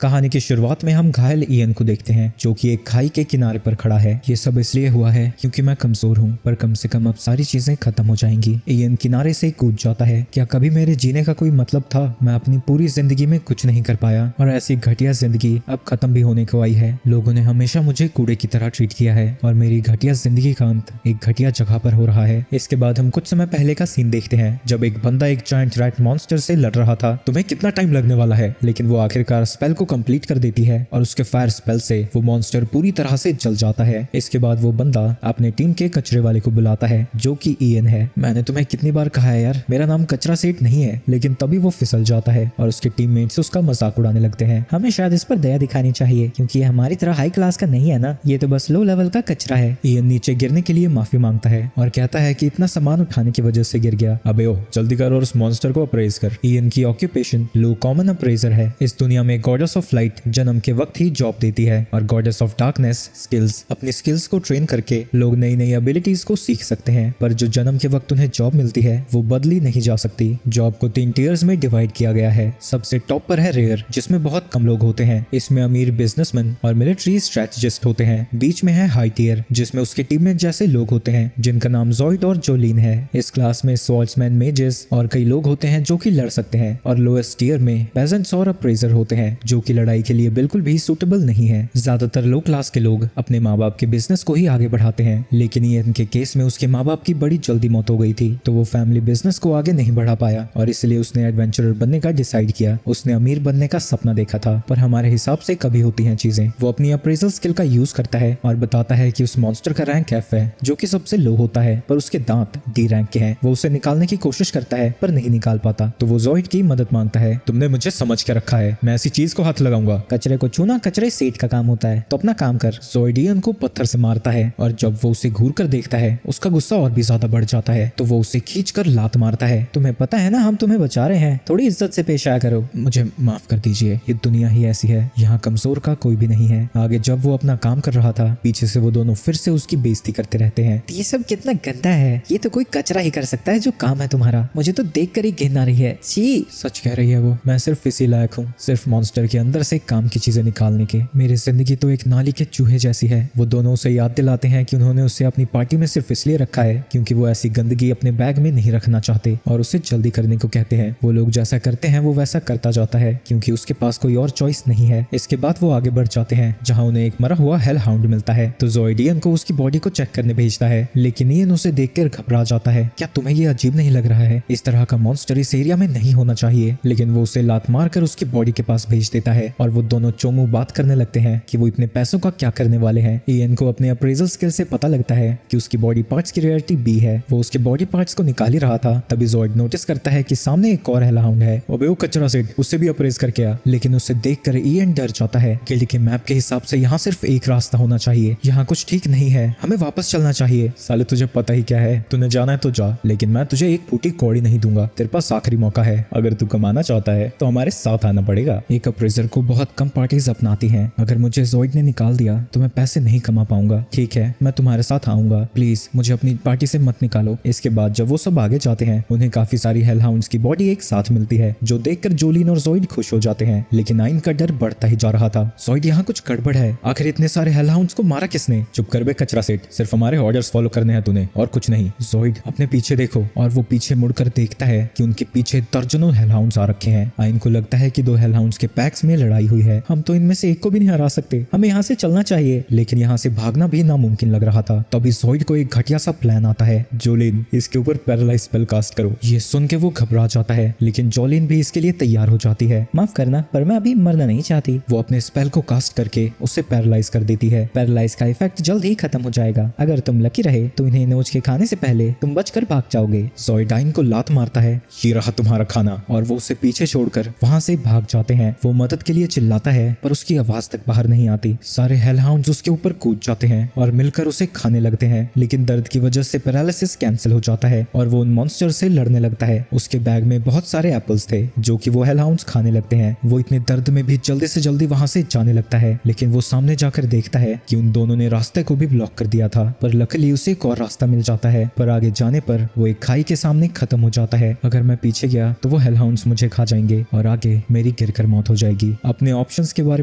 कहानी की शुरुआत में हम घायल इयन को देखते हैं जो कि एक खाई के किनारे पर खड़ा है। ये सब इसलिए हुआ है क्योंकि मैं कमजोर हूँ, पर कम से कम अब सारी चीजें खत्म हो जाएंगी। इयन किनारे से कूद जाता है। क्या कभी मेरे जीने का कोई मतलब था? मैं अपनी पूरी जिंदगी में कुछ नहीं कर पाया और ऐसी घटिया जिंदगी अब खत्म भी होने को आई है। लोगों ने हमेशा मुझे कूड़े की तरह ट्रीट किया है और मेरी घटिया जिंदगी का अंत एक घटिया जगह पर हो रहा है। इसके बाद हम कुछ समय पहले का सीन देखते हैं जब एक बंदा एक जायंट रैट मॉन्स्टर से लड़ रहा था। तुम्हें कितना टाइम लगने वाला है? लेकिन वो आखिरकार स्पेल को कंप्लीट कर देती है और उसके फायर स्पेल से वो मॉन्स्टर पूरी तरह से जल जाता है। इसके बाद वो बंदा अपने टीम के कचरे वाले को बुलाता है जो कि इयन है। मैंने तुम्हें कितनी बार कहा है यार, मेरा नाम कचरा सेठ नहीं है। लेकिन तभी वो फिसल जाता है और उसके टीममेट्स उसका मजाक उड़ाने लगते हैं। हमें शायद इस पर दया दिखानी चाहिए क्योंकि ये हमारी तरह हाई क्लास का नहीं है ना, ये तो बस लो लेवल का कचरा है। इयन नीचे गिरने के लिए माफी मांगता है और कहता है कि इतना सामान उठाने की वजह से गिर गया। अबे ओ जल्दी कर और उस मॉन्स्टर को अप्रेज कर। इयन की ऑक्यूपेशन लो कॉमन अप्रेजर है। इस दुनिया में गॉडेस ऑफ लाइट जन्म के वक्त ही जॉब देती है और गॉडेस ऑफ डार्कनेस स्किल्स। अपनी स्किल्स को ट्रेन करके लोग नई नई एबिलिटीज को सीख सकते हैं, पर जो जन्म के वक्त उन्हें जॉब मिलती है वो बदली नहीं जा सकती। जॉब को 3 टियर्स में डिवाइड किया गया है। सबसे टॉप पर है रेयर, जिसमें बहुत कम लोग होते हैं। इसमें अमीर बिजनेसमैन और मिलिट्री स्ट्रेटेजिस्ट होते हैं। बीच में है हाई टियर, जिसमें उसके टीममेट जैसे लोग होते हैं जिनका नाम जॉइड और जोलिन है। इस क्लास में स्वॉर्ड्समैन, मेजेस और कई लोग होते हैं जो कि लड़ सकते हैं। और लोएस्ट टियर में पेजेंट्स और अप्रेजर होते हैं जो कि लड़ाई के लिए बिल्कुल भी सूटेबल नहीं है। ज्यादातर लो क्लास के लोग अपने माँ बाप के बिजनेस को ही आगे बढ़ाते हैं, लेकिन इयन के केस में उसके माँ बाप की बड़ी जल्दी मौत हो गई थी, तो वो फैमिली बिजनेस को आगे नहीं बढ़ा पाया और इसलिए उसने एडवेंचरर बनने का डिसाइड किया। उसने अमीर बनने का सपना देखा था, पर हमारे हिसाब से कभी होती हैं चीजें। वो अपनी अप्रेजल स्किल का यूज करता है और बताता है कि उस मॉन्स्टर का रैंक एफ है जो कि सबसे लो होता है, पर उसके दांत डी रैंक के हैं। वो उसे निकालने की कोशिश करता है पर नहीं निकाल पाता, तो वो जॉइड की मदद मांगता है। तुमने मुझे समझ के रखा है, मैं ऐसी चीज को हाथ लगाऊंगा? कचरे को छूना कचरे सेठ का काम होता है, तो अपना काम कर। जॉइड इयन को पत्थर से मारता है और जब वो उसे घूर कर देखता है उसका गुस्सा और भी ज्यादा बढ़ जाता है, तो वो उसे खींच कर लात मारता है। तुम्हें पता है ना हम तुम्हें बचा रहे हैं, थोड़ी इज्जत से पेश आया करो। मुझे माफ कर दीजिए, ये दुनिया ही ऐसी है, यहाँ कमजोर का कोई भी नहीं है। आगे जब वो अपना काम कर रहा था, पीछे से वो दोनों फिर से उसकी बेइज्जती करते रहते हैं। ये सब कितना गंदा है, ये तो कोई कचरा ही कर सकता है जो काम है तुम्हारा। मुझे तो देख कर ही घिन आ रही है। छी, सच कह रही है वो। मैं सिर्फ इसी लायक हूँ, सिर्फ मॉन्स्टर के अंदर से काम की चीजें निकालने के। मेरी जिंदगी तो एक नाली के चूहे जैसी है। वो दोनों उसे याद दिलाते हैं कि उन्होंने उसे अपनी पार्टी में सिर्फ इसलिए रखा है क्योंकि वो ऐसी गंदगी अपने बैग में नहीं रखना चाहते और उसे जल्दी करने को कहते हैं। वो लोग जैसा करते हैं वो वैसा करता जाता है क्योंकि उसके पास कोई और चॉइस नहीं है। इसके बाद वो आगे बढ़ जाते हैं जहाँ उन्हें एक मरा हुआ हेल हाउंड मिलता है, तो जॉइड इयन को उसकी बॉडी को चेक करने भेजता है, लेकिन इयन उसे देखकर घबरा जाता है। क्या तुम्हें ये अजीब नहीं लग रहा है? इस तरह का मॉन्स्टर इस एरिया में नहीं होना चाहिए। लेकिन वो उसे लात मार कर उसकी बॉडी के पास भेज देता है और वो दोनों चोमू बात करने लगते हैं कि वो इतने पैसों का क्या करने वाले हैं। इयन को अपने अप्रेजल स्किल से पता लगता है कि उसकी बॉडी पार्ट्स की रेयरिटी बी है। वो उसके बॉडी पार्ट्स को निकाल ही रहा था, तभी जॉइड नोटिस करता है कि सामने एक और हेलहाउंड है। अबे वो कचरा सेठ, उससे भी अप्रेज करके आ। लेकिन उसे देखकर इयन डर जाता है। गिल्ड के मैप के हिसाब से यहाँ सिर्फ एक रास्ता होना चाहिए, यहाँ कुछ ठीक नहीं है, हमें वापस चलना चाहिए। साले तुझे पता ही क्या है, तूने जाना है तो जा, लेकिन मैं तुझे एक फूटी कौड़ी नहीं दूंगा। तेरे पास आखिरी मौका है, अगर तू कमाना चाहता है तो हमारे साथ आना पड़ेगा। एक अप्रेजर को बहुत कम पार्टीज अपनाती हैं। अगर मुझे जॉइड ने निकाल दिया तो मैं पैसे नहीं कमा पाऊंगा। ठीक है, मैं तुम्हारे साथ आऊंगा, प्लीज मुझे अपनी पार्टी से मत निकालो। इसके बाद जब वो सब आगे जाते हैं उन्हें काफी सारी हेलहाउंड्स की बॉडी एक साथ मिलती है, जो देखकर जोलिन और जॉइड खुश हो जाते हैं। लेकिन आइन का डर बढ़ता ही जा रहा था। जॉइड, यहाँ कुछ गड़बड़ है, आखिर इतने सारे हेलहाउंड्स को मारा किसने? चुप कर बे कचरा सेठ, सिर्फ हमारे ऑर्डर्स फॉलो करने हैं तूने, और कुछ नहीं। जॉइड, अपने पीछे देखो। और वो पीछे मुड़कर देखता है कि उनके पीछे दर्जनों हेलहाउंड्स आ रखे हैं। आइन को लगता है कि 2 हेलहाउंड्स के पैक्स में लड़ाई हुई है। हम तो इनमें से एक को भी नहीं हरा सकते, हमें यहाँ से चलना चाहिए। लेकिन यहाँ से भागना भी नामुमकिन लग रहा था। तभी जॉइड को एक घटिया सा प्लान आता है। जोलिन, इसके ऊपर पैरालाइज स्पेल कास्ट करो। ये सुन के वो घबरा जाता है, लेकिन जोलिन भी इसके लिए तैयार हो जाती है। माफ करना, पर मैं अभी मरना नहीं चाहती। वो अपने स्पेल को कास्ट करके उसे पैरालाइज कर देती है। पैरालाइज का इफेक्ट जल्द ही खत्म हो जाएगा। अगर तुम लकी रहे तो इन्हें नोच के खाने से पहले तुम बचकर भाग जाओगे। जॉइड आइन को लात मारता है, ये रहा तुम्हारा खाना, और वो उसे पीछे छोड़कर वहाँ से भाग जाते हैं। वो मदद के लिए चिल्लाता है पर उसकी आवाज तक बाहर नहीं आती। सारे हेलहाउंड्स उसके ऊपर कूद जाते हैं और मिलकर उसे खाने लगते हैं, लेकिन दर्द की वजह से पैरालिसिस कैंसिल हो जाता है और वो उन मॉन्स्टर से लड़ने लगता है। उसके बैग में बहुत सारे एप्पल्स थे जो कि वो हेलहाउंड्स खाने लगते हैं। वो इतने दर्द में भी जल्दी से जल्दी वहाँ से जाने लगता है, लेकिन वो सामने जाकर देखता है कि उन दोनों ने रास्ते को भी ब्लॉक कर दिया था। पर लकीली उसे एक और रास्ता मिल जाता है, पर आगे जाने पर वो एक खाई के सामने खत्म हो जाता है। अगर मैं पीछे गया तो वो हेलहाउंड्स मुझे खा जाएंगे और आगे मेरी गिरकर मौत हो जाएगी। होगी। अपने ऑप्शंस के बारे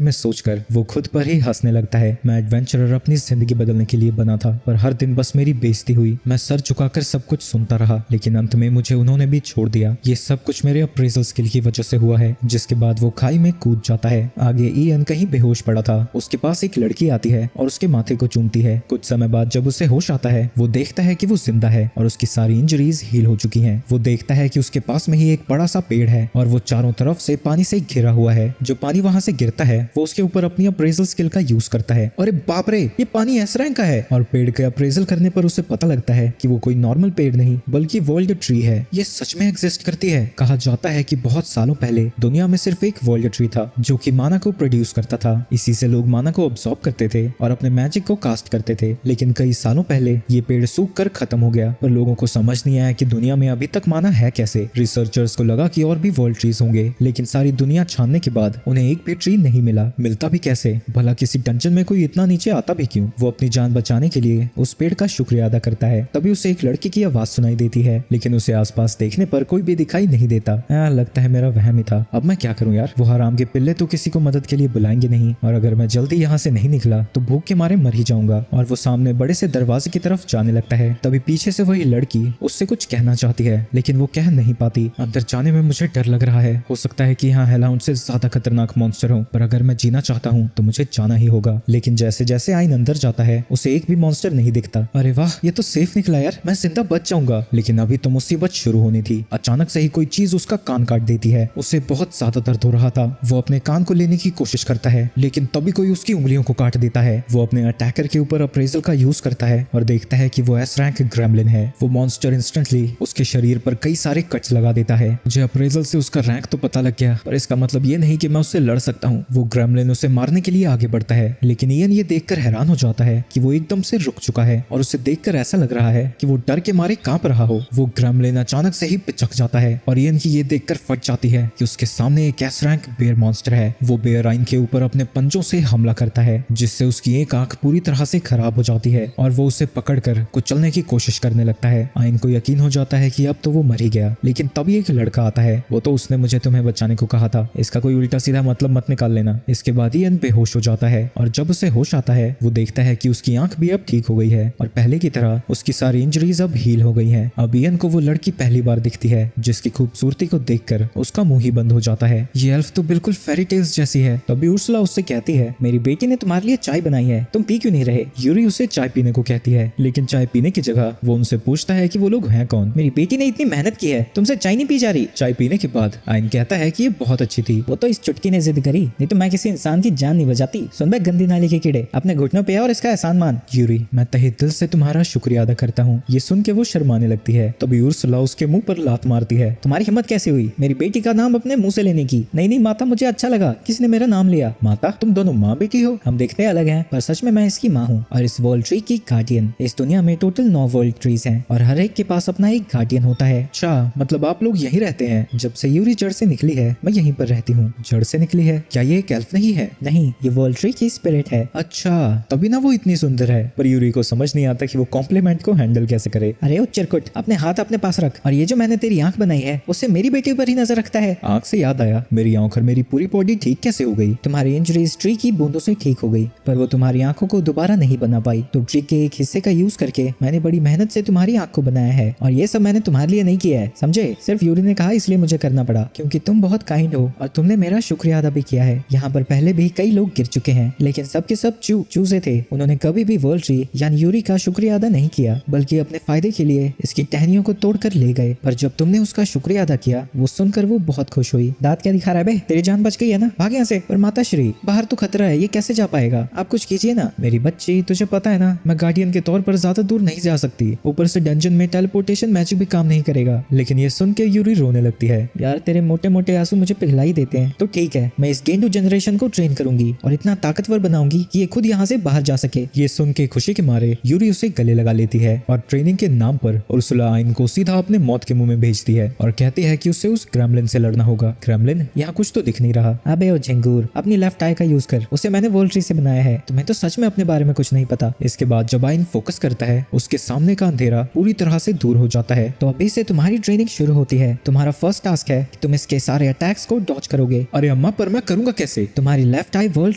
में सोचकर वो खुद पर ही हंसने लगता है। मैं एडवेंचरर अपनी जिंदगी बदलने के लिए बना था, पर हर दिन बस मेरी बेइज्जती हुई। मैं सर झुकाकर सब कुछ सुनता रहा, लेकिन अंत में मुझे उन्होंने भी छोड़ दिया। ये सब कुछ मेरे अप्रेजल स्किल की वजह से हुआ है। जिसके बाद वो खाई में कूद जाता है। आगे ईएन कहीं बेहोश पड़ा था। उसके पास एक लड़की आती है और उसके माथे को चूमती है। कुछ समय बाद जब उसे होश आता है, वो देखता है कि वो जिंदा है और उसकी सारी इंजरीज हील हो चुकी हैं। वो देखता है कि उसके पास में ही एक बड़ा सा पेड़ है और वो चारों तरफ से पानी से घिरा हुआ है। जो पानी वहां से गिरता है वो उसके ऊपर अपनी अप्रेजल स्किल का यूज करता है। अरे बाप रे, ये पानी एस रैंक का है। और पेड़ के अप्रेजल करने पर उसे पता लगता है कि वो कोई नॉर्मल पेड़ नहीं बल्कि वर्ल्ड ट्री है। ये सच में एग्जिस्ट करती है। कहा जाता है कि बहुत सालों पहले दुनिया में सिर्फ एक वर्ल्ड ट्री था जो कि माना को प्रोड्यूस करता था। इसी से लोग माना को अब्सॉर्ब करते थे और अपने मैजिक को कास्ट करते थे। लेकिन कई सालों पहले ये पेड़ सूख कर खत्म हो गया, पर लोगों को समझ नहीं आया कि दुनिया में अभी तक माना है कैसे। रिसर्चर्स को लगा कि और भी वर्ल्ड ट्रीज होंगे, लेकिन सारी दुनिया छानने के बाद उन्हें एक भी ट्री नहीं मिला। मिलता भी कैसे? भला किसी डंजन में कोई इतना नीचे आता भी क्यों? वो अपनी जान बचाने के लिए उस पेड़ का शुक्रिया अदा करता है। तभी उसे एक लड़की की आवाज सुनाई देती है, लेकिन उसे आसपास देखने पर कोई भी दिखाई नहीं देता। लगता है मेरा वहम ही था। अब मैं क्या करूं यार? वो हराम के पिल्ले तो किसी को मदद के लिए बुलाएंगे नहीं, और अगर मैं जल्दी यहाँ से नहीं निकला तो भूख के मारे मर ही जाऊंगा। और वो सामने बड़े से दरवाजे की तरफ जाने लगता है। तभी पीछे से वही लड़की उससे कुछ कहना चाहती है, लेकिन वो कह नहीं पाती। अंदर जाने में मुझे डर लग रहा है। हो सकता है कि यहाँ हेलाउंड से ज्यादा खतरनाक मॉन्स्टर हो, पर अगर मैं जीना चाहता हूँ तो मुझे जाना ही होगा। लेकिन जैसे जैसे आइन अंदर जाता है उसे एक भी मॉन्स्टर नहीं दिखता। अरे वाह, ये तो सेफ निकला यार, मैं जिंदा बच जाऊंगा। लेकिन अभी तो मुसीबत शुरू होनी थी। अचानक से ही कोई चीज उसका कान काट देती है। उसे बहुत ज्यादा दर्द हो रहा था। वो अपने कान को लेने की कोशिश करता है, लेकिन तभी कोई उसकी उंगलियों को काट देता है। वो अपने अटैकर के ऊपर अप्रेजल का यूज करता है और देखता है कि वो एस रैंक ग्रेमलिन है। वो मॉन्स्टर इंस्टेंटली उसके शरीर पर कई सारे कट्स लगा देता है। मुझे अप्रेजल से उसका रैंक तो पता लग गया, पर इसका मतलब ये नहीं कि मैं उससे लड़ सकता हूँ। वो ग्रेमलिन उसे मारने के लिए आगे बढ़ता है, लेकिन ईएन ये देखकर हैरान हो जाता है कि वो एकदम से रुक चुका है और उसे देखकर ऐसा लग रहा है कि वो डर के मारे कांप रहा हो। वो ग्रेमलिन अचानक से ही पिचक जाता है और ईएन की ये देखकर फट जाती है कि उसके सामने एक एस रैंक बेयर मॉन्स्टर है। वो बेयर आइन के ऊपर अपने पंजों से हमला करता है, जिससे उसकी एक आंख पूरी तरह से खराब हो जाती है और वो उसे पकड़कर कुचलने की कोशिश करने लगता है। आइन को यकीन हो जाता है कि अब तो वो मर ही गया, लेकिन तभी एक लड़का आता है। वो तो उसने मुझे तुम्हें बचाने को कहा था, इसका कोई उल्टा सीधा मतलब मत निकाल लेना। इसके बाद ईएन बेहोश हो जाता है और जब उसे होश आता है वो देखता है कि उसकी आंख भी अब ठीक हो गई है और पहले की तरह उसकी सारी इंजरीज अब हील हो गई हैं। अब ईएन को वो लड़की पहली बार दिखती है, जिसकी खूबसूरती को देखकर उसका मुंह ही बंद हो जाता है। ये एल्फ तो बिल्कुल फेरी टेल्स जैसी है। तभी उर्सुला उससे कहती है, मेरी बेटी ने तुम्हारे लिए चाय बनाई है, तुम पी क्यों नहीं रहे? यूरी उसे चाय पीने को कहती है, लेकिन चाय पीने की जगह वो उनसे पूछता है कि वो लोग हैं कौन। मेरी बेटी ने इतनी मेहनत की है, तुमसे चाय नहीं पी जा रही? चाय पीने के बाद आइन कहता है कि ये बहुत अच्छी थी। वो तो इस चुटकी ने जिद करी, नहीं तो मैं किसी इंसान की जान नहीं बचाती। सुन बे गंदी नाली के कीड़े, अपने घुटनों पे और इसका एहसान मान। यूरी, मैं तहे दिल से तुम्हारा शुक्रिया अदा करता हूँ। ये सुन के वो शर्माने लगती है। तभी उर्सुला उसके मुंह पर लात मारती है। तुम्हारी हिम्मत कैसे हुई मेरी बेटी का नाम अपने मुंह से लेने की? नहीं नहीं माता, मुझे अच्छा लगा किसने मेरा नाम लिया। माता, तुम दोनों माँ बेटी हो। हम दिखते अलग हैं, पर सच में मैं इसकी माँ हूँ और इस वर्ल्ड ट्री की गार्डियन। इस दुनिया में टोटल 9 वर्ल्ड ट्रीज हैं और हर एक के पास अपना एक गार्डियन होता है। अच्छा, मतलब आप लोग यहीं रहते हैं? जब से यूरी जड़ से निकली है मैं यहीं पर रहती हूँ। जड़ से निकली है? क्या ये एक एल्फ नहीं है? नहीं, ये वर्ल्ड ट्री की स्पिरिट है। अच्छा, तभी ना वो इतनी सुंदर है। पर यूरी को समझ नहीं आता कि वो कॉम्प्लीमेंट को हैंडल कैसे करे। अरे ओ चिरकुट, अपने हाथ अपने पास रख। और ये जो मैंने तेरी आंख बनाई है उससे मेरी बेटी पर ही नजर रखता है। आंख से याद आया, मेरी आंख और मेरी पूरी बॉडी ठीक कैसे हो गई? तुम्हारी इंजरीज ट्री की बूंदों से ठीक हो गई, पर वो तुम्हारी आंखों को दोबारा नहीं बना पाई। तो ट्री के एक हिस्से का यूज करके मैंने बड़ी मेहनत से तुम्हारी आंख को बनाया है, और ये सब मैंने तुम्हारे लिए नहीं किया है, समझे? सिर्फ यूरी ने कहा इसलिए मुझे करना पड़ा, क्योंकि तुम बहुत काइंड हो और तुमने मेरा शुक्रिया अदा भी किया है। यहाँ पर पहले भी कई लोग गिर चुके हैं, लेकिन सबके सब चूजे थे। उन्होंने कभी भी वर्ल्ड ट्री यानी यूरी का शुक्रिया अदा नहीं किया, बल्कि अपने फायदे के लिए इसकी टहनियों को तोड़कर ले गए। पर जब तुमने उसका शुक्रिया अदा किया, वो सुनकर वो बहुत खुश हुई। दांत क्या दिखा रहा है बे? तेरी जान बच गई है ना? भाग यहाँ से। पर माता श्री, बाहर तो खतरा है, ये कैसे जा पाएगा? आप कुछ कीजिए ना। मेरी बच्ची, तुझे पता है ना मैं गार्डियन के तौर पर ज्यादा दूर नहीं जा सकती, ऊपर से डंजन में टेलीपोर्टेशन मैजिक भी काम नहीं करेगा। लेकिन ये सुन के यूरी रोने लगती है। यार तेरे मोटे मोटे आंसू मुझे पिघला ही देते हैं। तो ठीक है, मैं इस गेंडू जनरेशन को ट्रेन करूंगी और इतना ताकतवर बनाऊंगी कि ये खुद यहाँ से बाहर जा सके। ये सुन के खुशी के मारे यूरी उसे गले लगा लेती है और ट्रेनिंग के नाम पर उर्सुला आइन को सीधा अपने मौत के मुंह में भेजती है और कहती है कि उसे उस ग्रेमलिन से लड़ना होगा। ग्रेमलिन? यहाँ कुछ तो दिख नहीं रहा। अबे ओ झिंगूर, अपनी लेफ्ट आई का यूज कर, उसे मैंने वर्ल्ड ट्री से बनाया है। तुम्हें तो सच में अपने बारे में कुछ नहीं पता। इसके बाद जब आइन फोकस करता है, उसके सामने का अंधेरा पूरी तरह से दूर हो जाता है। तो अभी से तुम्हारी ट्रेनिंग शुरू होती है। तुम्हारा फर्स्ट टास्क है कि तुम इसके सारे अटैक्स को डॉज करोगे। अरे अम्मा, पर मैं करूंगा कैसे? तुम्हारी लेफ्ट आई वर्ल्ड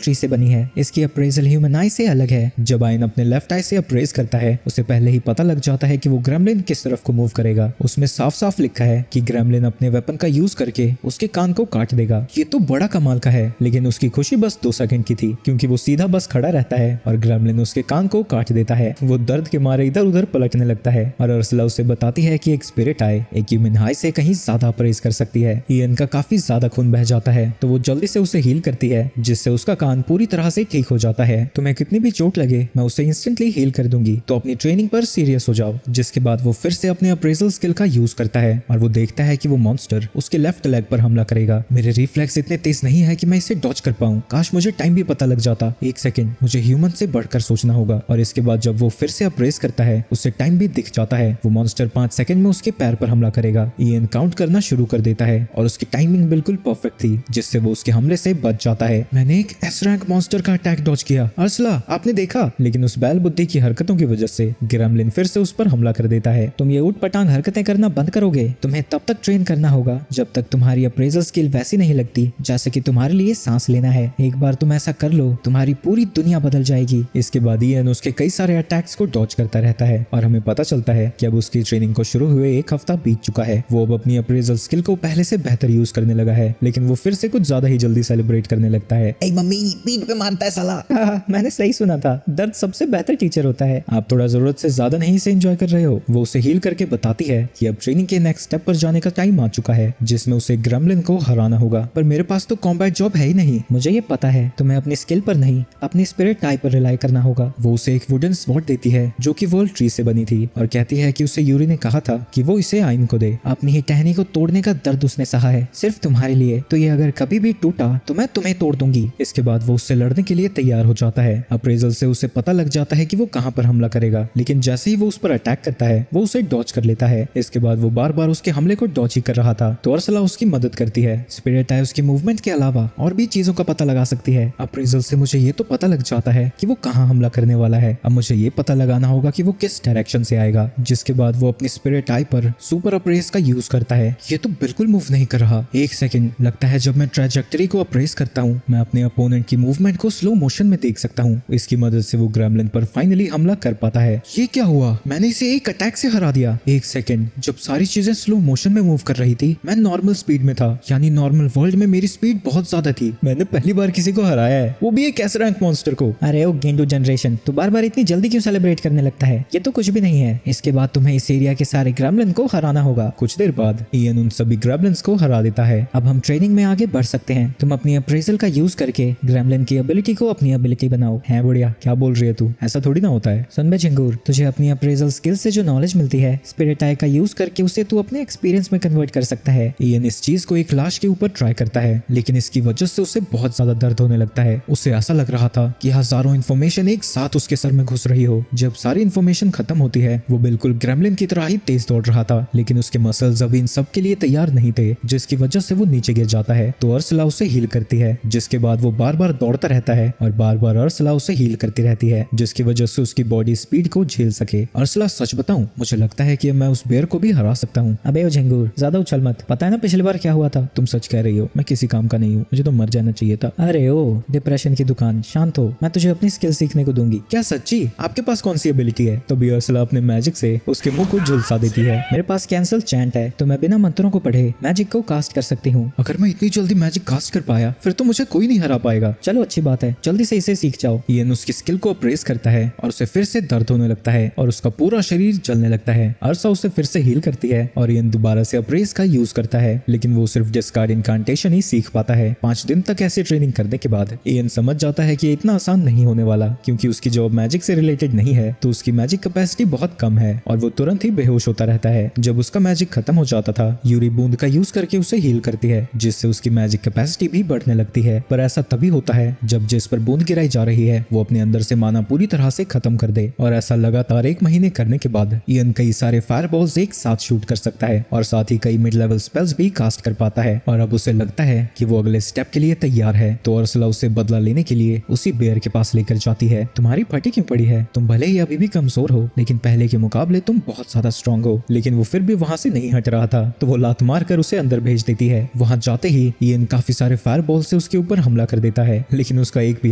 ट्री से बनी है, इसकी अप्रेजल ह्यूमन आई से अलग है। जब आयन अपने लेफ्ट आई से अप्रेज करता है, उसे पहले ही पता लग जाता है कि वो ग्रेमलिन किस तरफ को मूव करेगा। उसमें साफ साफ लिखा है कि ग्रेमलिन अपने वेपन का यूज करके उसके कान को काट देगा। ये तो बड़ा कमाल का है, लेकिन उसकी खुशी बस 2 सेकंड की थी, क्योंकि वो सीधा बस खड़ा रहता है और ग्रेमलिन उसके कान को काट देता है। वो दर्द के मारे इधर उधर पलटने लगता है और अर्सला उसे बताती है कि एक स्पिरिट आई एक ह्यूमन आई से कहीं ज्यादा अप्रेज कर सकती है। इयन का काफी ज्यादा खून बह जाता है, तो वो जल्दी से उसे हील करती है, जिससे उसका कान पूरी तरह से ठीक हो जाता है। तुम्हें कितनी भी चोट लगे, मैं उसे इंस्टेंटली हील कर दूंगी, तो अपनी ट्रेनिंग पर सीरियस हो जाओ। जिसके बाद वो फिर से अपने अप्रेजल स्किल का यूज करता है और वो देखता है कि वो मॉन्स्टर उसके लेफ्ट लेग पर हमला करेगा। मेरे रिफ्लेक्स इतने तेज नहीं है कि मैं इसे डॉज कर पाऊं। काश मुझे टाइम भी पता लग जाता। 1 सेकंड, मुझे ह्यूमन से बढ़कर सोचना होगा। और इसके बाद जब वो फिर से अप्रेज करता है, उसे टाइम भी दिख जाता है। वो मॉन्स्टर 5 सेकंड में उसके पैर पर हमला करेगा। इयन काउंट करना शुरू कर देता है और उसकी टाइमिंग बिल्कुल परफेक्ट थी, जिससे वो उसके हमले से बच जाता है। मैंने एक एस रैंक मॉन्स्टर का अटैक डॉज किया, अर्सला आपने देखा? लेकिन उस बैल बुद्धि की हरकतों की वजह से ग्रेमलिन फिर से उस पर हमला कर देता है। तुम ये ऊट पटांग हरकतें करना बंद करोगे? तुम्हें तब तक ट्रेन करना होगा जब तक तुम्हारी अप्रेजल स्किल वैसी नहीं लगती जैसे कि तुम्हारे लिए सांस लेना है। एक बार तुम ऐसा कर लो, तुम्हारी पूरी दुनिया बदल जाएगी। इसके बाद इयन उसके कई सारे अटैक्स को डॉज करता रहता है और हमें पता चलता है कि अब उसकी ट्रेनिंग को शुरू हुए 1 हफ्ता बीत चुका है। वो अब अपनी अप्रेजल स्किल को पहले से बेहतर यूज करने लगा है, लेकिन वो फिर से कुछ ज्यादा ही जल्दी सेलिब्रेट करने लगता है। ए मम्मी, पीठ पे मारता है साला। मैंने सही सुना था, दर्द सबसे बेहतर टीचर होता है। आप थोड़ा जरूरत से ज्यादा नहीं इसे एंजॉय कर रहे हो। वो उसे हील करके बताती है कि अब ट्रेनिंग के नेक्स्ट स्टेप पर जाने का टाइम आ चुका है, जिसमें उसे ग्रेमलिन को हराना होगा। पर मेरे पास तो कॉम्बैट जॉब है ही नहीं। मुझे ये पता है, तुम्हें अपनी स्किल पर नहीं अपनी स्पिरिट टाइप पर रिलाई करना होगा। वो उसे एक वुडन स्वॉर्ड देती है जो कि वर्ल्ड ट्री से बनी थी और कहती है कि उसे यूरी ने कहा था कि वो इसे आइन को दे। अपनी ही टहनी को तोड़ने का दर्द उसने सहा है सिर्फ तुम्हारे लिए, तो ये अगर कभी भी टूटा तो मैं तुम्हें तोड़ दूंगी। इसके बाद वो उससे लड़ने के लिए तैयार हो जाता है। अप्रेजल से उसे पता लग जाता है कि वो कहां पर हमला करेगा, लेकिन जैसे ही वो उस पर अटैक करता है, वो उसे डॉज कर लेता है। इसके बाद वो बार बार उसके हमले को डॉज ही कर रहा था, तो अर्सला उसकी मदद करती है। स्पिरिट आई उसकी मूवमेंट के अलावा और भी चीजों का पता लगा सकती है। अप्रेजल से मुझे ये तो पता लग जाता है कि वो कहां हमला करने वाला है। अब मुझे ये पता लगाना होगा कि वो किस डायरेक्शन से आएगा। जिसके बाद वो अपनी स्पिरिट आई पर सुपर अप्रेज का यूज करता है। ये तो बिल्कुल मूव नहीं कर रहा। 1 सेकंड, लगता है जब मैं ट्रैजेक्टरी को अप्रेज करता हूँ, मैं अपने अपोनेंट की मूवमेंट को स्लो मोशन में देख सकता हूँ। इसकी मदद से वो ग्रेमलिन पर फाइनली हमला कर पाता है। ये क्या हुआ? मैंने इसे एक अटैक से हरा दिया। 1 सेकंड, जब सारी चीजें स्लो मोशन में मूव कर रही थी, मैं नॉर्मल स्पीड में था, यानी नॉर्मल वर्ल्ड में मेरी स्पीड बहुत ज्यादा थी। मैंने पहली बार किसी को हराया है, वो भी एक एस रैंक मॉन्स्टर को। अरे ओ गेंडू जनरेशन, तू बार बार इतनी जल्दी क्यों सेलिब्रेट करने लगता है? ये तो कुछ भी नहीं है। इसके बाद तुम्हें इस एरिया के सारे ग्रेमलिन को हराना होगा। कुछ देर बाद इयन उन सभी ग्रेमलिन्स को हरा देता है। अब हम ट्रेनिंग में आगे बढ़ सकते हैं। तुम अपनी अप्रेजल का यूज करके ग्रेमलिन की एबिलिटी को अपनी एबिलिटी बनाओ। है बढ़िया, क्या बोल रही है तू? ऐसा थोड़ी ना होता है। सुन बे झिंगूर, तुझे अपनी अप्रेजल स्किल से जो नॉलेज मिलती है, स्पिरिट आई का यूज करके उसे तू अपने एक्सपीरियंस में कन्वर्ट कर सकता है। इयन इस चीज को एक लाश के ऊपर ट्राई करता है, लेकिन इसकी वजह से उसे बहुत ज्यादा दर्द होने लगता है। उसे ऐसा लग रहा था कि हजारों इन्फॉर्मेशन एक साथ उसके सर में घुस रही हो। जब सारी इन्फॉर्मेशन खत्म होती है, वो बिल्कुल ग्रेमलिन की तरह ही तेज दौड़ रहा था, लेकिन उसके मसल्स अभी इन सब के लिए तैयार नहीं थे, जिसकी वजह से वो नीचे गिर जाता है। तो अर्सला उसे हील करती है, जिसके बाद वो बार बार दौड़ता रहता है और बार बार अर्सला उसे हील करती रहती है, जिसकी वजह से उसकी बॉडी स्पीड को झेल सके। अर्सला, सच बताऊं, मुझे लगता है कि मैं उस बेर को भी हरा सकता हूँ। अबे ओ झंगूर, ज्यादा उछल मत। पता है ना पिछली बार क्या हुआ था? तुम सच कह रही हो, मैं किसी काम का नहीं हूँ, मुझे तो मर जाना चाहिए था। अरे ओ डिप्रेशन की दुकान, शांत हो, मैं तुझे अपनी स्किल सीखने को दूंगी। क्या सच्ची? आपके पास कौन सी एबिलिटी है? तभी अर्सला अपने मैजिक से उसके मुंह को झुलसा देती है। मेरे पास कैंसल चैंट है, तो मैं बिना मंत्रों को पढ़े मैजिक को कास्ट कर सकती हूँ। अगर मैं इतनी जल्दी मैजिक कास्ट कर पाया, फिर तो मुझे कोई नहीं हरा पाएगा। चलो अच्छी बात है, जल्दी से इसे सीख जाओ। इयन उसकी स्किल को अप्रेज करता है और उसे फिर से दर्द होने लगता है और उसका पूरा शरीर जलने लगता है। अर्सा उसे फिर से हील करती है और इयन दोबारा से अप्रेज का यूज करता है, लेकिन वो सिर्फ डिस्कार्ड इनकांटेशन ही सीख पाता है। 5 दिन तक ऐसे ट्रेनिंग करने के बाद इयन समझ जाता है कि इतना आसान नहीं होने वाला, क्योंकि उसकी जॉब मैजिक से रिलेटेड नहीं है, तो उसकी मैजिक कैपेसिटी बहुत कम है और वो तुरंत ही बेहोश होता रहता है। जब उसका मैजिक खत्म हो जाता था, यूरी बूंद का यूज करके उसे हील करती है, जिससे उसकी मैजिक कैपेसिटी भी बढ़ने लगती है। पर ऐसा तभी होता है जब जिस पर बूंद गिराई जा रही है वो अपने अंदर से माना पूरी तरह से खत्म कर दे। और ऐसा लगातार 1 महीने करने के बाद इयन कई सारे फायरबॉल्स एक साथ शूट कर सकता है और साथ ही कई मिड लेवल स्पेल्स भी कास्ट कर पाता है। और अब उसे लगता है कि वो अगले स्टेप के लिए तैयार है, तो अर्सला उसे बदला लेने के लिए उसी बेयर के पास लेकर जाती है। तुम्हारी फटी क्यों पड़ी है? तुम भले ही अभी भी कमजोर हो, लेकिन पहले के मुकाबले तुम बहुत ज्यादा स्ट्रांग हो। लेकिन वो फिर भी वहां से नहीं हट रहा था, तो वो लात मार कर उसे अंदर भेज देती है। वहां जाते ही इयन काफी सारे फायर बॉल से उसके ऊपर हमला कर देता है, लेकिन उसका एक भी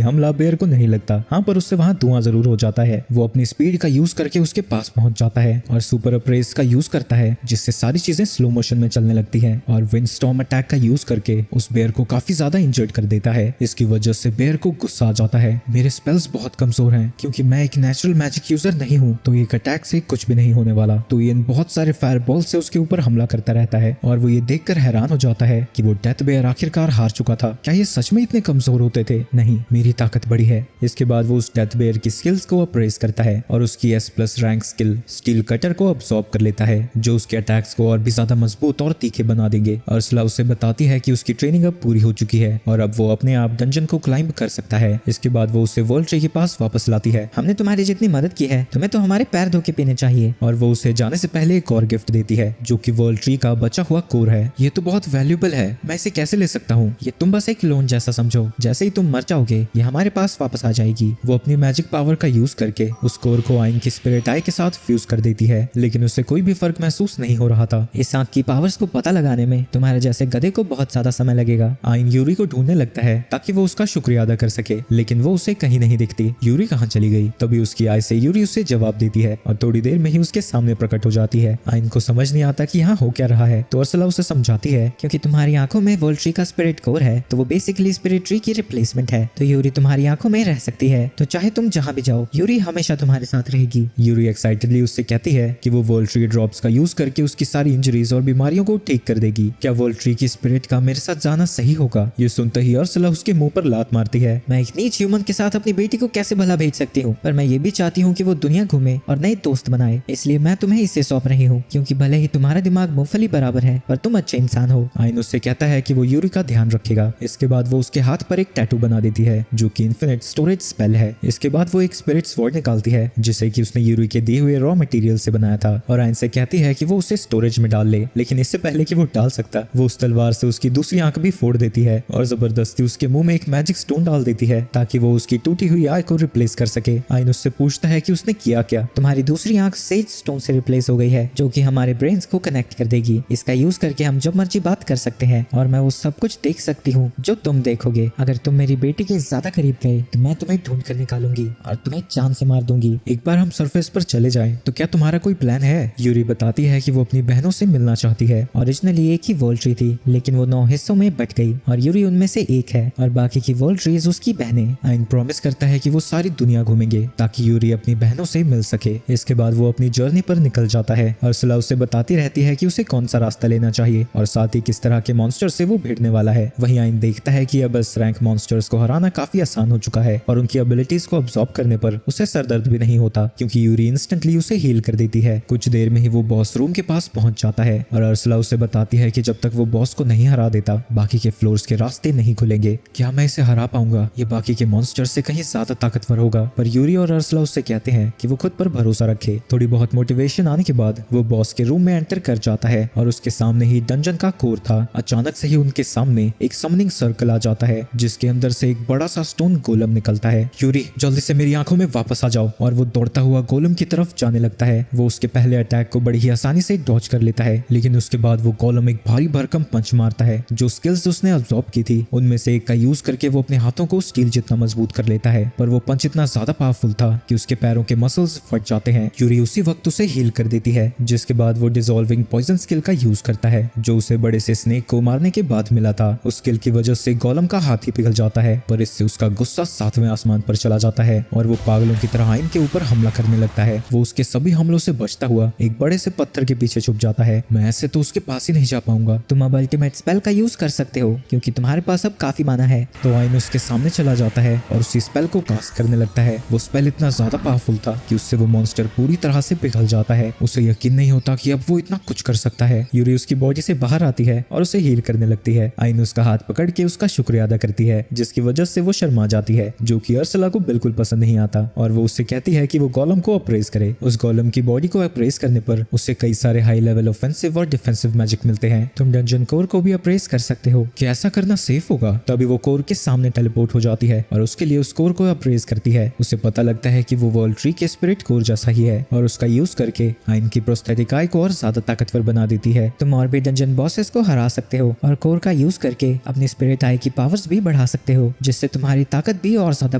हमला बेयर को नहीं लगता। हाँ, पर उससे वहाँ धुआं जरूर हो जाता है। वो अपनी स्पीड का यूज करके उसके पास पहुंच जाता है और सुपर अप्रेस का यूज करता है, जिससे सारी चीजें स्लो मोशन में चलने लगती है और विंड स्टॉर्म अटैक का यूज करके उस बेयर को काफी ज्यादा इंजर्ड कर देता है। इसकी वजह से बेयर को गुस्सा आ जाता है। मेरे स्पेल्स बहुत कमजोर हैं क्योंकि मैं एक नेचुरल मैजिक यूजर नहीं हूँ, तो एक अटैक से कुछ भी नहीं होने वाला। तो ईएन बहुत सारे फायर बॉल से उसके ऊपर हमला करता रहता है और वो ये देखकर हैरान हो जाता है कि वो डेथ बेयर आखिरकार हार चुका था। क्या ये सच में इतने कमजोर होते थे? नहीं, मेरी ताकत बड़ी है। इसके बाद वो उस डेथ बेयर की स्किल्स को अप्रेस करता है और उसकी S+ rank skill steel cutter को अब्सॉर्ब कर लेता है, जो उसके अटैक्स को और भी ज्यादा मजबूत और तीखे बना देंगे। अर्सला उसे बताती है कि उसकी ट्रेनिंग अब पूरी हो चुकी है और अब वो अपने आप डंजन को क्लाइंब कर सकता है। इसके बाद वो उसे वर्ल्ड ट्री के पास वापस लाती है। हमने तुम्हारी जितनी मदद की है, तुम्हें तो हमारे पैर धो के पीने चाहिए। और वो उसे जाने से पहले एक और गिफ्ट देती है, जो कि वर्ल्ड ट्री का बचा हुआ कोर है। ये तो बहुत वैल्यूएबल है, मैं इसे कैसे ले सकता हूँ? ये तुम बस एक लोन जैसा समझो, जैसे ही तुम मर जाओगे ये हमारे पास वापस आ जाएगी। वो अपनी मैजिक पावर का यूज करके उस कोर को आइन की स्पिरिट आई के साथ फ्यूज कर देती है, लेकिन उससे कोई भी फर्क महसूस नहीं हो रहा था। इस आग की पावर्स को पता लगाने में तुम्हारे जैसे गधे को बहुत ज्यादा समय लगेगा। आइन यूरी को ढूंढने लगता है ताकि वो उसका शुक्रिया अदा कर सके, लेकिन वो उसे कहीं नहीं दिखती। यूरी कहाँ चली गई? तभी उसकी आई से यूरी उसे जवाब देती है और थोड़ी देर में ही उसके सामने प्रकट हो जाती है। आइन को समझ नहीं आता कि यहाँ हो क्या रहा है, तो अर्सला उसे समझाती है क्योंकि तुम्हारी आंखों में वर्ल्ड ट्री का स्पिरिट कोर है, तो वो बेसिकली स्पिरिट ट्री की रिप्लेसमेंट है। तो यूरी तुम्हारी आंखों में रह सकती है, तो चाहे तुम जहाँ भी जाओ यूरी हमेशा तुम्हारे साथ रहेगी। यूरी एक्साइटेडली उससे कहती है कि वो वर्ल्ड ट्री ड्रॉप्स का यूज करके उसकी सारी इंजरीज और बीमारियों को ठीक कर देगी। क्या वर्ल्ड ट्री की स्पिरिट का मेरे साथ जाना सही होगा? ये सुनते ही अर्सला उसके मुंह पर लात मारती है। मैं एक नीच ह्यूमन के साथ अपनी बेटी को कैसे भला भेज सकती हूँ, पर मैं ये भी चाहती हूँ कि वो दुनिया घूमे और नए दोस्त बनाए, इसलिए मैं तुम्हें इसे सौंप रही हूँ, क्योंकि भले ही तुम्हारा दिमाग मूंगफली बराबर है पर तुम अच्छे इंसान हो। आइन उससे कहता है कि वो यूरी का ध्यान रखेगा। इसके बाद वो उसके हाथ पर एक टैटू बना देती है, जो कि इन्फिनिट स्टोरेज स्पेल है। इसके बाद वो एक स्पिरिट स्वॉर्ड निकालती है, जिसे कि उसने यूरी के दिए हुए रॉ मटेरियल से बनाया था, और आइन से कहती है कि वो उसे स्टोरेज में डाल ले। लेकिन इससे पहले कि वो डाल सकता, वो उस तलवार से उसकी दूसरी आंख भी फोड़ देती है और जबरदस्ती उसके मुंह में एक मैजिक स्टोन डाल देती है ताकि वो उसकी टूटी हुई आंख को रिप्लेस कर सके। आइन उससे पूछता है कि उसने किया क्या? तुम्हारी दूसरी आंख सेज स्टोन से रिप्लेस हो गई है, जो कि हमारे ब्रेन्स को कनेक्ट कर देगी। इसका यूज करके हम जब मर्जी बात कर सकते हैं और मैं वो सब कुछ देख सकती हूँ जो तुम देखोगे। अगर तुम मेरी बेटी के ज्यादा करीब गए तो मैं तुम्हें ढूंढ कर निकालूंगी और तुम्हें जान से मार दूंगी। एक बार हम सरफेस पर चले जाएं तो क्या तुम्हारा कोई प्लान है? यूरी बताती है कि वो अपनी बहनों से मिलना चाहती है। ओरिजिनली एक ही वर्ल्ड ट्री थी, लेकिन वो 9 हिस्सों में बट गई और यूरी उनमें से एक है और बाकी की वर्ल्ड ट्रीज उसकी बहनें। आइन प्रॉमिस करता है कि वो सारी दुनिया घूमेंगे ताकि यूरी अपनी बहनों से मिल सके। इसके बाद वो अपनी जर्नी पर निकल जाता है। अर्सला उसे बताती रहती है कि उसे कौन सा रास्ता लेना चाहिए और साथ ही किस तरह के मॉन्स्टर से वो भिड़ने वाला है। वहीं आइन देखता है कि अब इस रैंक मॉन्स्टर्स को हराना काफी आसान हो चुका है और उनकी एबिलिटीज को अब्सॉर्ब करने पर उसे सरदर्द भी नहीं होता, क्योंकि यूरी इंस्टेंटली उसे हील कर देती है। कुछ देर में ही वो बॉस रूम के पास पहुंच जाता है और अर्सला उसे बताती है कि जब तक वो बॉस को नहीं हरा देता बाकी के फ्लोर्स के रास्ते नहीं खुलेंगे। क्या मैं इसे हरा पाऊंगा? ये बाकी के मॉन्स्टर से कहीं ज्यादा ताकतवर होगा। पर यूरी और अर्सला उससे कहते हैं कि वो खुद पर भरोसा रखे। थोड़ी बहुत मोटिवेशन आने के बाद वो बॉस के रूम में एंटर कर जाता है और उसके सामने ही डंजन का कोर था। अचानक से ही उनके सामने एक समनिंग सर्कल आ जाता है, जिसके अंदर से एक बड़ा सा स्टोन गोलम निकलता है। यूरी जल्दी से मेरी आंखों में वापस आ जाओ। और वो दौड़ता हुआ गोलम की तरफ जाने लगता है। वो उसके पहले अटैक को बड़ी ही आसानी से डॉज कर लेता है, लेकिन उसके बाद वो गोलम एक भारी भरकम पंच मारता है। जो स्किल्स उसने अब्सॉर्ब की थी उनमें से एक का यूज करके वो अपने हाथों को स्टील जितना मजबूत कर लेता है, पर वो पंच इतना ज्यादा पावरफुल था कि उसके पैरों के मसल्स फट जाते हैं। यूरी उसी वक्त उसे हील कर देती है, जिसके बाद वो डिसॉल्विंग पॉइजन स्किल का यूज करता है, जो उसे बड़े से स्नेक को मारने के बाद मिला था। उस स्किल की वजह से गोलम का हाथ ही पिघल जाता है, पर इससे उसका गुस्सा 7वें आसमान पर चला जाता है और वो पागलों की तरह आइन के ऊपर हमला करने लगता है। वो उसके सभी हमलों से बचता हुआ एक बड़े से पत्थर के पीछे छुप जाता है। मैं ऐसे तो उसके पास ही नहीं जा पाऊंगा। तुम अब अल्टीमेट स्पेल का यूज कर सकते हो क्योंकि तुम्हारे पास अब काफी माना है। तो आइन उसके सामने चला जाता है और उसी स्पेल को कास्ट करने लगता है। वो स्पेल इतना ज्यादा पावरफुल था कि उससे वो मॉन्स्टर पूरी तरह से पिघल जाता है। उसे यकीन नहीं होता कि अब वो इतना कुछ कर सकता है। यूरी उसकी बॉडी से बाहर आती है और उसे हील करने लगती है। आइन उसका हाथ पकड़ के उसका शुक्रिया अदा करती है, जिसकी वजह से वो शर्मा जाती है, जो कि अर्सला को बिल्कुल पसंद नहीं आता। और वो उससे कहती है कि वो गोलम को अप्रेस करे। उस गोलम की बॉडी को अप्रेस करने पर उससे कई सारे हाई लेवल ऑफेंसिव और डिफेंसिव मैजिक मिलते हैं। तुम डंजन कोर को भी अप्रेस कर सकते हो। क्या ऐसा करना सेफ होगा? तभी वो कोर के सामने टेलीपोर्ट हो जाती है और उसके लिए उस कोर को अप्रेस करती है। उसे पता लगता है कि वो वर्ल्ड ट्री के स्पिरिट कोर जैसा ही है और उसका यूज करके आइन की प्रोस्थेटिक आई को और ज्यादा ताकतवर बना देती है। तुम और भी डंजन बॉसेस को हरा सकते हो और कोर का यूज करके अपने स्पिरिट आई की पावर्स भी बढ़ा सकते हो, जिससे तुम्हारी ताकत भी और ज्यादा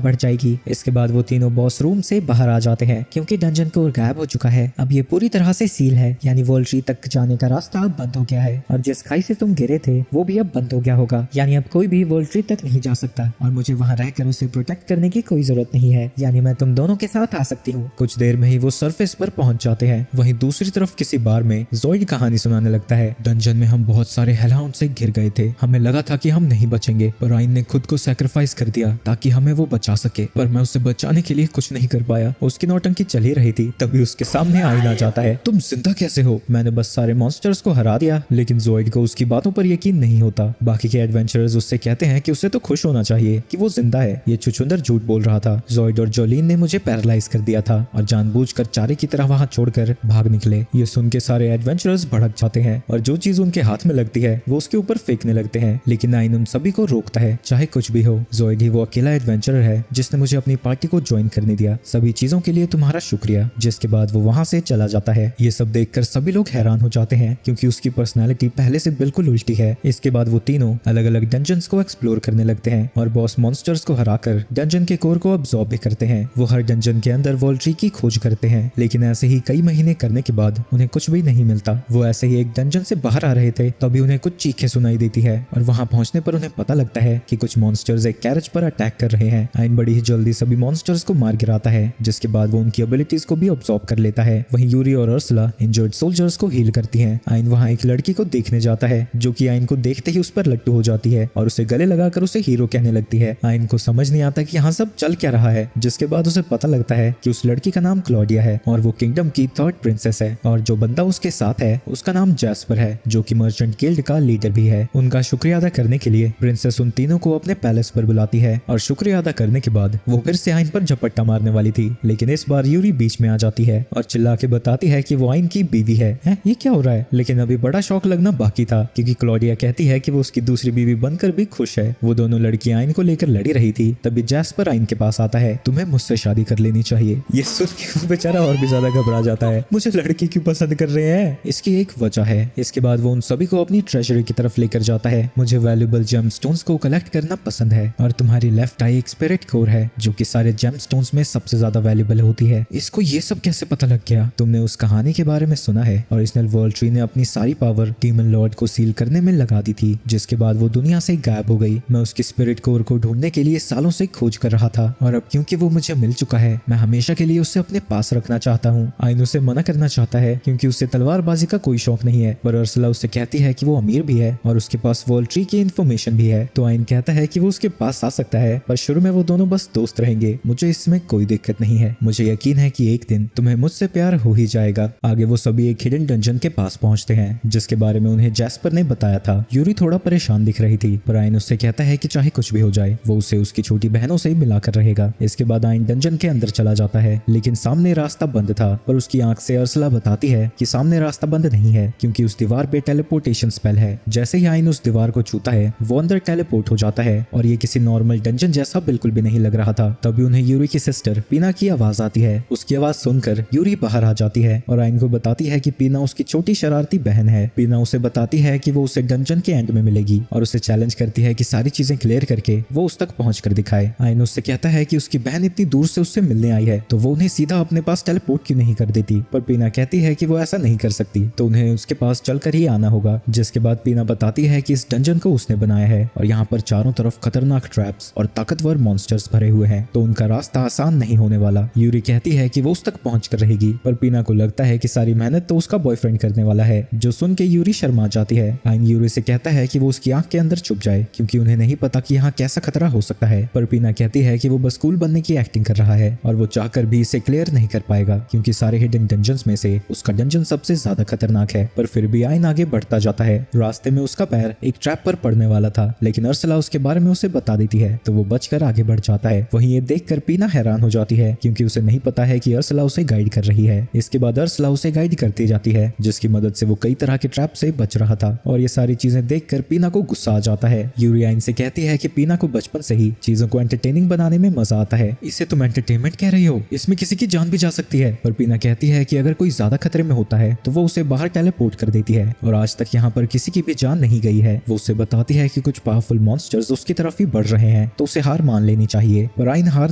बढ़ जाएगी। इसके बाद वो तीनों बॉस रूम से बाहर आ जाते हैं क्योंकि डंजन कोर गायब हो चुका है। अब ये पूरी तरह से सील है, यानी वॉल ट्री तक जाने का रास्ता अब बंद हो गया है और जिस खाई से तुम गिरे थे वो भी अब बंद हो गया होगा, यानी अब कोई भी वॉल ट्री तक नहीं जा सकता और मुझे वहाँ रहकर उसे प्रोटेक्ट करने की कोई जरूरत नहीं है, यानी मैं तुम दोनों के साथ आ सकती हूँ। कुछ देर में ही वो सरफेस पर पहुंच जाते हैं। वहीं दूसरी तरफ किसी बार में ज़ॉइड कहानी सुनाने लगता है। डंजन में हम बहुत सारे हेलहाउंड से घिर गए थे, हमें लगा था कि हम नहीं बचेंगे, पर आइन ने खुद को सैक्रिफाइस कर दिया ताकि हमें वो बचा सके, पर मैं उसे बचाने के लिए कुछ नहीं कर पाया। उसकी नौटंकी चल ही रही थी, तभी उसके सामने आइन आ जाता है। तुम जिंदा कैसे हो? मैंने बस सारे मॉन्स्टर्स को हरा दिया। लेकिन ज़ॉइड को उसकी बातों पर यकीन नहीं होता। बाकी के एडवेंचरर्स उससे कहते हैं कि उसे तो खुश होना चाहिए कि वो जिंदा है। ये छुछुंदर झूठ बोल रहा था। ज़ॉइड और जोलीन ने मुझे पैरालाइज कर दिया था और जानबूझकर चारे की तरह वहां छोड़कर भाग निकले। ये सुन के सारे एडवेंचरर्स भड़क जाते हैं और जो चीज उनके हाथ में लगती है वो उसके ऊपर फेंकने लगते हैं, लेकिन आइन उन सभी को रोकता है। चाहे कुछ भी हो, ज़ॉइड ही वो अकेला एडवेंचरर है जिसने मुझे अपनी पार्टी को ज्वाइन करने दिया। सभी चीजों के लिए तुम्हारा शुक्रिया। जिसके बाद वो वहां से चला जाता है। ये सब देखकर सभी लोग हैरान हो जाते हैं क्योंकि उसकी पर्सनैलिटी पहले से बिल्कुल उल्टी है। इसके बाद वो तीनों अलग अलग डंजन्स को एक्सप्लोर करने लगते हैं और बॉस मॉन्स्टर्स को हराकर डंजन के कोर को अब्सॉर्ब भी करते हैं। वो हर डंजन के अंदर वॉल ट्री की खोज करते हैं, लेकिन ऐसे ही कई महीने करने के बाद उन्हें कुछ भी नहीं मिलता। वो ऐसे ही एक डंजन से बाहर आ रहे थे, तभी उन्हें कुछ चीखें सुनाई देती है और वहां पहुंचने पर उन्हें पता लगता है कि कुछ मॉन्स्टर्स एक कैरेज पर अटैक कर रहे हैं। आइन बड़ी ही जल्दी सभी मॉन्स्टर्स को मार गिराता है, जिसके बाद वो उनकी एबिलिटीज को भी अब्सॉर्ब कर लेता है। वहीं यूरी और अर्सला इंजर्ड सोल्जर्स को हील करती हैं। आइन वहां एक लड़की को देखने जाता है जो कि आइन को देखते ही उस पर लट्टू हो जाती है और उसे गले लगाकर उसे हीरो कहने लगती है। आइन को समझ नहीं आता कि यहाँ सब चल क्या रहा है, जिसके बाद उसे पता लगता है कि उस लड़की का नाम क्लॉडिया है और वो किंगडम की 3rd प्रिंसेस है और जो बंदा उसके साथ है उसका नाम जैस्पर है जो कि मर्चेंट गिल्ड का लीडर भी है। उनका शुक्रिया अदा करने के लिए प्रिंसेस उन तीनों को अपने पैलेस पर बुलाती है और शुक्रिया अदा करने के बाद वो फिर से आइन पर झपट्टा मारने वाली थी, लेकिन इस बार यूरी बीच में आ जाती है और चिल्ला के बताती है कि वो आइन की बीवी है। ये क्या हो रहा है? लेकिन अभी बड़ा शौक लगना बाकी था क्योंकि क्लॉडिया कहती है कि वो उसकी दूसरी बीवी बनकर भी खुश है। वो दोनों लड़कियां आइन को लेकर लड़ी रही थी, तभी जैस्पर आइन के पास आता है। तुम्हें मुझसे शादी कर लेनी चाहिए। ये सुन के वो बेचारा और भी ज्यादा घबरा जाता है। मुझे लड़की क्यों पसंद कर रहे हैं? इसकी एक वजह है। इसके बाद वो उन सभी को अपनी ट्रेजरी की तरफ लेकर जाता है। मुझे वैल्यूएबल जेमस्टोन्स को कलेक्ट करना पसंद है और तुम्हारी लेफ्ट आई एक स्पिरिट कोर है जो कि सारे जेमस्टोन्स में सबसे ज्यादा वैल्यूएबल होती है। इसको ये सब कैसे पता लग गया? तुमने उस कहानी के बारे में सुना है? ओरिजिनल वर्ल्ड ट्री ने अपनी सारी पावर डीमन लॉर्ड को सील करने में लगा दी थी, जिसके बाद वो दुनिया से गायब हो गई। मैं उसकी स्पिरिट कोर को ढूंढने के लिए सालों से खोज कर रहा था और अब क्योंकि वो मुझे मिल चुका है, मैं हमेशा के लिए उसे अपने पास रखना चाहता हूँ। आइन उसे मना करना चाहता है क्योंकि उसे तलवारबाजी का कोई शौक नहीं है, पर अर्सला उससे कहती है कि वो अमीर भी है और उसके पास वर्ल्ड ट्री की इन्फॉर्मेशन भी है। तो आइन कहता है कि वो उसके पास आ सकता है, पर शुरू में वो दोनों बस दोस्त रहेंगे। मुझे इसमें कोई दिक्कत नहीं है। मुझे यकीन है कि एक दिन तुम्हें मुझसे प्यार हो ही जाएगा। आगे वो सभी एक हिडन डंजन के पास पहुंचते हैं जिसके बारे में उन्हें जैस्पर ने बताया था। यूरी थोड़ा परेशान दिख रही थी, पर आइन उससे कहता है कि चाहे कुछ भी हो जाए वो उसे उसकी छोटी बहनों से मिलाकर रहेगा। इसके बाद आइन डंजन के अंदर चला जाता है, लेकिन सामने रास्ता बंद था। पर उसकी आंख से अर्सला बताती है कि सामने रास्ता बंद नहीं है क्योंकि उस दीवार पे टेलीपोर्टेशन स्पेल है। जैसे ही आइन उस दीवार को छूता है वो अंदर टेलीपोर्ट हो जाता है और ये किसी नॉर्मल डंजन जैसा बिल्कुल भी नहीं लग रहा था। तभी उन्हें यूरी की सिस्टर पीना की आवाज आती है। उसकी आवाज सुनकर यूरी बाहर आ जाती है और आइन को बताती है कि पीना उसकी छोटी शरारती बहन है। पीना उसे बताती है कि वो उसे डंजन के एंड में मिलेगी और उसे चैलेंज करती है कि सारी चीजें क्लियर करके वो उस तक पहुंच कर दिखाए। आइन उससे कहता है कि उसकी बहन इतनी दूर से उससे मिलने आई है तो वो उन्हें सीधा अपने पास टेलीपोर्ट क्यों नहीं कर देती, पर पीना कहती है कि वो ऐसा नहीं कर सकती, तो उन्हें उसके पास चलकर ही आना होगा। जिसके बाद पीना बताती है कि इस डंजन को उसने बनाया है और यहाँ पर चारों तरफ खतरनाक ट्रैप्स और ताकतवर मॉन्स्टर्स भरे हुए हैं, तो उनका रास्ता आसान नहीं होने वाला। यूरी कहती है कि वो उस तक पहुंच कर रहेगी, पर पीना को लगता है कि सारी मेहनत तो उसका बॉयफ्रेंड करने वाला है, जो सुन के यूरी शर्मा जाती है। आइन यूरी से कहता है कि वो उसकी आंख के अंदर छुप जाए क्योंकि उन्हें नहीं पता कि यहाँ कैसा खतरा हो सकता है, पर पीना कहती है कि वो बस कूल बनने की एक्टिंग कर रहा है और वो चाहकर भी इसे क्लियर नहीं कर पाएगा क्योंकि सारे हिडन डंजन्स में से उसका डंजन सबसे ज्यादा खतरनाक है। पर फिर भी आइन आगे बढ़ता जाता है। रास्ते में उसका पैर एक ट्रैप पर पड़ने वाला था, लेकिन अर्सला उसके बारे में उसे बता देती है तो वो बचकर आगे बढ़ जाता है। वहीं ये देखकर पीना हैरान हो जाती है क्योंकि उसे नहीं पता है कि अर्सला उसे गाइड कर रही है। इसके बाद अर्सला उसे गाइड करती जाती है जिसकी मदद से वो कई तरह के ट्रैप से बच रहा था और ये सारी चीजें देखकर पीना को गुस्सा आ जाता है। यूरी आइन से कहती है कि पीना को बचपन से ही चीजों को एंटरटेनिंग बनाने में मजा आता है। इसे तुम एंटरटेनमेंट कह रही हो? इसमें किसी की जान भी जा सकती है। पर पीना कहती है कि अगर कोई ज्यादा खतरे में होता है तो वो उसे बाहर टेलीपोर्ट कर देती है और आज तक यहाँ पर किसी की भी जान नहीं गई है। है। वो उसे बताती है कि कुछ पावरफुल मॉन्स्टर्स उसकी तरफ ही बढ़ रहे हैं, तो उसे हार मान लेनी चाहिए। पर आइन हार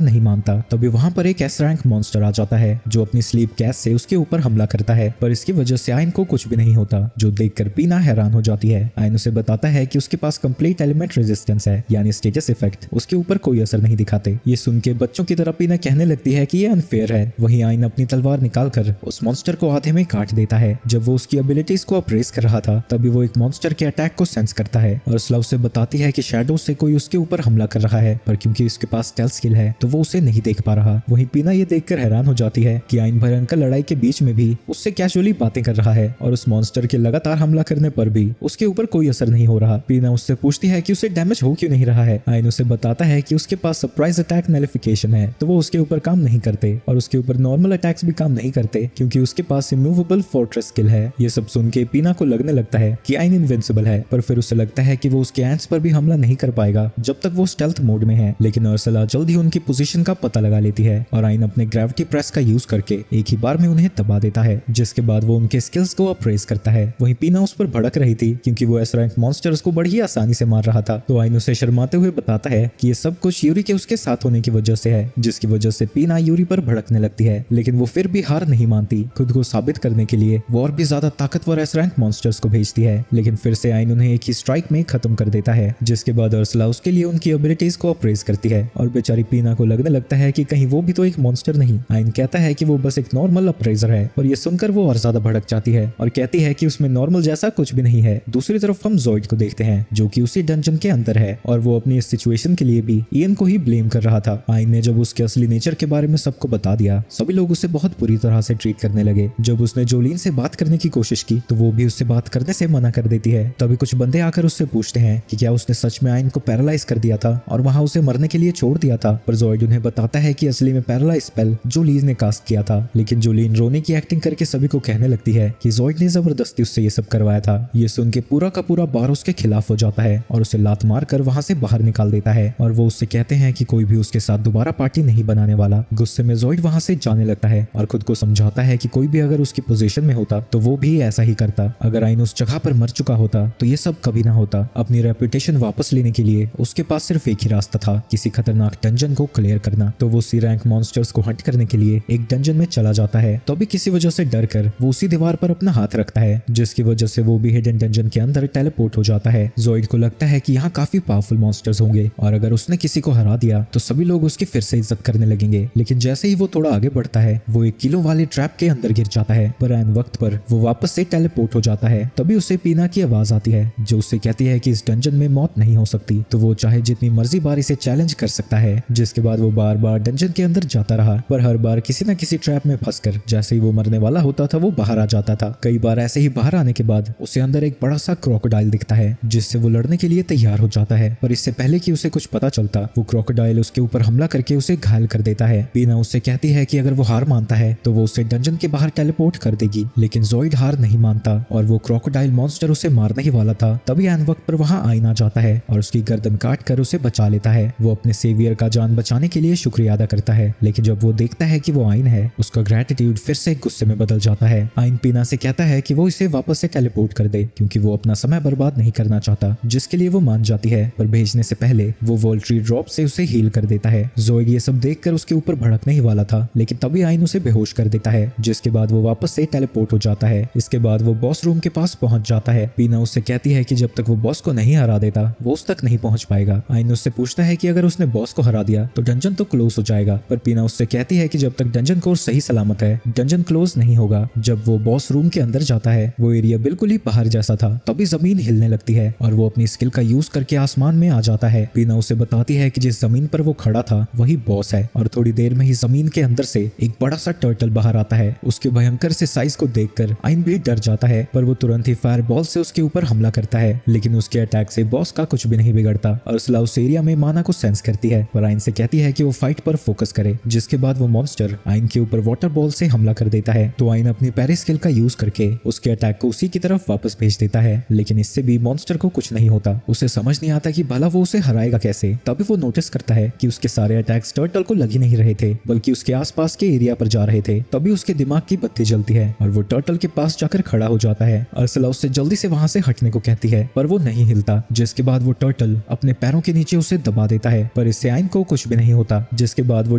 नहीं मानता। तभी वहाँ पर एक एस रैंक मॉन्स्टर आ जाता है जो अपनी स्लीप गैस से उसके ऊपर हमला करता है, पर इसकी वजह से आइन को कुछ भी नहीं होता, जो देखकर पीना हैरान हो जाती है। आइन उसे बताता है कि उसके पास कंप्लीट एलिमेंट रेजिस्टेंस है, यानी स्टेटस इफेक्ट उसके ऊपर कोई असर नहीं दिखाते। ये सुन के बच्चों की तरह पीना कहने लगती है कि ये अनफेयर है। वहीं आइन अपनी तलवार निकालकर उस मॉन्स्टर को आधे में काट देता है। जब वो उसकी एबिलिटीज को अप्रेस कर रहा था, तभी वो एक मॉन्स्टर के अटैक को सेंस करता है और स्ला उसे बताती है कि शैडो से कोई उसके ऊपर हमला कर रहा है, पर क्योंकि उसके पास स्टेल्थ स्किल है तो वो उसे नहीं देख पा रहा। वहीं पीना ये देखकर हैरान हो जाती है कि आइन भयंकर लड़ाई के बीच में भी उससे कैजुअली बातें कर रहा है और उस मॉन्स्टर के लगातार हमला करने पर भी उसके ऊपर कोई असर नहीं हो रहा। पीना उससे पूछती है कि उसे डैमेज हो क्यों नहीं रहा है। आइन उसे बताता है कि उसके पास सरप्राइज अटैक नलिफिकेशन है, तो वो उसके ऊपर काम नहीं करते और उसके ऊपर नॉर्मल अटैक्स भी काम नहीं करते क्योंकि उसके पास इमूवेबल फोर्ट्रेस स्किल है। ये सब सुन के पीना को लगने लगता है कि आइन इनविंसिबल है, पर फिर उसे लगता है कि वो उसके एंट्स पर भी हमला नहीं कर पाएगा जब तक वो स्टेल्थ मोड में है। लेकिन उर्सुला जल्द ही उनकी पोजीशन का पता लगा लेती है और आइन अपने ग्रेविटी प्रेस का यूज करके एक ही बार में उन्हें दबा देता है, जिसके बाद वो उनके स्किल्स को अप्रेस करता है। वहीं पीना उस पर भड़क रही थी क्योंकि वो एस रैंक मॉन्स्टर्स को बड़ी आसानी से मार रहा था, तो आइन उसे शर्माते हुए बताता है कि ये सब कुछ यूरी के उसके साथ होने की वजह से है, जिसकी वजह से पीना यूरी पर भड़कने लगती है। लेकिन वो फिर भी हार नहीं मानती। खुद को साबित करने के लिए वो और भी ज्यादा ताकतवर एस रैंक मॉन्स्टर्स को भेजती है, लेकिन फिर से आइन उन्हें एक ही स्ट्राइक में खत्म कर देता है, जिसके बाद उर्सुला उसके लिए उनकी एबिलिटीज को अप्रेस करती है और बेचारी पीना को लगने लगता है कि कहीं वो भी तो एक मॉन्स्टर नहीं। आइन कहता है कि वो बस एक नॉर्मल अप्रेजर है और ये सुनकर वो और ज्यादा भड़क जाती है और कहती है कि उसमें नॉर्मल जैसा कुछ भी नहीं है। दूसरी तरफ हम ज़ॉइड को देखते हैं जो कि उसी डंजन के अंदर है और वो अपनी इस सिचुएशन के लिए भी इयन को ही ब्लेम कर रहा था। आइन ने जब उसके असली नेचर के बारे में सबको बता दिया, सभी लोग उसे बहुत बुरी तरह से ट्रीट करने लगे। जब उसने जोलीन से बात करने की कोशिश की तो वो भी उससे बात करने से मना कर देती है। तभी कुछ बंदे आकर उससे पूछते हैं कि क्या उसने सच में आइन को पैरालाइज कर दिया था और वहां उसे मरने के लिए छोड़ दिया था, पर ज़ॉइड उन्हें बताता है कि असली में पैरालाइज स्पेल जोलीन ने कास्ट किया था। लेकिन जोलीन रोने की एक्टिंग करके सभी को कहने लगती है कि ज़ॉइड ने जबरदस्ती उससे ये सब करवाया था। ये सुन के पूरा का पूरा बार उसके खिलाफ हो जाता है और उसे लात मार कर वहां से बाहर निकाल देता है और वो उससे कहते हैं कि कोई भी उसके साथ दोबारा पार्टी नहीं बनाने वाला। गुस्से में ज़ॉइड वहां से जाने लगता है और खुद को समझाता है कि कोई भी अगर उसकी पोजीशन में होता तो वो भी ऐसा ही करता। अगर आइन उस जगह पर मर चुका होता तो ये सब कभी ना होता। अपनी रेपुटेशन वापस लेने के लिए उसके पास सिर्फ एक ही रास्ता था, किसी खतरनाक डंजन को क्लियर करना। तो वो सी रैंक मॉन्स्टर्स को हंट करने के लिए एक डंजन में चला जाता है। तो अभी किसी वजह से डर कर वो उसी दीवार पर अपना हाथ रखता है, जिसकी वजह से वो भी हिडन डंजन के अंदर टेलीपोर्ट हो जाता है। ज़ॉइड को लगता है कि यहाँ काफी पावरफुल मॉन्स्टर्स होंगे और अगर उसने किसी को हरा दिया तो सभी लोग उसकी फिर से इज्जत करने लगेंगे। लेकिन जैसे ही वो थोड़ा आगे बढ़ता है वो एक किलो वाले ट्रैप के अंदर गिर जाता है, पर ऐन वक्त पर वो वापस से टेलीपोर्ट हो जाता है। तभी उसे पीना की आवाज आती है जो उससे कहती है कि इस डंजन में मौत नहीं हो सकती, तो वो चाहे जितनी मर्जी बार इसे चैलेंज कर सकता है। जिसके बाद वो बार बार डंजन के अंदर जाता रहा, पर हर बार किसी न किसी ट्रैप में फंसकर जैसे ही वो मरने वाला होता था वो बाहर आ जाता था। कई बार ऐसे ही बाहर आने के बाद उसे अंदर एक बड़ा सा क्रोकोडाइल दिखता है जिससे वो लड़ने के लिए तैयार हो जाता है, पर इससे पहले कि उसे कुछ पता चलता वो क्रोकोडाइल उसके ऊपर हमला करके उसे घायल कर देता है। पीना उससे कहती है कि अगर वो हार मानता है तो वो उसे डंजन के बाहर टेलीपोर्ट कर देगी, लेकिन ज़ॉइड हार नहीं मानता और वो क्रोकोडाइल मॉन्स्टर उसे मारने ही वाला था। तभी ऐन वक्त पर वहां आइन आ जाता है और उसकी गर्दन काट कर उसे बचा लेता है। वो अपने सेवियर का जान बचाने के लिए शुक्रिया अदा करता है, लेकिन जब वो देखता है कि वो आइन है उसका ग्रेटिट्यूड फिर से गुस्से में बदल जाता है। आइन पीना से कहता है कि वो इसे वापस से टेलीपोर्ट कर दे क्योंकि वो अपना समय बर्बाद नहीं करना चाहता, जिसके लिए वो मान जाती है, पर भेजने से पहले वो वोल्ट्री ड्रॉप से उसे हील कर देता है। ज़ॉइड ये सब देखकर उसके ऊपर भड़कने ही वाला था, लेकिन तभी आइन उसे बेहोश कर देता है, जिसके बाद वो वापस से टेलीपोर्ट हो जाता है। इसके बाद वो बॉस रूम के पास पहुंच जाता है। पीना उससे कहती है कि जब तक वो बॉस को नहीं हरा देता वो उस तक नहीं पहुंच पाएगा। आइन उससे पूछता है कि अगर उसने बॉस को हरा दिया तो डंजन तो क्लोज हो जाएगा, पर पीना उससे कहती है कि जब तक डंजन कोर सही सलामत है डंजन क्लोज नहीं होगा। जब वो बॉस रूम के अंदर जाता है वो एरिया बिल्कुल ही बाहर जैसा था, तभी जमीन हिलने लगती है और वो अपनी स्किल का यूज करके आसमान में आ जाता है। पीना उसे बताती है कि जिस जमीन पर वो खड़ा था वही बॉस है और थोड़ी देर में ही जमीन के अंदर से एक बड़ा सा टर्टल बाहर आता है। उसके भयंकर से साइज को देखकर आइन भी डर जाता है, पर वो तुरंत ही फायर बॉल से उसके ऊपर हमला करता है, लेकिन उसके अटैक से बॉस का कुछ भी नहीं बिगड़ता। उर्सुला उस एरिया में माना को सेंस करती है, पर आइन से कहती है कि वो फाइट पर फोकस करे। जिसके बाद वो मॉन्स्टर आइन के ऊपर वाटर बॉल से हमला कर देता है, तो आइन अपनी पैरी स्किल का यूज करके उसके अटैक को उसी की तरफ वापस भेज देता है, लेकिन इससे भी मॉन्स्टर को कुछ नहीं होता। उसे समझ नहीं आता कि भला वो उसे हराएगा कैसे। तभी वो नोटिस करता है कि उसके सारे अटैक्स टर्टल को लग ही नहीं रहे थे, बल्कि उसके आसपास के एरिया पर जा रहे थे। तभी उसके दिमाग की बत्ती जलती है और वो टर्टल के पास जाकर खड़ा हो जाता है। उर्सुला उससे जल्दी से वहां से हटने को कहती है पर वो नहीं हिलता, जिसके बाद वो टर्टल अपने पैरों के नीचे उसे दबा देता है, पर इससे आइन को कुछ भी नहीं होता। जिसके बाद वो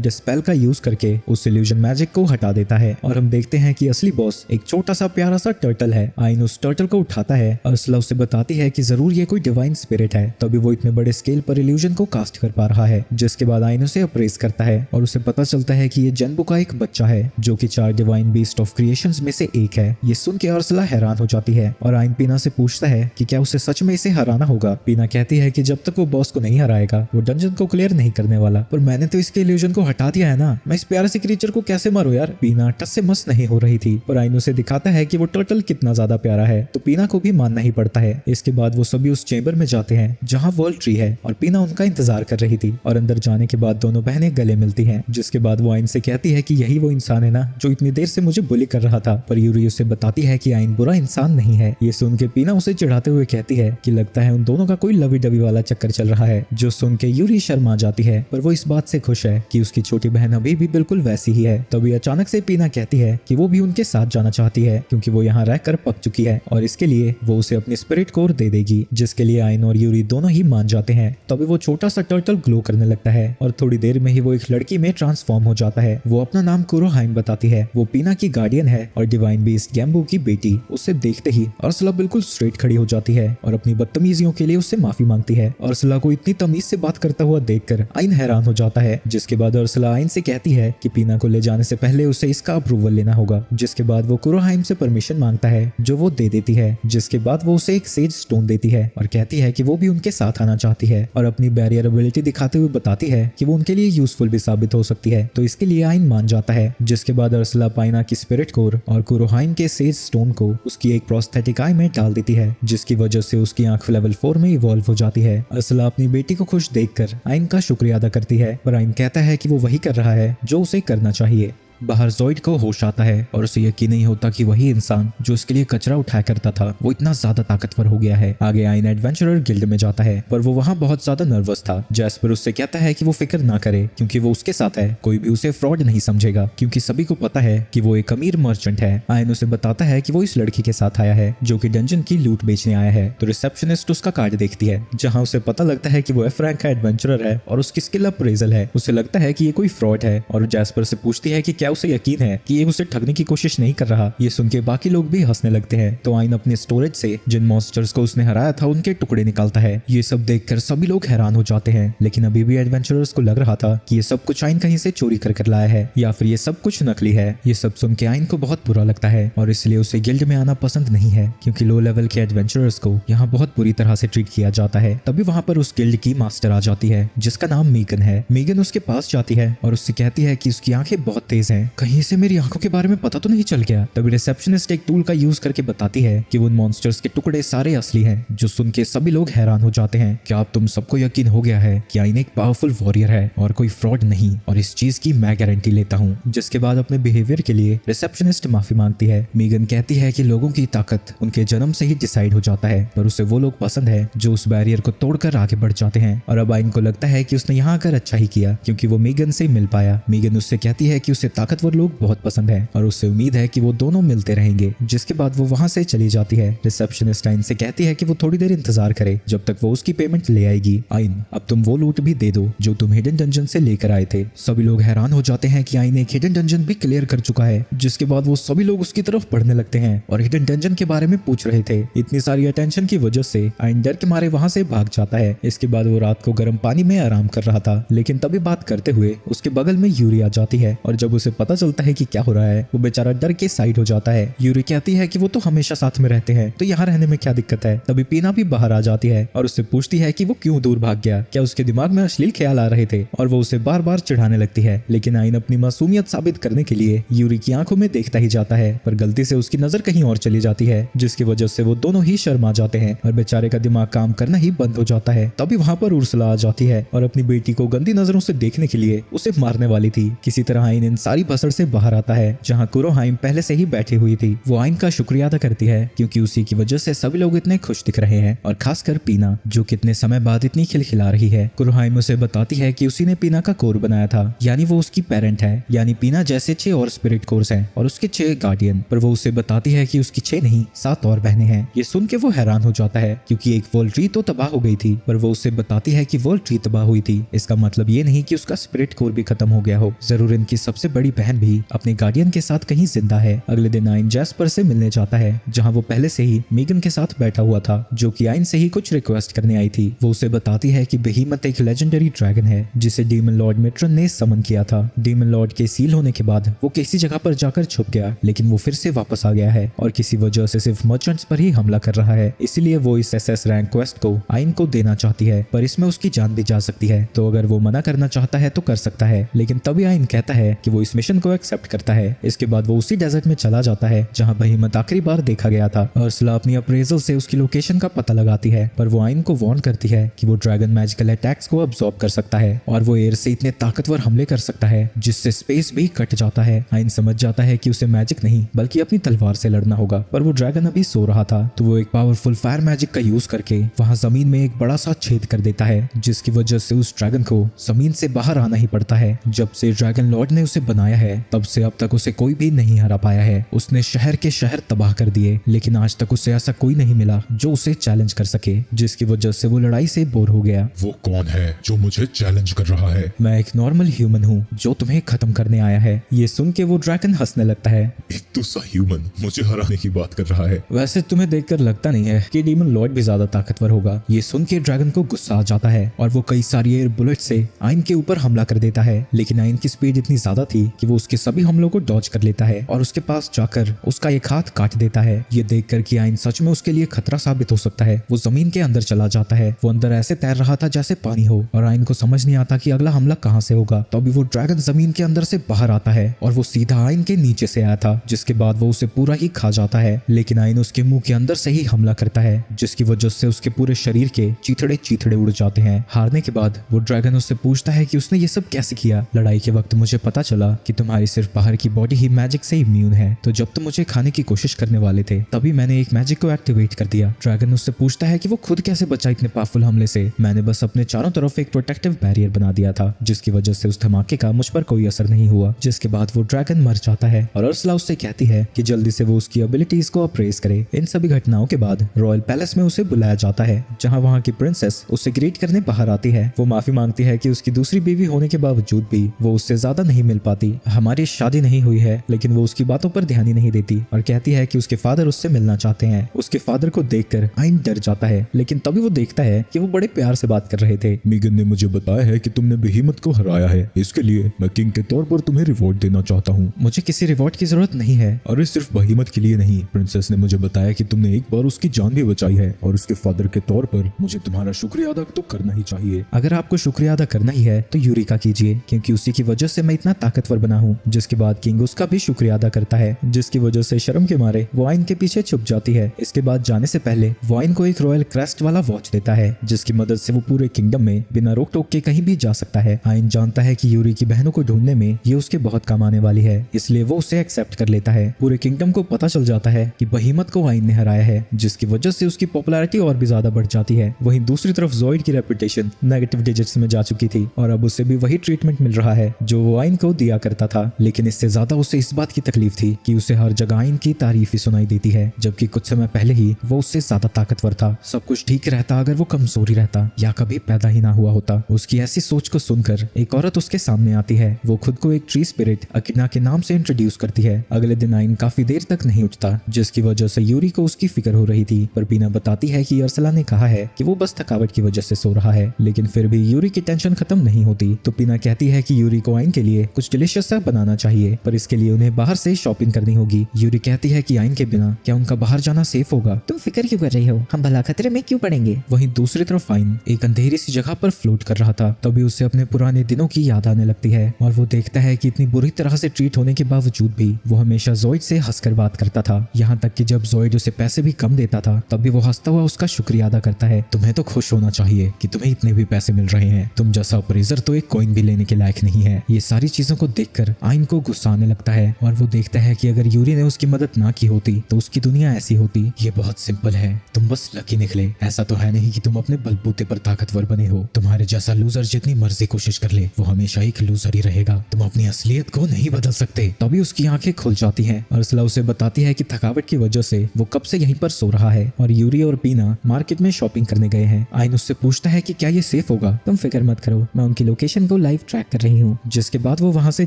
डिस्पेल का यूज करके उस इल्यूजन मैजिक को हटा देता है और हम देखते हैं कि असली बॉस एक छोटा सा प्यारा सा टर्टल है। आइन उस टर्टल को उठाता है। अर्सला उसे बताती है कि जरूर ये कोई डिवाइन स्पिरिट है, तभी वो इतने बड़े स्केल पर इल्यूजन को कास्ट कर पा रहा है। जिसके बाद आइन उसे अप्रेज करता है और उसे पता चलता है कि ये जनबू का एक बच्चा है जो कि 4 डिवाइन बीस्ट ऑफ क्रिएशंस में से एक है। ये सुन के अर्सला हैरान हो जाती है और आइन पीना से पूछता है कि क्या उसे सच में इसे हराना होगा। पीना कहती है कि जब तक वो बॉस को नहीं हराएगा वो डंजन को क्लियर नहीं करने वाला। पर मैंने तो इसके इल्यूजन को हटा दिया है ना, मैं इस प्यारे से क्रीचर को कैसे मारूं यार। पीना टस से मस नहीं हो रही थी, पर आइन उसे दिखाता है कि वो टर्टल कितना ज्यादा प्यारा है, तो पीना को भी मानना ही पड़ता है। इसके बाद वो सभी उस चेंबर में जाते हैं जहाँ वर्ल्ड ट्री है और पीना उनका इंतजार कर रही थी। और अंदर जाने के बाद दोनों बहनें गले मिलती हैं। जिसके बाद वो आइन से कहती है कि यही वो इंसान है ना जो इतनी देर से मुझे बुली कर रहा था। पर यूरी उसे बताती है कि आइन बुरा इंसान नहीं है। ये सुन के पीना उसे चिढ़ाते हुए कहती है कि लगता है उन दोनों का कोई लवी डवी वाला चक्कर चल रहा है, जो सुन के यूरी शर्मा जाती है। पर वो इस बात से खुश है कि उसकी छोटी बहन अभी भी बिल्कुल वैसी ही है। तभी अचानक से पीना कहती है कि वो भी उनके साथ जाना चाहती है क्योंकि वो यहाँ रहकर पक चुकी है और इसके लिए वो उसे अपनी स्पिरिट कोर दे देगी, जिसके लिए आइन और यूरी दोनों ही मान जाते हैं। तभी वो छोटा सा टर्टल ग्लो करने लगता है और थोड़ी देर में ही वो एक लड़की में ट्रांसफॉर्म हो जाता है। वो अपना नाम कुरोहाइन बताती है। वो पीना की गार्डियन है और डिवाइन बीस्ट गैम्बू की बेटी। उसे देखते ही अर्सला बिल्कुल स्ट्रेट खड़ी हो जाती है और अपनी बदतमीजियों के लिए उससे माफी मांगती है। अर्सला को इतनी तमीज से बात करता हुआ देखकर आइन हैरान हो जाता है। जिसके बाद अर्सला आइन से कहती है कि पीना को ले जाने से पहले उसे इसका अप्रूवल लेना होगा। जिसके बाद वो कुरोहाइन से परमिशन मांगता है जो वो दे देती है। जिसके बाद वो उसे एक सेज स्टोन देती है और कहती है कि वो भी उनके साथ आना चाहती है और अपनी बैरियर एबिलिटी दिखाते हुए बताती है कि वो उनके लिए यूजफुल भी साबित हो सकती है, तो इसके लिए आइन मान जाता है। जिसके बाद अर्सला पाइना की स्पिरिट कोर और कुरोहाइन के सेज स्टोन को उसकी एक प्रोस्थेटिक आई में डाल देती है, जिसकी वजह से उसकी आंख लेवल 4 में इवॉल्व हो जाती है। अर्सला अपनी बेटी को खुश देखकर आइन का शुक्रिया अदा करती है, पर आइन कहता है कि वो वही कर रहा है जो उसे करना चाहिए। बाहर ज़ॉइड को होश आता है और उसे यकीन नहीं होता कि वही इंसान जो उसके लिए कचरा उठाया करता था वो इतना ज्यादा ताकतवर हो गया है। आगे आइन एडवेंचरर गिल्ड में जाता है पर वो वहाँ बहुत ज्यादा नर्वस था। जैस्पर उससे कहता है कि वो फिक्र ना करे क्योंकि वो उसके साथ है, कोई भी उसे फ्रॉड नहीं समझेगा क्योंकि सभी को पता है कि वो एक अमीर मर्चेंट है। आइन उसे बताता है कि वो इस लड़की के साथ आया है जो कि डंजन की लूट बेचने आया है। तो रिसेप्शनिस्ट उसका कार्ड देखती है जहाँ उसे पता लगता है कि वो एफ रैंक का एडवेंचरर है और उसकी स्किल अप्रेजल है। उसे लगता है कि ये कोई फ्रॉड है और जैस्पर से पूछती है कि क्या उसे यकीन है कि ये उसे ठगने की कोशिश नहीं कर रहा। ये सुन के बाकी लोग भी हंसने लगते हैं। तो आइन अपने स्टोरेज से जिन मॉन्स्टर्स को उसने हराया था उनके टुकड़े निकालता है। ये सब देखकर सभी लोग हैरान हो जाते हैं, लेकिन अभी भी एडवेंचरर्स को लग रहा था कि ये सब कुछ आइन कहीं से चोरी कर लाया है या फिर ये सब कुछ नकली है। ये सब सुन के आइन को बहुत बुरा लगता है और इसलिए उसे गिल्ड में आना पसंद नहीं है क्योंकि लो लेवल के एडवेंचरर्स को यहाँ बहुत बुरी तरह से ट्रीट किया जाता है। तभी वहाँ पर उस गिल्ड की मास्टर आ जाती है जिसका नाम मीगन है। मीगन उसके पास जाती है और उससे कहती है कि उसकी आंखें बहुत तेज हैं, कहीं से मेरी आंखों के बारे में पता तो नहीं चल गया। तभी रिसेप्शनिस्ट एक टूल का यूज करके बताती है कि वो मॉन्स्टर्स के टुकड़े सारे असली हैं, जो सुन के सभी लोग हैरान हो जाते हैं। क्या अब तुम सबको यकीन हो गया है कि आइन एक पावरफुल वॉरियर है और कोई फ्रॉड नहीं, और इस चीज की मैं गारंटी लेता हूँ। जिसके बाद अपने बिहेवियर के लिए रिसेप्शनिस्ट माफी मांगती है। मीगन कहती है कि लोगों की ताकत उनके जन्म से ही डिसाइड हो जाता है, पर उसे वो लोग पसंद है जो उस बैरियर को तोड़कर आगे बढ़ जाते हैं। और अब आइन को लगता है कि उसने यहाँ आकर अच्छा ही किया क्योंकि वो मीगन से मिल पाया। मीगन उससे कहती है कि उसे ताकतवर लोग बहुत पसंद है और उससे उम्मीद है कि वो दोनों मिलते रहेंगे। जिसके बाद वो वहां से चली जाती है। रिसेप्शनिस्ट आइन से कहती है कि वो थोड़ी देर इंतजार करे जब तक वो उसकी पेमेंट ले आएगी। आइन, अब तुम वो लूट भी दे दो जो तुम हिडन डंजन से लेकर आए थे। सभी लोग हैरान हो जाते हैं कि आइन एक हिडन डंजन भी क्लियर कर चुका है। जिसके बाद वो सभी लोग उसकी तरफ बढ़ने लगते हैं और हिडन डंजन के बारे में पूछ रहे थे। इतनी सारी अटेंशन की वजह से आइन डर के मारे वहां से भाग जाता है। इसके बाद वो रात को गर्म पानी में आराम कर रहा था, लेकिन तभी बात करते हुए उसके बगल में यूरी आ जाती है और जब उसे पता चलता है कि क्या हो रहा है वो बेचारा डर के साइड हो जाता है। यूरी कहती है कि वो तो हमेशा साथ में रहते हैं तो यहाँ रहने में क्या दिक्कत है। तभी पीना भी बाहर आ जाती है और उससे पूछती है कि वो क्यों दूर भाग गया, क्या उसके दिमाग में अश्लील ख्याल आ रहे थे, और वो उसे बार बार चिढ़ाने लगती है। लेकिन आइन अपनी मासूमियत साबित करने के लिए यूरी की आंखों में देखता ही जाता है, पर गलती से उसकी नजर कहीं और चली जाती है जिसकी वजह से वो दोनों ही शर्मा जाते हैं और बेचारे का दिमाग काम करना ही बंद हो जाता है। तभी वहाँ पर उर्सला आ जाती है और अपनी बेटी को गंदी नजरों से देखने के लिए उसे मारने वाली थी। किसी तरह आइन इन सारी खाई बसड़ से बाहर आता है जहाँ कुरोहाइम पहले से ही बैठी हुई थी। वो आइन का शुक्रिया अदा करती है क्योंकि उसी की वजह से सभी लोग इतने खुश दिख रहे हैं और खासकर पीना जो कितने समय बाद इतनी खिलखिला रही है। कुरोहाइम उसे बताती है कि उसी ने पीना का कोर बनाया था, यानी वो उसकी पेरेंट है। यानी पीना जैसे 6 और स्पिरिट कोर्स हैं और उसके 6 गार्डियन, पर वो उसे बताती है कि उसकी 6 नहीं 7 और बहनें हैं। ये सुन के वो हैरान हो जाता है क्योंकि एक वॉल ट्री तो तबाह हो गई थी, पर वो उसे बताती है कि वॉल ट्री तबाह हुई थी इसका मतलब ये नहीं कि उसका स्पिरिट कोर भी खत्म हो गया हो। जरूर इनकी सबसे बड़ी बहन भी अपने गार्डियन के साथ कहीं जिंदा है। अगले दिन आइन जैस्पर से मिलने जाता है जहाँ वो पहले से ही मीगन के साथ बैठा हुआ था जो कि आइन से ही कुछ रिक्वेस्ट करने आई थी। वो उसे बताती है कि बेहीमत एक लेजेंडरी ड्रैगन है जिसे डीमन लॉर्ड मिट्रन ने समन किया था। डीमन लॉर्ड के सील होने के बाद वो किसी जगह पर जाकर छुप गया, लेकिन वो फिर से वापस आ गया है और किसी वजह से सिर्फ मर्चेंट्स पर ही हमला कर रहा है। इसीलिए वो इस एसएस रैंक क्वेस्ट को आइन को देना चाहती है, पर इसमें उसकी जान भी जा सकती है। तो अगर वो मना करना चाहता है तो कर सकता है, लेकिन तभी आइन कहता है कि वो इस मिशन को एक्सेप्ट करता है। इसके बाद वो उसी डेजर्ट में चला जाता है जहाँ बेहीमत आखिरी बार देखा गया था। अर्सला अपनी अप्रेजल से उसकी लोकेशन का पता लगाती है, पर वो आइन को वार्न करती है कि वो ड्रैगन मैजिकल अटैक्स को अब्सॉर्ब कर सकता है और वो एयर से इतने ताकतवर हमले कर सकता है जिससे स्पेस भी कट जाता है। आइन समझ जाता है कि उसे मैजिक नहीं बल्कि अपनी तलवार से लड़ना होगा, पर वो ड्रैगन अभी सो रहा था तो वो एक पावरफुल फायर मैजिक का यूज करके वहां जमीन में एक बड़ा सा छेद कर देता है, जिसकी वजह से उस ड्रैगन को जमीन से बाहर आना ही पड़ता है। जब से ड्रैगन लॉर्ड ने उसे बनाया है तब से अब तक उसे कोई भी नहीं हरा पाया है। उसने शहर के शहर तबाह कर दिए, लेकिन आज तक उसे ऐसा कोई नहीं मिला जो उसे चैलेंज कर सके, जिसकी वजह से वो लड़ाई से बोर हो गया। वो कौन है जो मुझे चैलेंज कर रहा है? मैं एक नॉर्मल ह्यूमन हूँ जो तुम्हें खत्म करने आया है। ये सुन के वो ड्रैगन हंसने लगता है। एक दूसरा ह्यूमन मुझे हराने की बात कर रहा है। वैसे तुम्हें देखकर लगता नहीं है कि डीमन लॉर्ड भी ज्यादा ताकतवर होगा। ये सुन के ड्रैगन को गुस्सा आ जाता है और वो कई सारी एयर बुलेट से आइन के ऊपर हमला कर देता है, लेकिन आइन की स्पीड इतनी ज्यादा थी कि वो उसके सभी हमलों को डॉज कर लेता है और उसके पास जाकर उसका एक हाथ काट देता है। ये देखकर कि आइन सच में उसके लिए खतरा साबित हो सकता है, वो जमीन के अंदर चला जाता है। वो अंदर ऐसे तैर रहा था जैसे पानी हो और आइन को समझ नहीं आता कि अगला हमला कहाँ से होगा। तो अभी वो ड्रैगन जमीन के अंदर से बाहर आता है और वो सीधा आइन के नीचे से आया था, जिसके बाद वो उसे पूरा ही खा जाता है। लेकिन आइन उसके मुंह के अंदर से ही हमला करता है, जिसकी वजह से उसके पूरे शरीर के चीथड़े चीथड़े उड़ जाते हैं। हारने के बाद वो ड्रैगन उससे पूछता है कि उसने ये सब कैसे किया। लड़ाई के वक्त मुझे पता चला कि तुम्हारी सिर्फ बाहर की बॉडी ही मैजिक से इम्यून है, तो जब तुम मुझे खाने की कोशिश करने वाले थे तभी मैंने एक मैजिक को एक्टिवेट कर दिया। ड्रैगन उससे पूछता है कि वो खुद कैसे बचा इतने पावरफुल हमले से। मैंने बस अपने चारों तरफ एक प्रोटेक्टिव बैरियर बना दिया था, जिसकी वजह से उस धमाके का मुझ पर कोई असर नहीं हुआ। जिसके बाद वो ड्रैगन मर जाता है और अर्सला उससे कहती है कि जल्दी से वो उसकी एबिलिटीज को अप्रेज करे। इन सभी घटनाओं के बाद रॉयल पैलेस में उसे बुलाया जाता है, जहाँ वहाँ की प्रिंसेस उसे ग्रीट करने बाहर आती है। वो माफी मांगती है कि उसकी दूसरी बीवी होने के बावजूद भी वो उससे ज्यादा नहीं मिल पाती। हमारी शादी नहीं हुई है, लेकिन वो उसकी बातों पर ध्यान ही नहीं देती और कहती है कि उसके फादर उससे मिलना चाहते हैं। उसके फादर को देखकर आइन डर जाता है, लेकिन तभी वो देखता है कि वो बड़े प्यार से बात कर रहे थे। मीगन ने मुझे बताया है कि तुमने बेहीमत को हराया है, इसके लिए मैं किंग के तौर पर तुम्हें रिवॉर्ड देना चाहता हूँ। मुझे किसी रिवॉर्ड की जरूरत नहीं है। अरे सिर्फ बेहीमत के लिए नहीं, प्रिंसेस ने मुझे बताया कि तुमने एक बार उसकी जान भी बचाई है और उसके फादर के तौर पर मुझे तुम्हारा शुक्रिया अदा तो करना ही चाहिए। अगर आपको शुक्रिया अदा करना ही है तो यूरिका कीजिए, क्योंकि उसी की वजह से मैं इतना ताकतवर बना हूँ। जिसके बाद किंग उसका भी शुक्रिया अदा करता है, जिसकी वजह से शर्म के मारे वो आइन के पीछे छुप जाती है। इसके बाद जाने से पहले वो आइन को एक रॉयल क्रेस्ट वाला वॉच देता है, जिसकी मदद से वो पूरे किंगडम में बिना रोक टोक के कहीं भी जा सकता है। आइन जानता है कि यूरी की बहनों को ढूंढने में ये उसके बहुत काम आने वाली है, इसलिए वो उसे एक्सेप्ट कर लेता है। पूरे किंगडम को पता चल जाता है कि बेहीमत को आइन ने हराया है, जिसकी वजह से उसकी पॉपुलैरिटी और भी ज्यादा बढ़ जाती है। वहीं दूसरी तरफ ज़ॉइड की रेपुटेशन नेगेटिव डिजिट्स में जा चुकी थी और अब उसे भी वही ट्रीटमेंट मिल रहा है जो वो आइन को दिया करता था, लेकिन इससे ज्यादा उसे इस बात की तकलीफ थी कि उसे हर जगह आइन की तारीफ ही सुनाई देती है, जबकि कुछ समय पहले ही वो उससे ज्यादा ताकतवर था। सब कुछ ठीक रहता अगर वो कमजोरी रहता या कभी पैदा ही ना हुआ होता। उसकी ऐसी सोच को सुनकर एक औरत उसके सामने आती है। वो खुद को एक ट्री स्पिरिट अकिना के नाम से इंट्रोड्यूस करती है। अगले दिन आइन काफी देर तक नहीं उठता, जिसकी वजह से यूरी को उसकी फिक्र हो रही थी, पर पीना बताती है कि अर्सला ने कहा है कि वो बस थकावट की वजह से सो रहा है। लेकिन फिर भी यूरी की टेंशन खत्म नहीं होती, तो पीना कहती है कि यूरी को आइन के लिए कुछ डिलीशियस सा बनाना चाहिए, पर इसके लिए उन्हें बाहर से शॉपिंग करनी होगी। यूरी कहती है कि आइन के बिना क्या उनका बाहर जाना सेफ होगा? तुम फिक्र क्यों कर रही हो, हम भला खतरे में क्यों पड़ेंगे। वहीं दूसरी तरफ आइन एक अंधेरी सी जगह पर फ्लोट कर रहा था, तभी उसे अपने पुराने दिनों की याद आने लगती है और वो देखता है कि इतनी बुरी तरह से ट्रीट होने के बावजूद भी वो हमेशा ज़ॉइड से हंसकर बात करता था। यहाँ तक कि जब ज़ॉइड उसे पैसे भी कम देता था तब भी वो हंसता हुआ उसका शुक्रिया अदा करता है। तुम्हें तो खुश होना चाहिए कि तुम्हें इतने भी पैसे मिल रहे हैं, तुम जैसा अप्रेजर तो एक कॉइन भी लेने के लायक नहीं है। ये सारी चीजों को देख देखकर आइन को गुस्सा आने लगता है और वो देखता है कि अगर यूरी ने उसकी मदद ना की होती तो उसकी दुनिया ऐसी होती। ये बहुत सिंपल है, तुम बस लकी निकले। ऐसा तो है नहीं कि तुम अपने बलबूते पर ताकतवर बने हो। तुम्हारे जैसा लूजर जितनी मर्जी कोशिश कर ले वो हमेशा एक लूजर ही रहेगा। तुम अपनी असलियत को नहीं बदल सकते। तभी उसकी आंखें खुल जाती हैं। अर्सला उसे बताती है कि थकावट की वजह से वो कब से यहीं पर सो रहा है और यूरी और पीना मार्केट में शॉपिंग करने गए हैं। आइन उससे पूछता है कि क्या ये सेफ होगा। तुम फिक्र मत करो, मैं उनकी लोकेशन को लाइव ट्रैक कर रही हूँ। जिसके बाद वो वहाँ से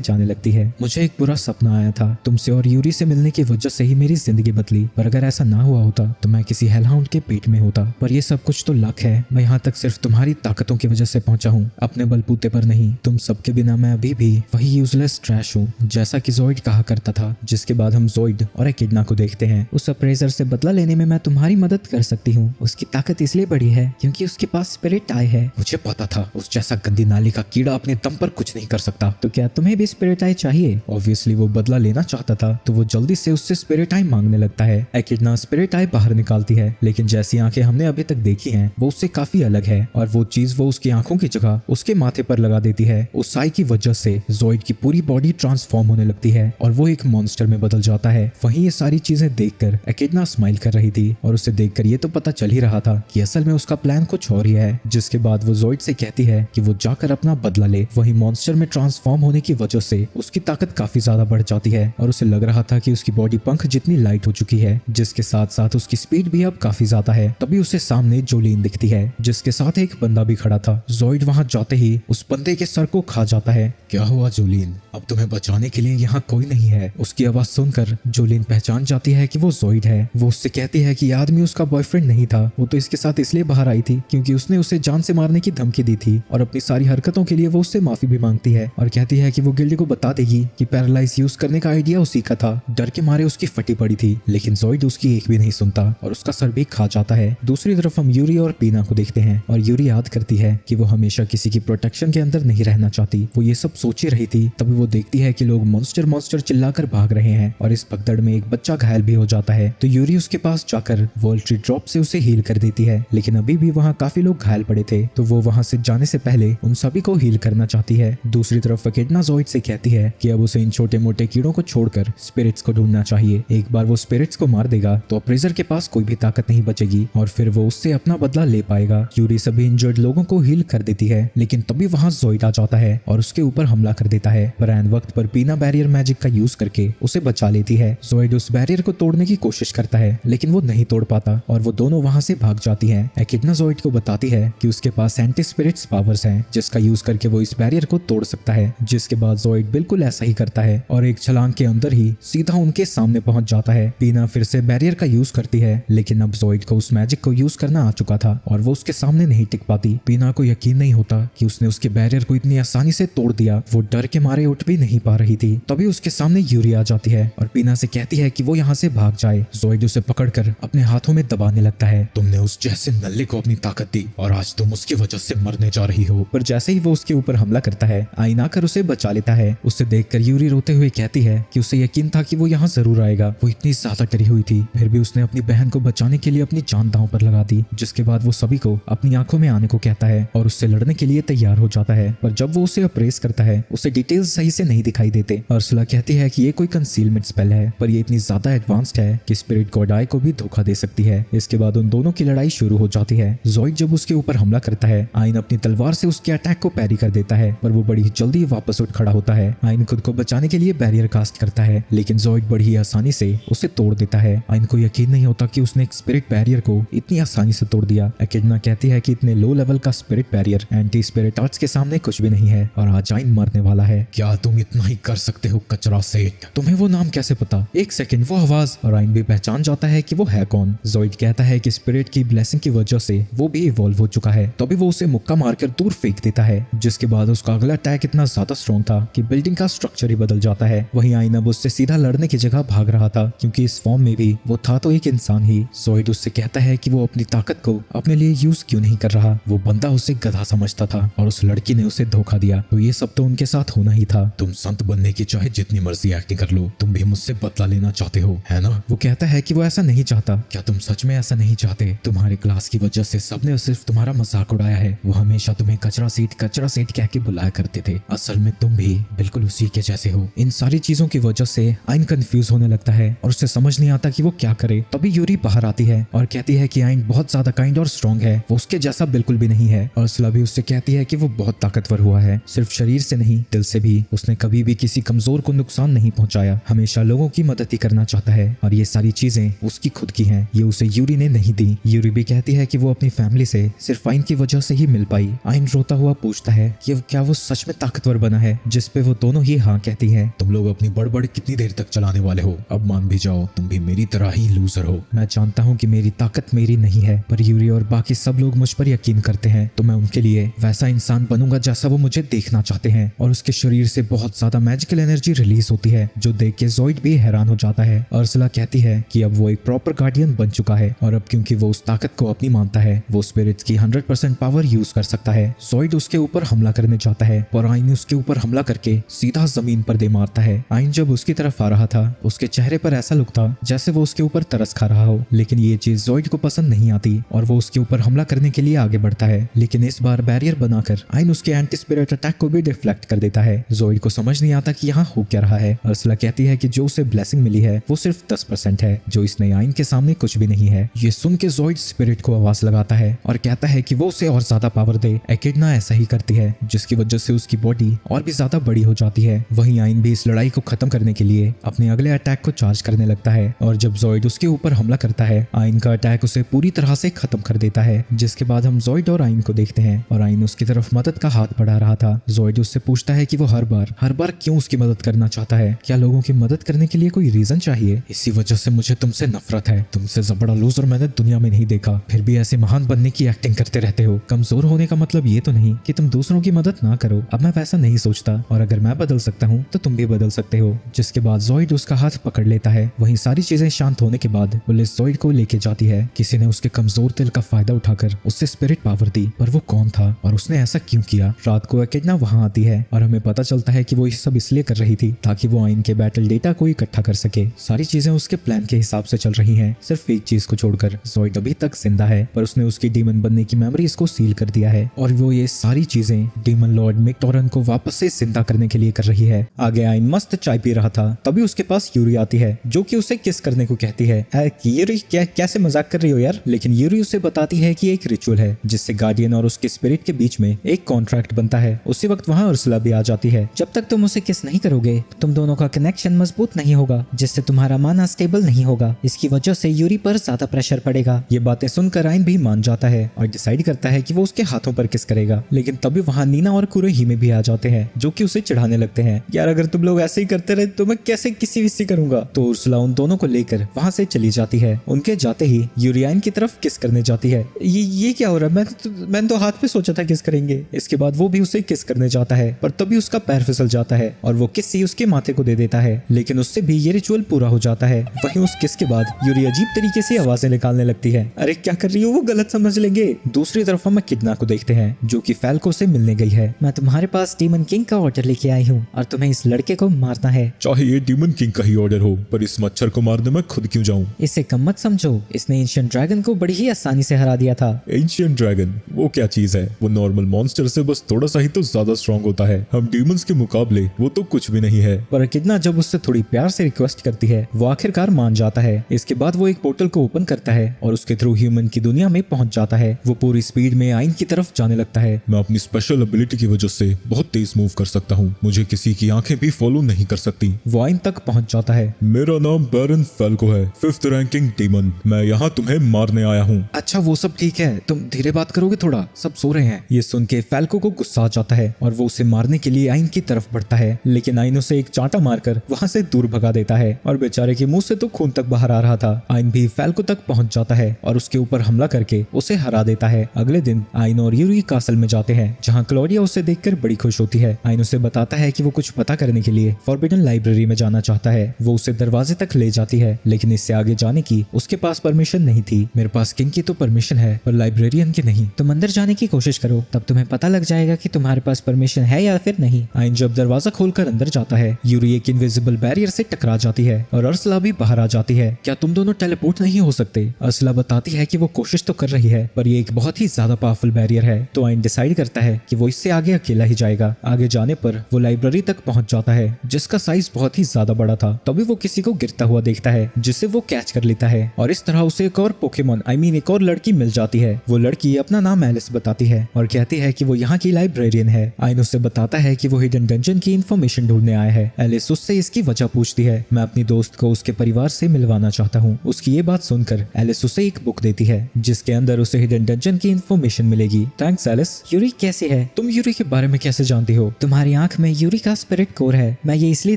जाने लगती है। मुझे एक बुरा सपना आया था, तुमसे और यूरी से मिलने की वजह से ही मेरी जिंदगी बदली। पर अगर ऐसा ना हुआ होता तो मैं किसी हेलहाउंड के पेट में होता। पर ये सब कुछ तो लक है। मैं यहाँ तक सिर्फ तुम्हारी ताकतों की वजह से पहुंचा हूँ, अपने बलबूते पर नहीं। तुम सबके बिना मैं अभी भी वही यूजलेस ट्रैश हूँ, जैसा कि ज़ोइड कहा करता था। जिसके बाद हम ज़ोइड और एकिडना को देखते हैं। उस अप्रेजर से बदला लेने में मैं तुम्हारी मदद कर सकती हूँ। उसकी ताकत इसलिए बड़ी है क्योंकि उसके पास स्पिरिट आई है। मुझे पता था उस जैसा गंदी नाली का कीड़ा अपने दम पर कुछ नहीं कर सकता। तो क्या तुम्हें भी स्पिरिट आई चाहिए? ऑब्वियसली वो बदला लेना चाहता था तो वो जल्दी से उससे स्पिरिट आई मांगने लगता है। एकिडना स्पिरिट आई बाहर निकालती है, लेकिन जैसी आंखें हमने अभी तक देखी हैं वो उससे काफी अलग है और वो चीज वो उसकी आंखों की जगह उसके माथे पर लगा देती है। उस आई की वजह से ज़ोइड की पूरी बॉडी ट्रांसफॉर्म होने लगती है और वो एक मॉन्स्टर में बदल जाता है। वहीं ये सारी चीजें देखकर एकिडना स्माइल कर रही थी और उसे देखकर ये तो पता चल ही रहा था कि असल में उसका प्लान कुछ और ही है। जिसके बाद वो ज़ोइड से कहती है कि वो जाकर अपना बदला ले। वही मॉन्स्टर में ट्रांसफॉर्म होने की वजह से उसकी ताकत काफी ज्यादा बढ़ जाती है और उसे लग रहा था कि उसकी बॉडी पंख जितनी लाइट हो चुकी है, जिसके साथ साथ उसकी स्पीड भी अब काफी ज्यादा है। तभी उसे सामने जोलीन दिखती है जिसके साथ एक बंदा भी खड़ा था। ज़ोइड वहां जाते ही उस बंदे के सर को खा जाता है। क्या हुआ जोलीन? अब तुम्हें बचाने के लिए यहाँ कोई नहीं है। उसकी आवाज सुनकर जोलीन पहचान जाती है कि वो ज़ोइड है। वो उससे कहती है कि ये आदमी उसका बॉयफ्रेंड नहीं था, वो तो इसके साथ इसलिए बाहर आई थी क्योंकि उसने उसे जान से मारने की धमकी दी थी और अपनी सारी हरकतों के लिए वो उससे माफी भी मांगती है और कहती है कि वो गिल्डी को बता देगी कि पैरालाइज यूज करने का आइडिया उसी का था। डर के मारे उसकी फटी पड़ी थी, लेकिन ज़ोइड उसकी एक भी नहीं सुनता और उसका सर भी खा जाता है। दूसरी तरफ हम यूरी और पीना को देखते हैं और यूरी याद करती है कि वो हमेशा किसी की प्रोटेक्शन के अंदर नहीं रहना चाहती। वो ये सब सोच ही रही थी तभी वो देखती है कि लोग मॉन्स्टर मॉन्स्टर चिल्लाकर भाग रहे हैं और इस भगदड़ में एक बच्चा घायल भी हो जाता है। तो यूरी उसके पास जाकर वॉल ट्री ड्रॉप से उसे हील कर देती है, लेकिन अभी भी वहाँ काफी लोग घायल पड़े थे तो वो वहाँ से जाने से पहले उन सभी को हील करना चाहती है। दूसरी तरफ एकिडना ज़ोइड से कहती है कि अब उसे इन छोटे मोटे कीड़ों को छोड़कर स्पिरिट्स को ढूंढना चाहिए। एक बार वो स्पिरिट्स को मार देगा तो अप्रेजर के पास कोई भी ताकत नहीं बचेगी और फिर वो उससे अपना बदला ले पाएगा। यूरी सभी इंजर्ड लोगों को हील कर देती है, लेकिन तभी वहाँ ज़ोइड आ जाता है और उसके ऊपर हमला कर देता है। पर ऐन वक्त पर पीना बैरियर मैजिक का यूज करके उसे बचा लेती है। ज़ोइड उस बैरियर को तोड़ने की कोशिश करता है लेकिन वो नहीं तोड़ पाता और वो दोनों वहाँ से भाग जाती है। एकिडना ज़ोइड को बताती है कि उसके पास एंटी स्पिरिट्स पावर्स हैं जिसका यूज करके वो इस बैरियर को तोड़ सकता है। जिसके बाद ज़ोइड बिल्कुल ऐसा ही करता है और एक छलांग के अंदर ही सीधा उनके सामने पहुंच जाता है। पीना फिर से बैरियर का यूज करती है, लेकिन अब ज़ोइड को उस मैजिक को यूज करना आ चुका था और वो उसके सामने नहीं टिक पाती। पीना को यकीन नहीं होता कि उसने उसके बैरियर को इतनी आसानी से तोड़ दिया। वो डर के मारे उठ भी नहीं पा रही थी। तभी उसके सामने यूरी आ जाती है और पीना से कहती है कि वो यहाँ से भाग जाए। ज़ोइड उसे पकड़कर अपने हाथों में दबाने लगता है। तुमने उस जैसे नल्ले को अपनी ताकत दी और आज तुम उसकी वजह से मरने जा रही हो। पर जैसे ही वो उसके ऊपर हमला करता है आइन आकर उसे बचा लेता है। उसे देखकर यूरी रोते हुए कहती है कि उसे यकीन था कि वो यहाँ जरूर आएगा। वो इतनी ज्यादा डरी हुई थी फिर भी उसने अपनी बहन को बचाने के लिए अपनी जान दांव पर लगा दी। जिसके बाद वो सभी को अपनी आंखों में आने को कहता है और उससे लड़ने के लिए तैयार हो जाता है। पर जब वो उसे अप्रेस करता है उसे डिटेल्स सही से नहीं दिखाई देते। अर्सला कहती है कि ये कोई कंसीलमेंट स्पेल है पर ये इतनी ज्यादा एडवांस्ड है कि स्पिरिट गॉड आई को भी धोखा दे सकती है। इसके बाद उन दोनों की लड़ाई शुरू हो जाती है। ज़ोइड जब उसके ऊपर हमला करता है आइन अपनी तलवार से उसके अटैक को पैरी कर देता है पर वो बड़ी जल्दी वापस उठ खड़ा होता है। आइन खुद को बचाने के लिए बैरियर कास्ट करता है लेकिन ज़ोइड बड़ी आसानी से उसे तोड़ देता है। आइन को यकीन नहीं होता कि उसने एक स्पिरिट बैरियर को इतनी आसानी से तोड़ दिया। एकिडना कहती है कि इतने लो लेवल का spirit barrier anti spirit arts के सामने कुछ भी नहीं है और आज आइन मरने वाला है। क्या तुम इतना ही कर सकते हो कचरा सेठ? तुम्हें वो नाम कैसे पता? एक सेकंड, वो आवाज। और आइन भी पहचान जाता है कि वो है कौन। ज़ोइड कहता है कि स्पिरिट की ब्लेसिंग की वजह से वो भी इवॉल्व हो चुका है। तभी वो उसे मुक्का मारकर दूर फेंक देता है। जिसके बाद उसका अगला अटैक इतना ज्यादा स्ट्रॉन्ग था कि बिल्डिंग का स्ट्रक्चर ही बदल जाता है। वहीं आइन अब उससे सीधा लड़ने की जगह भाग रहा था क्योंकि इस फॉर्म में भी वो था तो एक इंसान ही। ज़ोइड उससे कहता है कि वो अपनी ताकत को अपने लिए यूज क्यों नहीं कर रहा। वो बंदा उसे गधा समझता था और उस लड़की ने उसे धोखा दिया तो ये सब तो उनके साथ होना ही था। तुम संत बनने की चाहे जितनी मर्जी एक्टिंग कर लो, तुम भी मुझसे बदला लेना चाहते हो, है ना? वो कहता है कि वो ऐसा नहीं चाहता। क्या तुम सच में ऐसा नहीं चाहते? तुम्हारे क्लास की वजह से सबने सिर्फ तुम्हारा मजाक उड़ाया है। वो हमेशा तुम्हें कचरा सीट कह के बुलाया करते थे। असल में तुम भी बिल्कुल उसी के जैसे हो। इन सारी चीजों की वजह से आइन कंफ्यूज होने लगता है और उसे समझ नहीं आता कि वो क्या करे। तभी यूरी बाहर आती है और कहती है कि आइन बहुत ज्यादा काइंड और स्ट्रॉन्ग है, वो उसके जैसा बिल्कुल भी नहीं है। अर्सला भी उससे कहती है कि वो बहुत ताकतवर हुआ है, सिर्फ शरीर से नहीं दिल से भी। उसने कभी भी किसी कमजोर को नुकसान नहीं पहुंचाया, हमेशा लोगों की मदद ही करना चाहता है और ये सारी चीजें उसकी खुद की हैं, ये उसे यूरी ने नहीं दी। यूरी भी कहती है कि वो अपनी फैमिली से सिर्फ आइन की वजह से ही मिल पाई। आइन रोता हुआ पूछता है कि क्या वो सच में ताकतवर बना है, जिस पे वो दोनों ही हाँ कहती है। तुम लोग अपनी बड़बड़ कितनी देर तक चलाने वाले हो, अब मान भी जाओ तुम भी मेरी तरह ही लूजर हो। मैं जानता हूँ कि मेरी ताकत मेरी नहीं है, पर यूरी और बाकी सब लोग मुझ पर यकीन करते हैं, तो मैं उनके लिए वैसा इंसान बनूंगा जैसा वो मुझे देखना चाहते हैं। और उसके शरीर से बहुत ज्यादा मैजिकल एनर्जी रिलीज होती है, जो देख के ज़ॉइड भी हैरान हो जाता है। अर्सला कहती है कि अब वो एक प्रॉपर गार्डियन बन चुका है और अब क्योंकि वो उस ताकत को अपनी मानता है, वो स्पिरिट्स की 100% पावर यूज कर सकता है। ज़ॉइड उसके ऊपर हमला करने जाता है पर आइन उसके ऊपर हमला करके सीधा जमीन पर दे मारता है। आइन जब उसकी तरफ आ रहा था, उसके चेहरे पर ऐसा लुक था जैसे वो उसके ऊपर तरस खा रहा हो, लेकिन ये चीज ज़ॉइड को पसंद नहीं आती और वो उसके ऊपर हमला करने के लिए आगे बढ़ता है। लेकिन इस बार बैरियर बनाकर आइन उसके एंटी स्पिरिट अटैक को भी डिफ्लेक्ट कर देता है। ज़ॉइड को समझ नहीं आता कि यहाँ हो क्या रहा है। अर्सला कहती है कि जो उसे ब्लेसिंग मिली है वो सिर्फ 10% है, जो इस नए आइन के सामने कुछ भी नहीं है। ये सुन के ज़ॉइड स्पिरिट को आवाज लगाता है और कहता है कि वो उसे और ज्यादा पावर दे। एकिडना ऐसा ही करती है, जिसकी वजह से उसकी बॉडी और भी ज्यादा बड़ी हो जाती है। वहीं आइन भी इस लड़ाई को खत्म करने के लिए अपने अगले अटैक को चार्ज करने लगता है और जब ज़ॉइड उसके ऊपर हमला करता है, आइन का अटैक उसे पूरी तरह से खत्म कर देता है। जिसके बाद हम ज़ॉइड और आइन को देखते हैं और आइन उसकी तरफ मदद का हाथ बढ़ा रहा था। ज़ॉइड उससे पूछता है कि वो हर बार क्यों उसकी मदद करना चाहता है, क्या लोगों की मदद करने के लिए कोई रीजन चाहिए? इसी वजह से मुझे तुमसे नफरत है, तुमसे जबड़ा लूजर मैंने दुनिया में नहीं देखा, फिर भी ऐसे महान बनने की एक्टिंग करते रहते हो। कमजोर होने का मतलब ये तो नहीं कि तुम दूसरों की मदद ना करो। अब मैं वैसा नहीं सोचता और अगर मैं बदल सकता हूँ तो तुम भी बदल सकते हो। जिसके बाद ज़ॉइड उसका हाथ पकड़ लेता है। वहीं सारी चीजें शांत होने के बाद पुलिस ज़ॉइड को लेके जाती है। किसी ने उसके कमजोर दिल का फायदा उठाकर उससे स्पिरिट पावर दी, पर वो कौन था और उसने ऐसा क्यों किया? रात को एकिडना वहां आती है और हमें पता चलता है कि वो ये सब इसलिए कर रही थी ताकि वो आइन के बैटल डेटा को इकट्ठा कर सके। सारी चीजें उसके प्लान के हिसाब से चल रही हैं, सिर्फ एक चीज को छोड़कर। ज़ॉइड अभी तक जिंदा है, पर उसने उसकी डीमन बनने की मेमोरीज को सील कर दिया है और वो ये सारी चीजें डीमन लॉर्ड मिकटोरन को वापस से जिंदा करने के लिए कर रही है। आगे आइन मस्त चाय पी रहा था, तभी उसके पास यूरी आती है जो कि उसे किस करने को कहती है। यूरी कैसे मजाक कर रही हो यार? लेकिन यूरी उसे बताती है कि एक रिचुअल है जिससे गार्डियन और उसके स्पिरिट के बीच में एक कॉन्ट्रैक्ट बनता है। उसी वक्त वहाँ अर्सला भी आ जाती है। जब तक तुम उसे किस नहीं करोगे, तुम दोनों का कनेक्शन मजबूत नहीं होगा, जिससे तुम्हारा माना स्टेबल नहीं होगा। इसकी वजह से यूरी पर ज्यादा प्रेशर पड़ेगा। ये बातें सुनकर आइन भी मान जाता है और डिसाइड करता है कि वो उसके हाथों पर किस करेगा। लेकिन तभी वहाँ नीना और कुरोहिमे भी आ जाते हैं जो कि उसे चिढ़ाने लगते हैं। यार अगर तुम लोग ऐसे ही करते रहे तो मैं कैसे किसी विसी करूंगा? तो उर्सला उन दोनों को लेकर वहाँ से चली जाती है। उनके जाते ही यूरी आइन की तरफ किस करने जाती है। ये क्या हो रहा है? मैंने तो हाथ पे सोचा था किस करेंगे। इसके बाद वो भी उसे किस करने जाता है, पर तभी उसका पैर फिसल जाता है और वो किस उसके माथे को दे देता है, लेकिन उससे भी ये रिचुअल पूरा हो जाता है। वहीं उस किस के बाद यूरी अजीब तरीके से आवाजें निकालने लगती है। अरे क्या कर रही हो, वो गलत समझ लेंगे। दूसरी तरफ हम एकिडना को देखते हैं जो कि फैल्को से मिलने गई है। मैं तुम्हारे पास डीमन किंग का ऑर्डर लेके आई हूँ और तुम्हें इस लड़के को मारना है। चाहे ये डीमन किंग का ही ऑर्डर हो, पर इस मच्छर को मारने में खुद क्यों जाऊं? इसे कम मत समझो, इसने एंशिएंट ड्रैगन को बड़ी ही आसानी से हरा दिया था। एंशिएंट ड्रैगन वो क्या चीज है? वो नॉर्मल मॉन्स्टर से बस थोड़ा सा ही तो ज्यादा स्ट्रॉन्ग होता है। हम डीमंस के मुकाबले वो तो कुछ भी नहीं है। पर एकिडना जब उससे थोड़ी प्यार से रिक्वेस्ट करती है, वो आखिरकार मान जाता है। इसके बाद वो एक पोर्टल को ओपन करता है और उसके थ्रू ह्यूमन की दुनिया में पहुंच जाता है। वो पूरी स्पीड में आइन की तरफ जाने लगता है। मैं अपनी स्पेशल एबिलिटी की वजह से बहुत तेज मूव कर सकता हूँ, मुझे किसी की आंखें भी फॉलो नहीं कर सकती। वो आइन तक पहुंच जाता है। मेरा नाम बैरन फैल्को है, 5th रैंकिंग डीमन। मैं यहाँ तुम्हें मारने आया हूँ। अच्छा वो सब ठीक है, तुम धीरे बात करोगे थोड़ा, सब सो रहे हैं। ये सुन के फैल्को को गुस्सा आ जाता है और वो उसे मारने के लिए आइन की तरफ बढ़ता है, लेकिन आइन उसे एक चांटा मारकर वहां से दूर भगा देता है और बेचारे के मुंह से तो खून तक बाहर आ रहा था। आइन भी फैल्को तक पहुंच जाता है और उसके ऊपर हमला करके उसे हरा देता है। अगले दिन आइन और यूरी कासल में जाते हैं जहाँ क्लोडिया उसे देखकर बड़ी खुश होती है। आइन उसे बताता है कि वो कुछ पता करने के लिए फॉरबिडन लाइब्रेरी में जाना चाहता है। वो उसे दरवाजे तक ले जाती है, लेकिन इससे आगे जाने की उसके पास परमिशन नहीं थी। मेरे पास किंग की तो परमिशन है पर लाइब्रेरियन की नहीं। तुम अंदर जाने की कोशिश करो, तब तुम्हें पता लग जाएगा कि तुम्हारे पास परमिशन है या फिर नहीं। आइन जब दरवाजा खोलकर अंदर जाता है, यूरी एक इनविजिबल बैरियर से टकरा जाती है और अर्सला भी बाहर आ जाती है। क्या तुम दोनों टेलीपोर्ट नहीं हो सकते? अर्सला बताती है कि वो कोशिश तो कर रही है पर ये एक बहुत ही ज्यादा पावरफुल बैरियर है। तो आइन डिसाइड करता है कि वो इससे आगे अकेला ही जाएगा। आगे जाने पर वो लाइब्रेरी तक पहुंच जाता है जिसका साइज बहुत ही ज्यादा बड़ा था। तभी वो किसी को गिरता हुआ देखता है जिसे वो कैच कर लेता है और इस तरह उसे एक और पोकेमॉन एक और लड़की मिल जाती है। वो लड़की अपना नाम एलिस बताती है और कहती है कि वो यहाँ की लाइब्रेरियन है। आइन उससे बताता है कि वो हिडन डंजन की इन्फॉर्मेशन ढूंढने आया है। एलिस उससे इसकी वजह पूछती है। मैं अपनी दोस्त को उसके परिवार से मिलवाना चाहता हूँ। उसकी ये बात सुनकर एलिस उसे एक बुक देती है जिसके अंदर उसे हिडन डंजन की इन्फॉर्मेशन मिलेगी। Thanks Alice. यूरी कैसी है? तुम यूरी के बारे में कैसे जानती हो? तुम्हारी आंख में यूरी का स्पिरिट कोर है। मैं ये इसलिए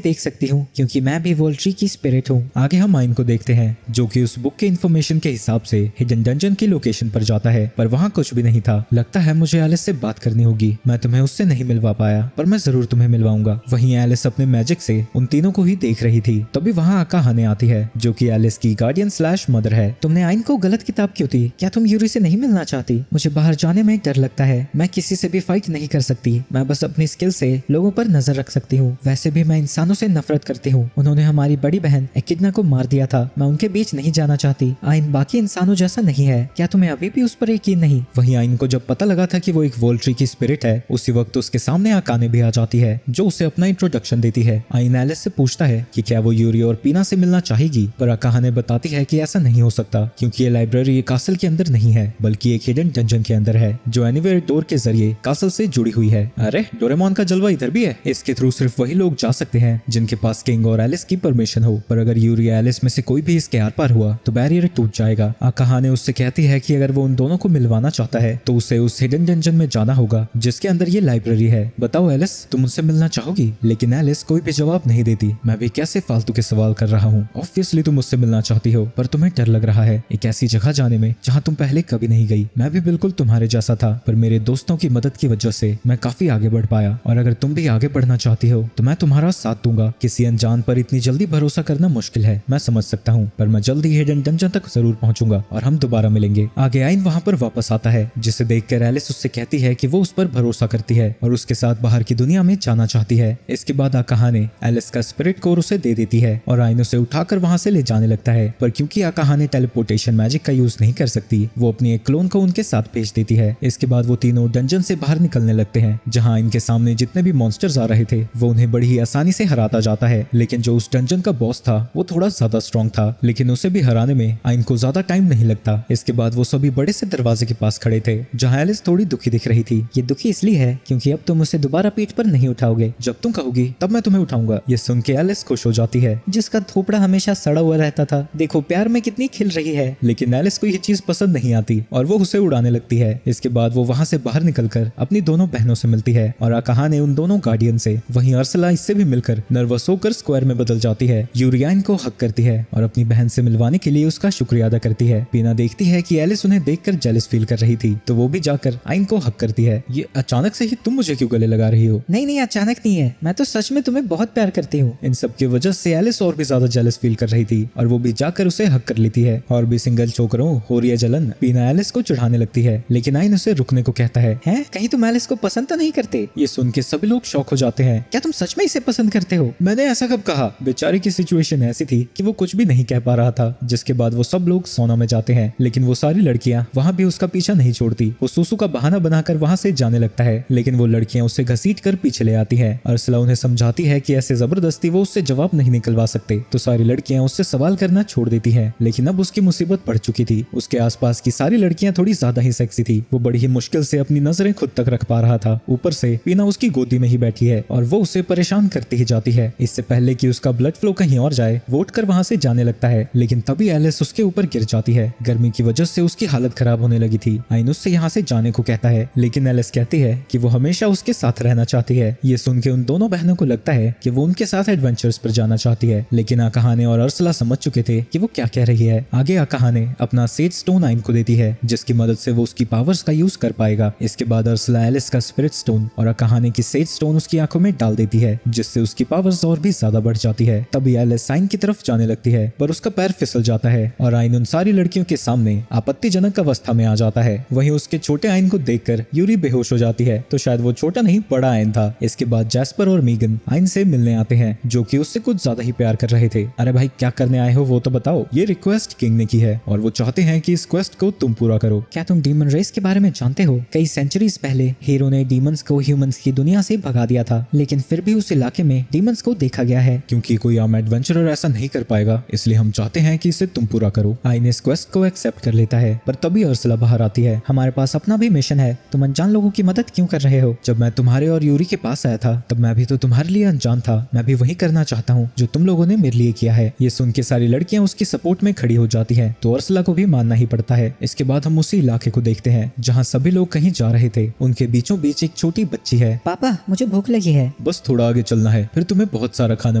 देख सकती हूँ क्योंकि मैं भी वोल्ट्री की स्पिरिट हूँ। आगे हम आइन को देखते हैं जो कि उस बुक के इन्फॉर्मेशन के हिसाब से हिडन डंजन की लोकेशन पर जाता है, पर वहाँ कुछ भी नहीं था। लगता है मुझे एलिस से बात करनी होगी। मैं तुम्हें उससे नहीं मिलवा पाया, पर मैं जरूर तुम्हें मिलवाऊंगा। वहीं एलिस अपने मैजिक से उन तीनों को ही देख रही थी। तभी वहाँ आकाहाने आती है जो कि एलिस की गार्डियन स्लैश मदर है। तुमने आइन को गलत किताब क्यों दी? क्या तुम यूरी से नहीं मिलना चाहती? मुझे बाहर जाने में डर लगता है। मैं किसी से भी फाइट नहीं कर सकती। मैं बस अपनी स्किल से लोगों पर नजर रख सकती हूँ। वैसे भी मैं इंसानों से नफरत करती हूँ। उन्होंने हमारी बड़ी बहन एकिडना को मार दिया था। मैं उनके बीच नहीं जाना चाहती। आइन बाकी इंसानों जैसा नहीं है। क्या तुम्हें अभी भी उस पर यकीन नहीं? वहीं आइन को जब पता लगा था कि वो एक वोल्ट्री की स्पिरिट है, उसी वक्त उसके सामने आकाने भी आ जाती है जो उसे अपना इंट्रोडक्शन देती है। आइन एलिस से पूछता है कि क्या वो यूरी और पीना से मिलना चाहेगी, पर आकाने बताती है कि ऐसा नहीं हो सकता क्योंकि ये लाइब्रेरी कासल के अंदर नहीं है बल्कि एक हिडन डंजन के अंदर है जो एनीवेयर डोर के जरिए कासल से जुड़ी हुई है। अरे डोरेमोन का जलवा इधर भी है। इसके थ्रू सिर्फ वही लोग जा सकते हैं जिनके पास किंग और एलिस की परमिशन हो, पर अगर यूरी या एलिस में से कोई भी इसके आर पार हुआ तो बैरियर टूट जाएगा। आकाने उससे कहती है कि अगर वो उन दोनों को मिलवाना चाहता है तो उसे उस हिडन डंजन में जाना होगा जिसके अंदर ये लाइब्रेरी है। बताओ एलिस, तुम मुझसे मिलना चाहोगी? लेकिन एलिस कोई भी जवाब नहीं देती। मैं भी कैसे फालतू के सवाल कर रहा हूँ। ऑब्वियसली तुम मुझसे मिलना चाहती हो, पर तुम्हें डर लग रहा है एक ऐसी जगह जाने में जहाँ तुम पहले कभी नहीं गई। मैं भी बिल्कुल तुम्हारे जैसा था, पर मेरे दोस्तों की मदद की वजह से मैं काफी आगे बढ़ पाया, और अगर तुम भी आगे बढ़ना चाहती हो तो मैं तुम्हारा साथ दूंगा। किसी अनजान पर इतनी जल्दी भरोसा करना मुश्किल है, मैं समझ सकता हूँ, पर मैं जल्दी हिडन डंजन तक जरूर पहुंचूंगा और हम दोबारा मिलेंगे। आगे आइन वहाँ पर वापस आता है जिसे देखकर एलिस उससे कहती है कि वो उस पर भरोसा करती है और उसके साथ बाहर की दुनिया में जाना चाहती है। इसके बाद आकाने एलिस का स्पिरिट कोर उसे दे देती है और आइन उसे उठाकर वहाँ से ले जाने लगता है, पर क्योंकि आकाने टेलीपोर्टेशन मैजिक का यूज नहीं कर सकती, वो अपनी एक क्लोन को उनके साथ भेज देती है। इसके बाद वो तीनों डंजन से बाहर निकलने लगते हैं जहाँ इनके सामने जितने भी मॉन्स्टर्स आ रहे थे वो उन्हें बड़ी ही आसानी से हराता जाता है। लेकिन जो उस डंजन का बॉस था वो थोड़ा ज्यादा स्ट्रॉन्ग था, लेकिन उसे भी हराने में आइन को ज्यादा टाइम नहीं लगता। इसके बाद वो सभी बड़े से दरवाजे के पास खड़े थे जहाँ एलिस थोड़ी दुखी दिख रही थी। ये दुखी इसलिए है क्योंकि अब तुम उसे दोबारा पीठ पर नहीं उठाओगे। जब तुम कहोगी तब मैं तुम्हें उठाऊंगा। ये सुन के एलिस खुश हो जाती है। जिसका थोपड़ा हमेशा सड़ा हुआ रहता था, देखो प्यार में कितनी खिल रही है। लेकिन एलिस को ये चीज पसंद नहीं आती और वो उसे उड़ाने लगती है। इसके बाद वो वहाँ से बाहर निकलकर अपनी दोनों बहनों से मिलती है और आकाने उन दोनों गार्डियन से। वहीं अर्सला इससे भी मिलकर नर्वस होकर स्क्वायर में बदल जाती है। यूरियान को हक करती है और अपनी बहन से मिलवाने के लिए उसका शुक्रिया अदा करती है। पीना देखती है कि एलिस उन्हें देखकर जेलस फील कर रही थी तो वो भी जाकर आइन को हक करती है। ये अचानक से ही तुम मुझे क्यों गले लगा रही हो? नहीं अचानक नहीं है, मैं तो सच में तुम्हें बहुत प्यार करती हूँ। इन सब की वजह से एलिस और भी ज्यादा जेलस फील कर रही थी और वो भी जाकर उसे हक कर लेती है। और भी सिंगल छोकरों हो रही है जलन। पीना एलिस को चिढ़ाने लगती है लेकिन आइन उसे रुकने को कहता है। कहीं तुम एलिस को पसंद तो नहीं करते? ये सुन के सभी लोग शॉक हो जाते हैं। क्या तुम सच में इसे पसंद करते हो? मैंने ऐसा कब कहा? बेचारी की सिचुएशन ऐसी थी कि वो कुछ भी नहीं कह पा रहा था। जिसके बाद वो सब लोग सोना में जाते हैं, लेकिन वो सारी लड़कियां वहाँ भी उसका पीछा नहीं छोड़ती। वो सुसु का बहाना बनाकर वहाँ से जाने लगता है, लेकिन वो लड़कियां उसे घसीट कर पीछे ले आती है। अर्सला उन्हें समझाती है कि ऐसे जबरदस्ती वो उससे जवाब नहीं निकलवा सकते, तो सारी लड़कियां उससे सवाल करना छोड़ देती है। लेकिन अब उसकी मुसीबत बढ़ चुकी थी। उसके आसपास की सारी लड़कियां थोड़ी ज्यादा ही सेक्सी थी। वो बड़ी ही मुश्किल से अपनी नजरें खुद तक रख पा रहा था। ऊपर से पीना उसकी गोदी में ही बैठी है और वो उसे परेशान करती ही जाती है। इससे पहले कि उसका ब्लड फ्लो कहीं और जाए, वो उठकर वहाँ से जाने लगता है, लेकिन तभी एलिस उसके ऊपर गिर जाती है। गर्मी की वजह से उसकी हालत खराब होने लगी थी। आइन उससे यहाँ से जाने को कहता है, लेकिन एलिस कहती है कि वो हमेशा उसके साथ रहना चाहती है। ये सुन के उन दोनों बहनों को लगता है कि वो उनके साथ एडवेंचर्स पर जाना चाहती है, लेकिन आकाने और अर्सला समझ चुके थे कि वो क्या कह रही है। आगे आकाने अपना सेज स्टोन आइन को देती है जिसकी मदद से वो उसकी पावर्स का यूज कर पाएगा। इसके बाद अर्सला एलिस का स्पिरिट स्टोन और आकाने की सेज स्टोन उसकी आंखों में डाल देती है, जिससे उसकी पावर्स और भी ज्यादा बढ़ जाती है। तभी एलिस आइन की तरफ जाने लगती है, पर उसका पैर फिसल जाता है और आइन उन सारी लड़कियों के सामने आपत्तिजनक अवस्था में आ जाता है। वहीं उसके छोटे आइन को देखकर यूरी बेहोश हो जाती है, तो शायद वो छोटा नहीं बड़ा आइन था। इसके बाद जैस्पर और मीगन आइन से मिलने आते हैं, जो कि उससे कुछ ज्यादा ही प्यार कर रहे थे। अरे भाई क्या करने आए हो वो तो बताओ। ये रिक्वेस्ट किंग ने की है और वो चाहते हैं कि इस क्वेस्ट को तुम पूरा करो। क्या तुम डीमन रेस के बारे में जानते हो? कई सेंचुरीज पहले हीरो ने डीमंस को ह्यूमंस की दुनिया से भगा दिया था, लेकिन फिर भी उस इलाके में डीमंस को देखा गया है। क्योंकि कोई आम एडवेंचरर ऐसा नहीं कर पाएगा, इसलिए हम चाहते हैं कि इसे तुम पूरा करो। आइन इस क्वेस्ट को एक्सेप्ट कर लेता है, पर तभी अर्सला बाहर आती है। हमारे पास अपना भी मिशन है, तुम अनजान लोगों की मदद क्यों कर रहे हो? जब मैं तुम्हारे और यूरी के पास आया था तब मैं भी तो तुम्हारे लिए अनजान था। मैं भी वही करना चाहता हूँ जो तुम लोगों ने मेरे लिए किया है। ये सुन के सारी लड़कियां उसकी सपोर्ट में खड़ी हो जाती हैं, तो अर्सला को भी मानना ही पड़ता है। इसके बाद हम उसी इलाके को देखते हैं जहाँ सभी लोग कहीं जा रहे थे। उनके बीचों बीच एक छोटी बच्ची है। पापा, मुझे भूख लगी है। बस थोड़ा आगे चलना है, फिर तुम्हें बहुत सारा खाना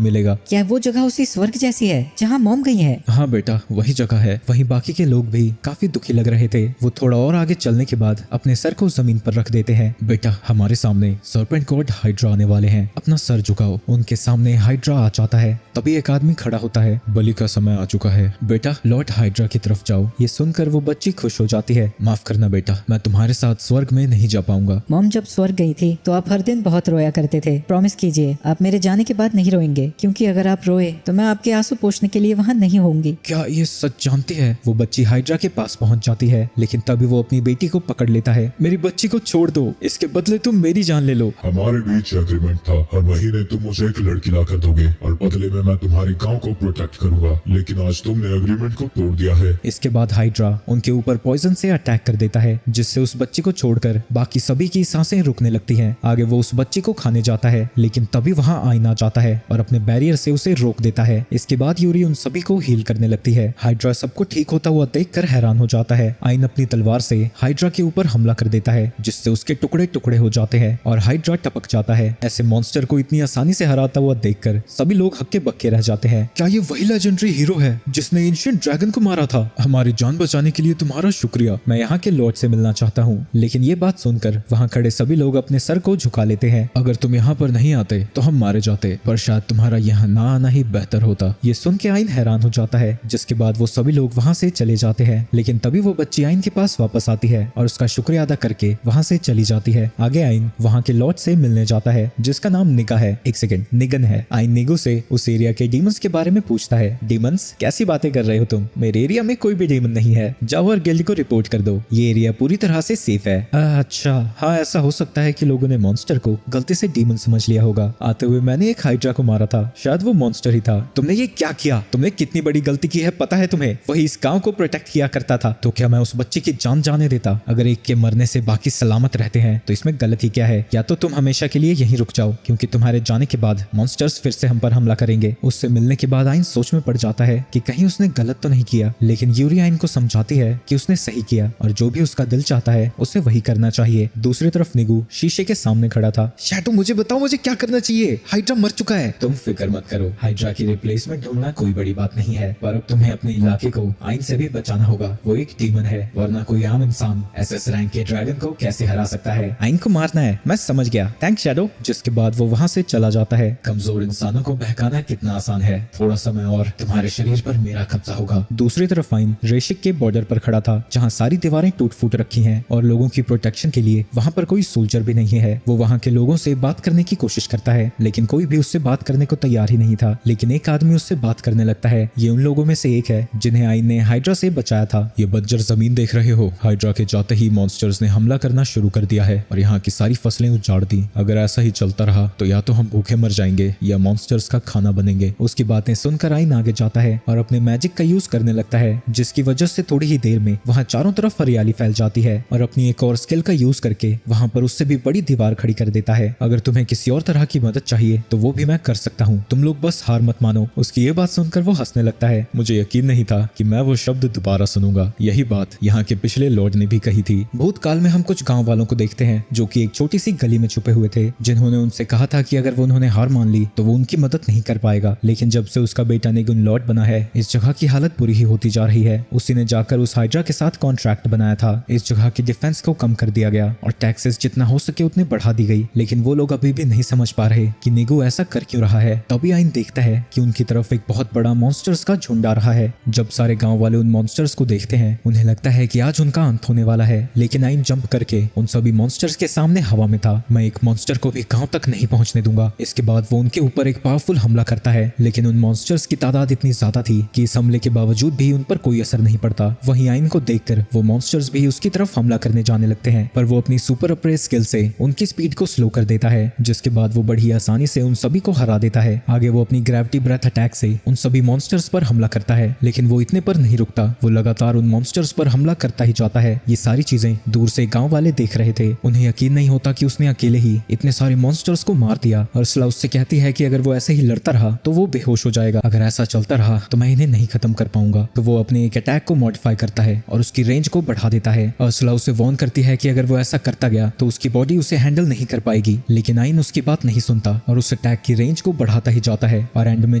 मिलेगा। क्या वो जगह उसी स्वर्ग जैसी है जहाँ मॉम गई है? हाँ बेटा, वही जगह है। वहीं बाकी के लोग भी काफी दुखी लग रहे थे। वो थोड़ा और आगे चलने के बाद अपने सर को जमीन पर रख देते हैं। बेटा, हमारे सामने सर्पेंट गॉड हाइड्रा आने वाले हैं, अपना सर झुकाओ। उनके सामने हाइड्रा आ जाता है। तभी एक आदमी खड़ा होता है। बलि का समय आ चुका है बेटा, लॉर्ड हाइड्रा की तरफ जाओ। ये सुनकर वो बच्ची खुश हो जाती है। माफ करना बेटा, मैं तुम्हारे साथ स्वर्ग में नहीं जा पाऊंगा। मॉम जब स्वर्ग गई थी तो आप हर दिन बहुत रोया करते थे। प्रॉमिस कीजिए आप मेरे जाने के बाद नहीं रोएंगे, क्योंकि अगर आप रोए तो मैं आपके आंसू पोंछने के लिए वहाँ नहीं होंगी। क्या ये सच जानती है? वो बच्ची हाइड्रा के पास पहुंच जाती है, लेकिन तभी वो अपनी बेटी को पकड़ लेता है। मेरी बच्ची को छोड़ दो, इसके बदले तुम मेरी जान ले लो। हमारे बीच एग्रीमेंट था, हर महीने तुम मुझे एक लड़की लाकर दोगे और बदले में मैं तुम्हारे गांव को प्रोटेक्ट करूंगा, लेकिन आज तुमने एग्रीमेंट को तोड़ दिया है। इसके बाद हाइड्रा उनके ऊपर पॉइजन से अटैक कर देता है, जिससे उस बच्ची को छोड़कर बाकी सभी की सांसें रुकने लगती हैं। आगे वो उस बच्ची को खाने जाता है, लेकिन तभी वहाँ आइन आ जाता है और अपने बैरियर से उसे रोक देता है। इसके बाद यूरी उन सभी को हील करने लगती है। हाइड्रा सबको ठीक होता हुआ देखकर हैरान हो जाता है। आइन अपनी तलवार से हाइड्रा के ऊपर हमला कर देता है, जिससे उसके टुकड़े टुकड़े हो जाते हैं और हाइड्रा टपक जाता है। ऐसे मॉन्स्टर को इतनी आसानी से हराता हुआ देखकर सभी लोग हक्के बक्के रह जाते हैं। क्या ये वही लेजेंडरी हीरो है जिसने एंशिएंट ड्रैगन को मारा था? हमारी जान बचाने के लिए तुम्हारा शुक्रिया। मैं यहाँ के लॉर्ड से मिलना चाहता हूँ। लेकिन ये बात सुनकर वहाँ खड़े सभी लोग अपने सर को झुका लेते हैं। अगर तुम यहाँ पर नहीं आते तो हम मारे जाते, पर शायद तुम्हारा यहाँ ना आना ही बेहतर होता। ये सुन के आइन हैरान हो जाता है, जिसके बाद वो सभी लोग वहाँ से चले जाते हैं। लेकिन तभी वो बच्ची आइन के पास वापस आती है और उसका शुक्रिया अदा करके वहाँ से चली जाती है। आगे आइन वहाँ के लॉर्ड से मिलने जाता है, जिसका नाम निगा है। एक सेकंड, निगन है। आइन निगो से उस एरिया के डीमंस के बारे में पूछता है। डीमंस? कैसी बातें कर रहे हो तुम? मेरे एरिया में कोई भी डीमन नहीं है। जाओ और गिल्ड को रिपोर्ट कर दो, ये एरिया पूरी तरह से सेफ है। अच्छा, हाँ, ऐसा हो सकता है कि लोगों ने मॉन्स्टर को गलती से डीमन समझ लिया होगा। आते हुए मैंने एक हाइड्रा को मारा था, शायद वो मॉन्स्टर ही था। तुमने ये क्या किया? तुमने कितनी बड़ी गलती की है पता है तुम्हें? वही इस गांव को प्रोटेक्ट किया करता था, तो क्या मैं उस बच्चे की जान जाने देता? अगर एक के मरने से बाकी सलामत रहते हैं तो इसमें गलती क्या है? या तो तुम हमेशा के लिए यहीं रुक जाओ, क्योंकि तुम्हारे जाने के बाद मॉन्स्टर्स फिर से हम पर हमला करेंगे। उससे मिलने के बाद आइन सोच में पड़ जाता है कि कहीं उसने गलत तो नहीं किया, लेकिन यूरी आइन को समझाती है कि उसने सही किया और जो भी उसका दिल चाहता है उसे वही करना चाहिए। दूसरी तरफ निगू शीशे के सामने खड़ा था। शैडो, मुझे बताओ मुझे क्या करना चाहिए? हाइड्रा मर चुका है। तुम फिक्र मत करो, हाइड्रा की रिप्लेसमेंट ढूंढना कोई बड़ी बात नहीं है, पर अब तुम्हें अपने इलाके को आइन से भी बचाना होगा। वो एक डीमन है, वरना कोई आम इंसान एसएस रैंक के ड्रैगन को कैसे हरा सकता है? आइन को मारना है, मैं समझ गया, थैंक्स शैडो। जिसके बाद वो वहाँ से चला जाता है। कमजोर इंसानों को बहकाना कितना आसान है, थोड़ा समय और तुम्हारे शरीर पर मेरा कब्जा होगा। दूसरी तरफ आइन रेशिक के बॉर्डर पर खड़ा था, जहाँ सारी दीवारें टूट फूट रखी हैं और लोगों की प्रोटेक्शन के लिए वहाँ पर कोई सोल्जर भी नहीं है। वो वहाँ के लोगों से बात करने की कोशिश करता है, लेकिन कोई भी उससे बात करने को तैयार ही नहीं था। लेकिन एक आदमी उससे बात करने लगता है। ये उन लोगों में से एक है जिन्हें आइन ने हाइड्रा से बचाया था। ये बंजर जमीन देख रहे हो? हाइड्रा के जाते ही मॉन्स्टर्स ने हमला करना शुरू कर दिया है और यहाँ की सारी फसलें उजाड़ दी। अगर ऐसा ही चलता रहा तो या तो हम भूखे मर जाएंगे या मॉन्स्टर्स का खाना बनेंगे। उसकी बातें सुनकर आइन आगे जाता है और अपने मैजिक का यूज करने लगता है, जिसकी वजह से थोड़ी ही देर में वहाँ चारों तरफ हरियाली फैल जाती है और अपनी एक और स्किल का यूज करके वहाँ पर उससे भी बड़ी दीवार खड़ी कर देता है। अगर तुम्हें किसी और तरह की मदद चाहिए तो वो भी मैं कर सकता हूँ, तुम लोग बस हार मत मानो। उसकी ये बात सुनकर वो हंसने लगता है। मुझे यकीन नहीं था कि मैं वो शब्द दोबारा सुनूंगा। यही बात यहाँ के पिछले लॉर्ड ने भी कही थी। भूतकाल में हम कुछ गांव वालों को देखते हैं जो कि एक छोटी सी गली में छुपे हुए थे, जिन्होंने उनसे कहा था कि अगर वो उन्होंने हार मान ली तो वो उनकी मदद नहीं कर पाएगा। लेकिन जब से उसका बेटा निगुन लॉर्ड बना है, इस जगह की हालत बुरी ही होती जा रही है। उसी ने जाकर उस हाइड्रा के साथ कॉन्ट्रैक्ट बनाया था। इस जगह की डिफेंस को कम कर दिया गया और टैक्सेस जितना हो सके उतने बढ़ा दी गई, लेकिन वो लोग अभी भी नहीं समझ पा रहे कि निगू ऐसा कर क्यों रहा है। तभी आइन देखता है कि उनकी तरफ एक बहुत बड़ा मॉन्स्टर्स का झुंड आ रहा है। जब सारे गांव वाले उन मॉन्स्टर्स को देखते हैं, उन्हें लगता है कि आज उनका अंत होने वाला है, लेकिन आइन जंप करके उन सभी मॉन्स्टर्स के सामने हवा में था। मैं एक मॉन्स्टर को भी गांव तक नहीं पहुंचने दूंगा। इसके बाद वो उनके ऊपर एक पावरफुल हमला करता है, लेकिन उन मॉन्स्टर्स की तादाद इतनी ज्यादा थी कि इस हमले के बावजूद भी उन पर कोई असर नहीं पड़ता। वहीं आइन को देखकर वो मॉन्स्टर्स भी उसकी तरफ हमला करने जाने लगते हैं, पर वो अपनी सुपर अपरेज स्किल से उनकी स्पीड को स्लो कर देता है, जिसके बाद वो बड़ी आसानी से उन सभी को हरा देता है। आगे वो अपनी ग्रेविटी ब्रेथ अटैक से उन सभी मॉन्स्टर्स पर हमला करता है, लेकिन वो इतने पर नहीं रुकता। वो लगातार उन मॉन्स्टर्स पर हमला करता ही जाता है। ये सारी चीजें दूर से गांव वाले देख रहे थे। उन्हें यकीन नहीं होता कि उसने अकेले ही इतने सारे मॉन्स्टर्स को मार दिया। अर्सला उससे कहती है कि अगर वो ऐसे ही लड़ता रहा तो वो बेहोश हो जाएगा। अगर ऐसा चलता रहा तो मैं इन्हें नहीं खत्म कर पाऊंगा। तो वो अपने एक अटैक को मॉडिफाई करता है और उसकी रेंज को बढ़ा देता है। अर्सला उसे वार्न करती है कि अगर वो ऐसा करता गया तो उसकी बॉडी उसे हैंडल नहीं कर पाएगी, लेकिन आइन उसकी बात नहीं सुनता और उस अटैक की रेंज को बढ़ाता ही जाता है। और एंड में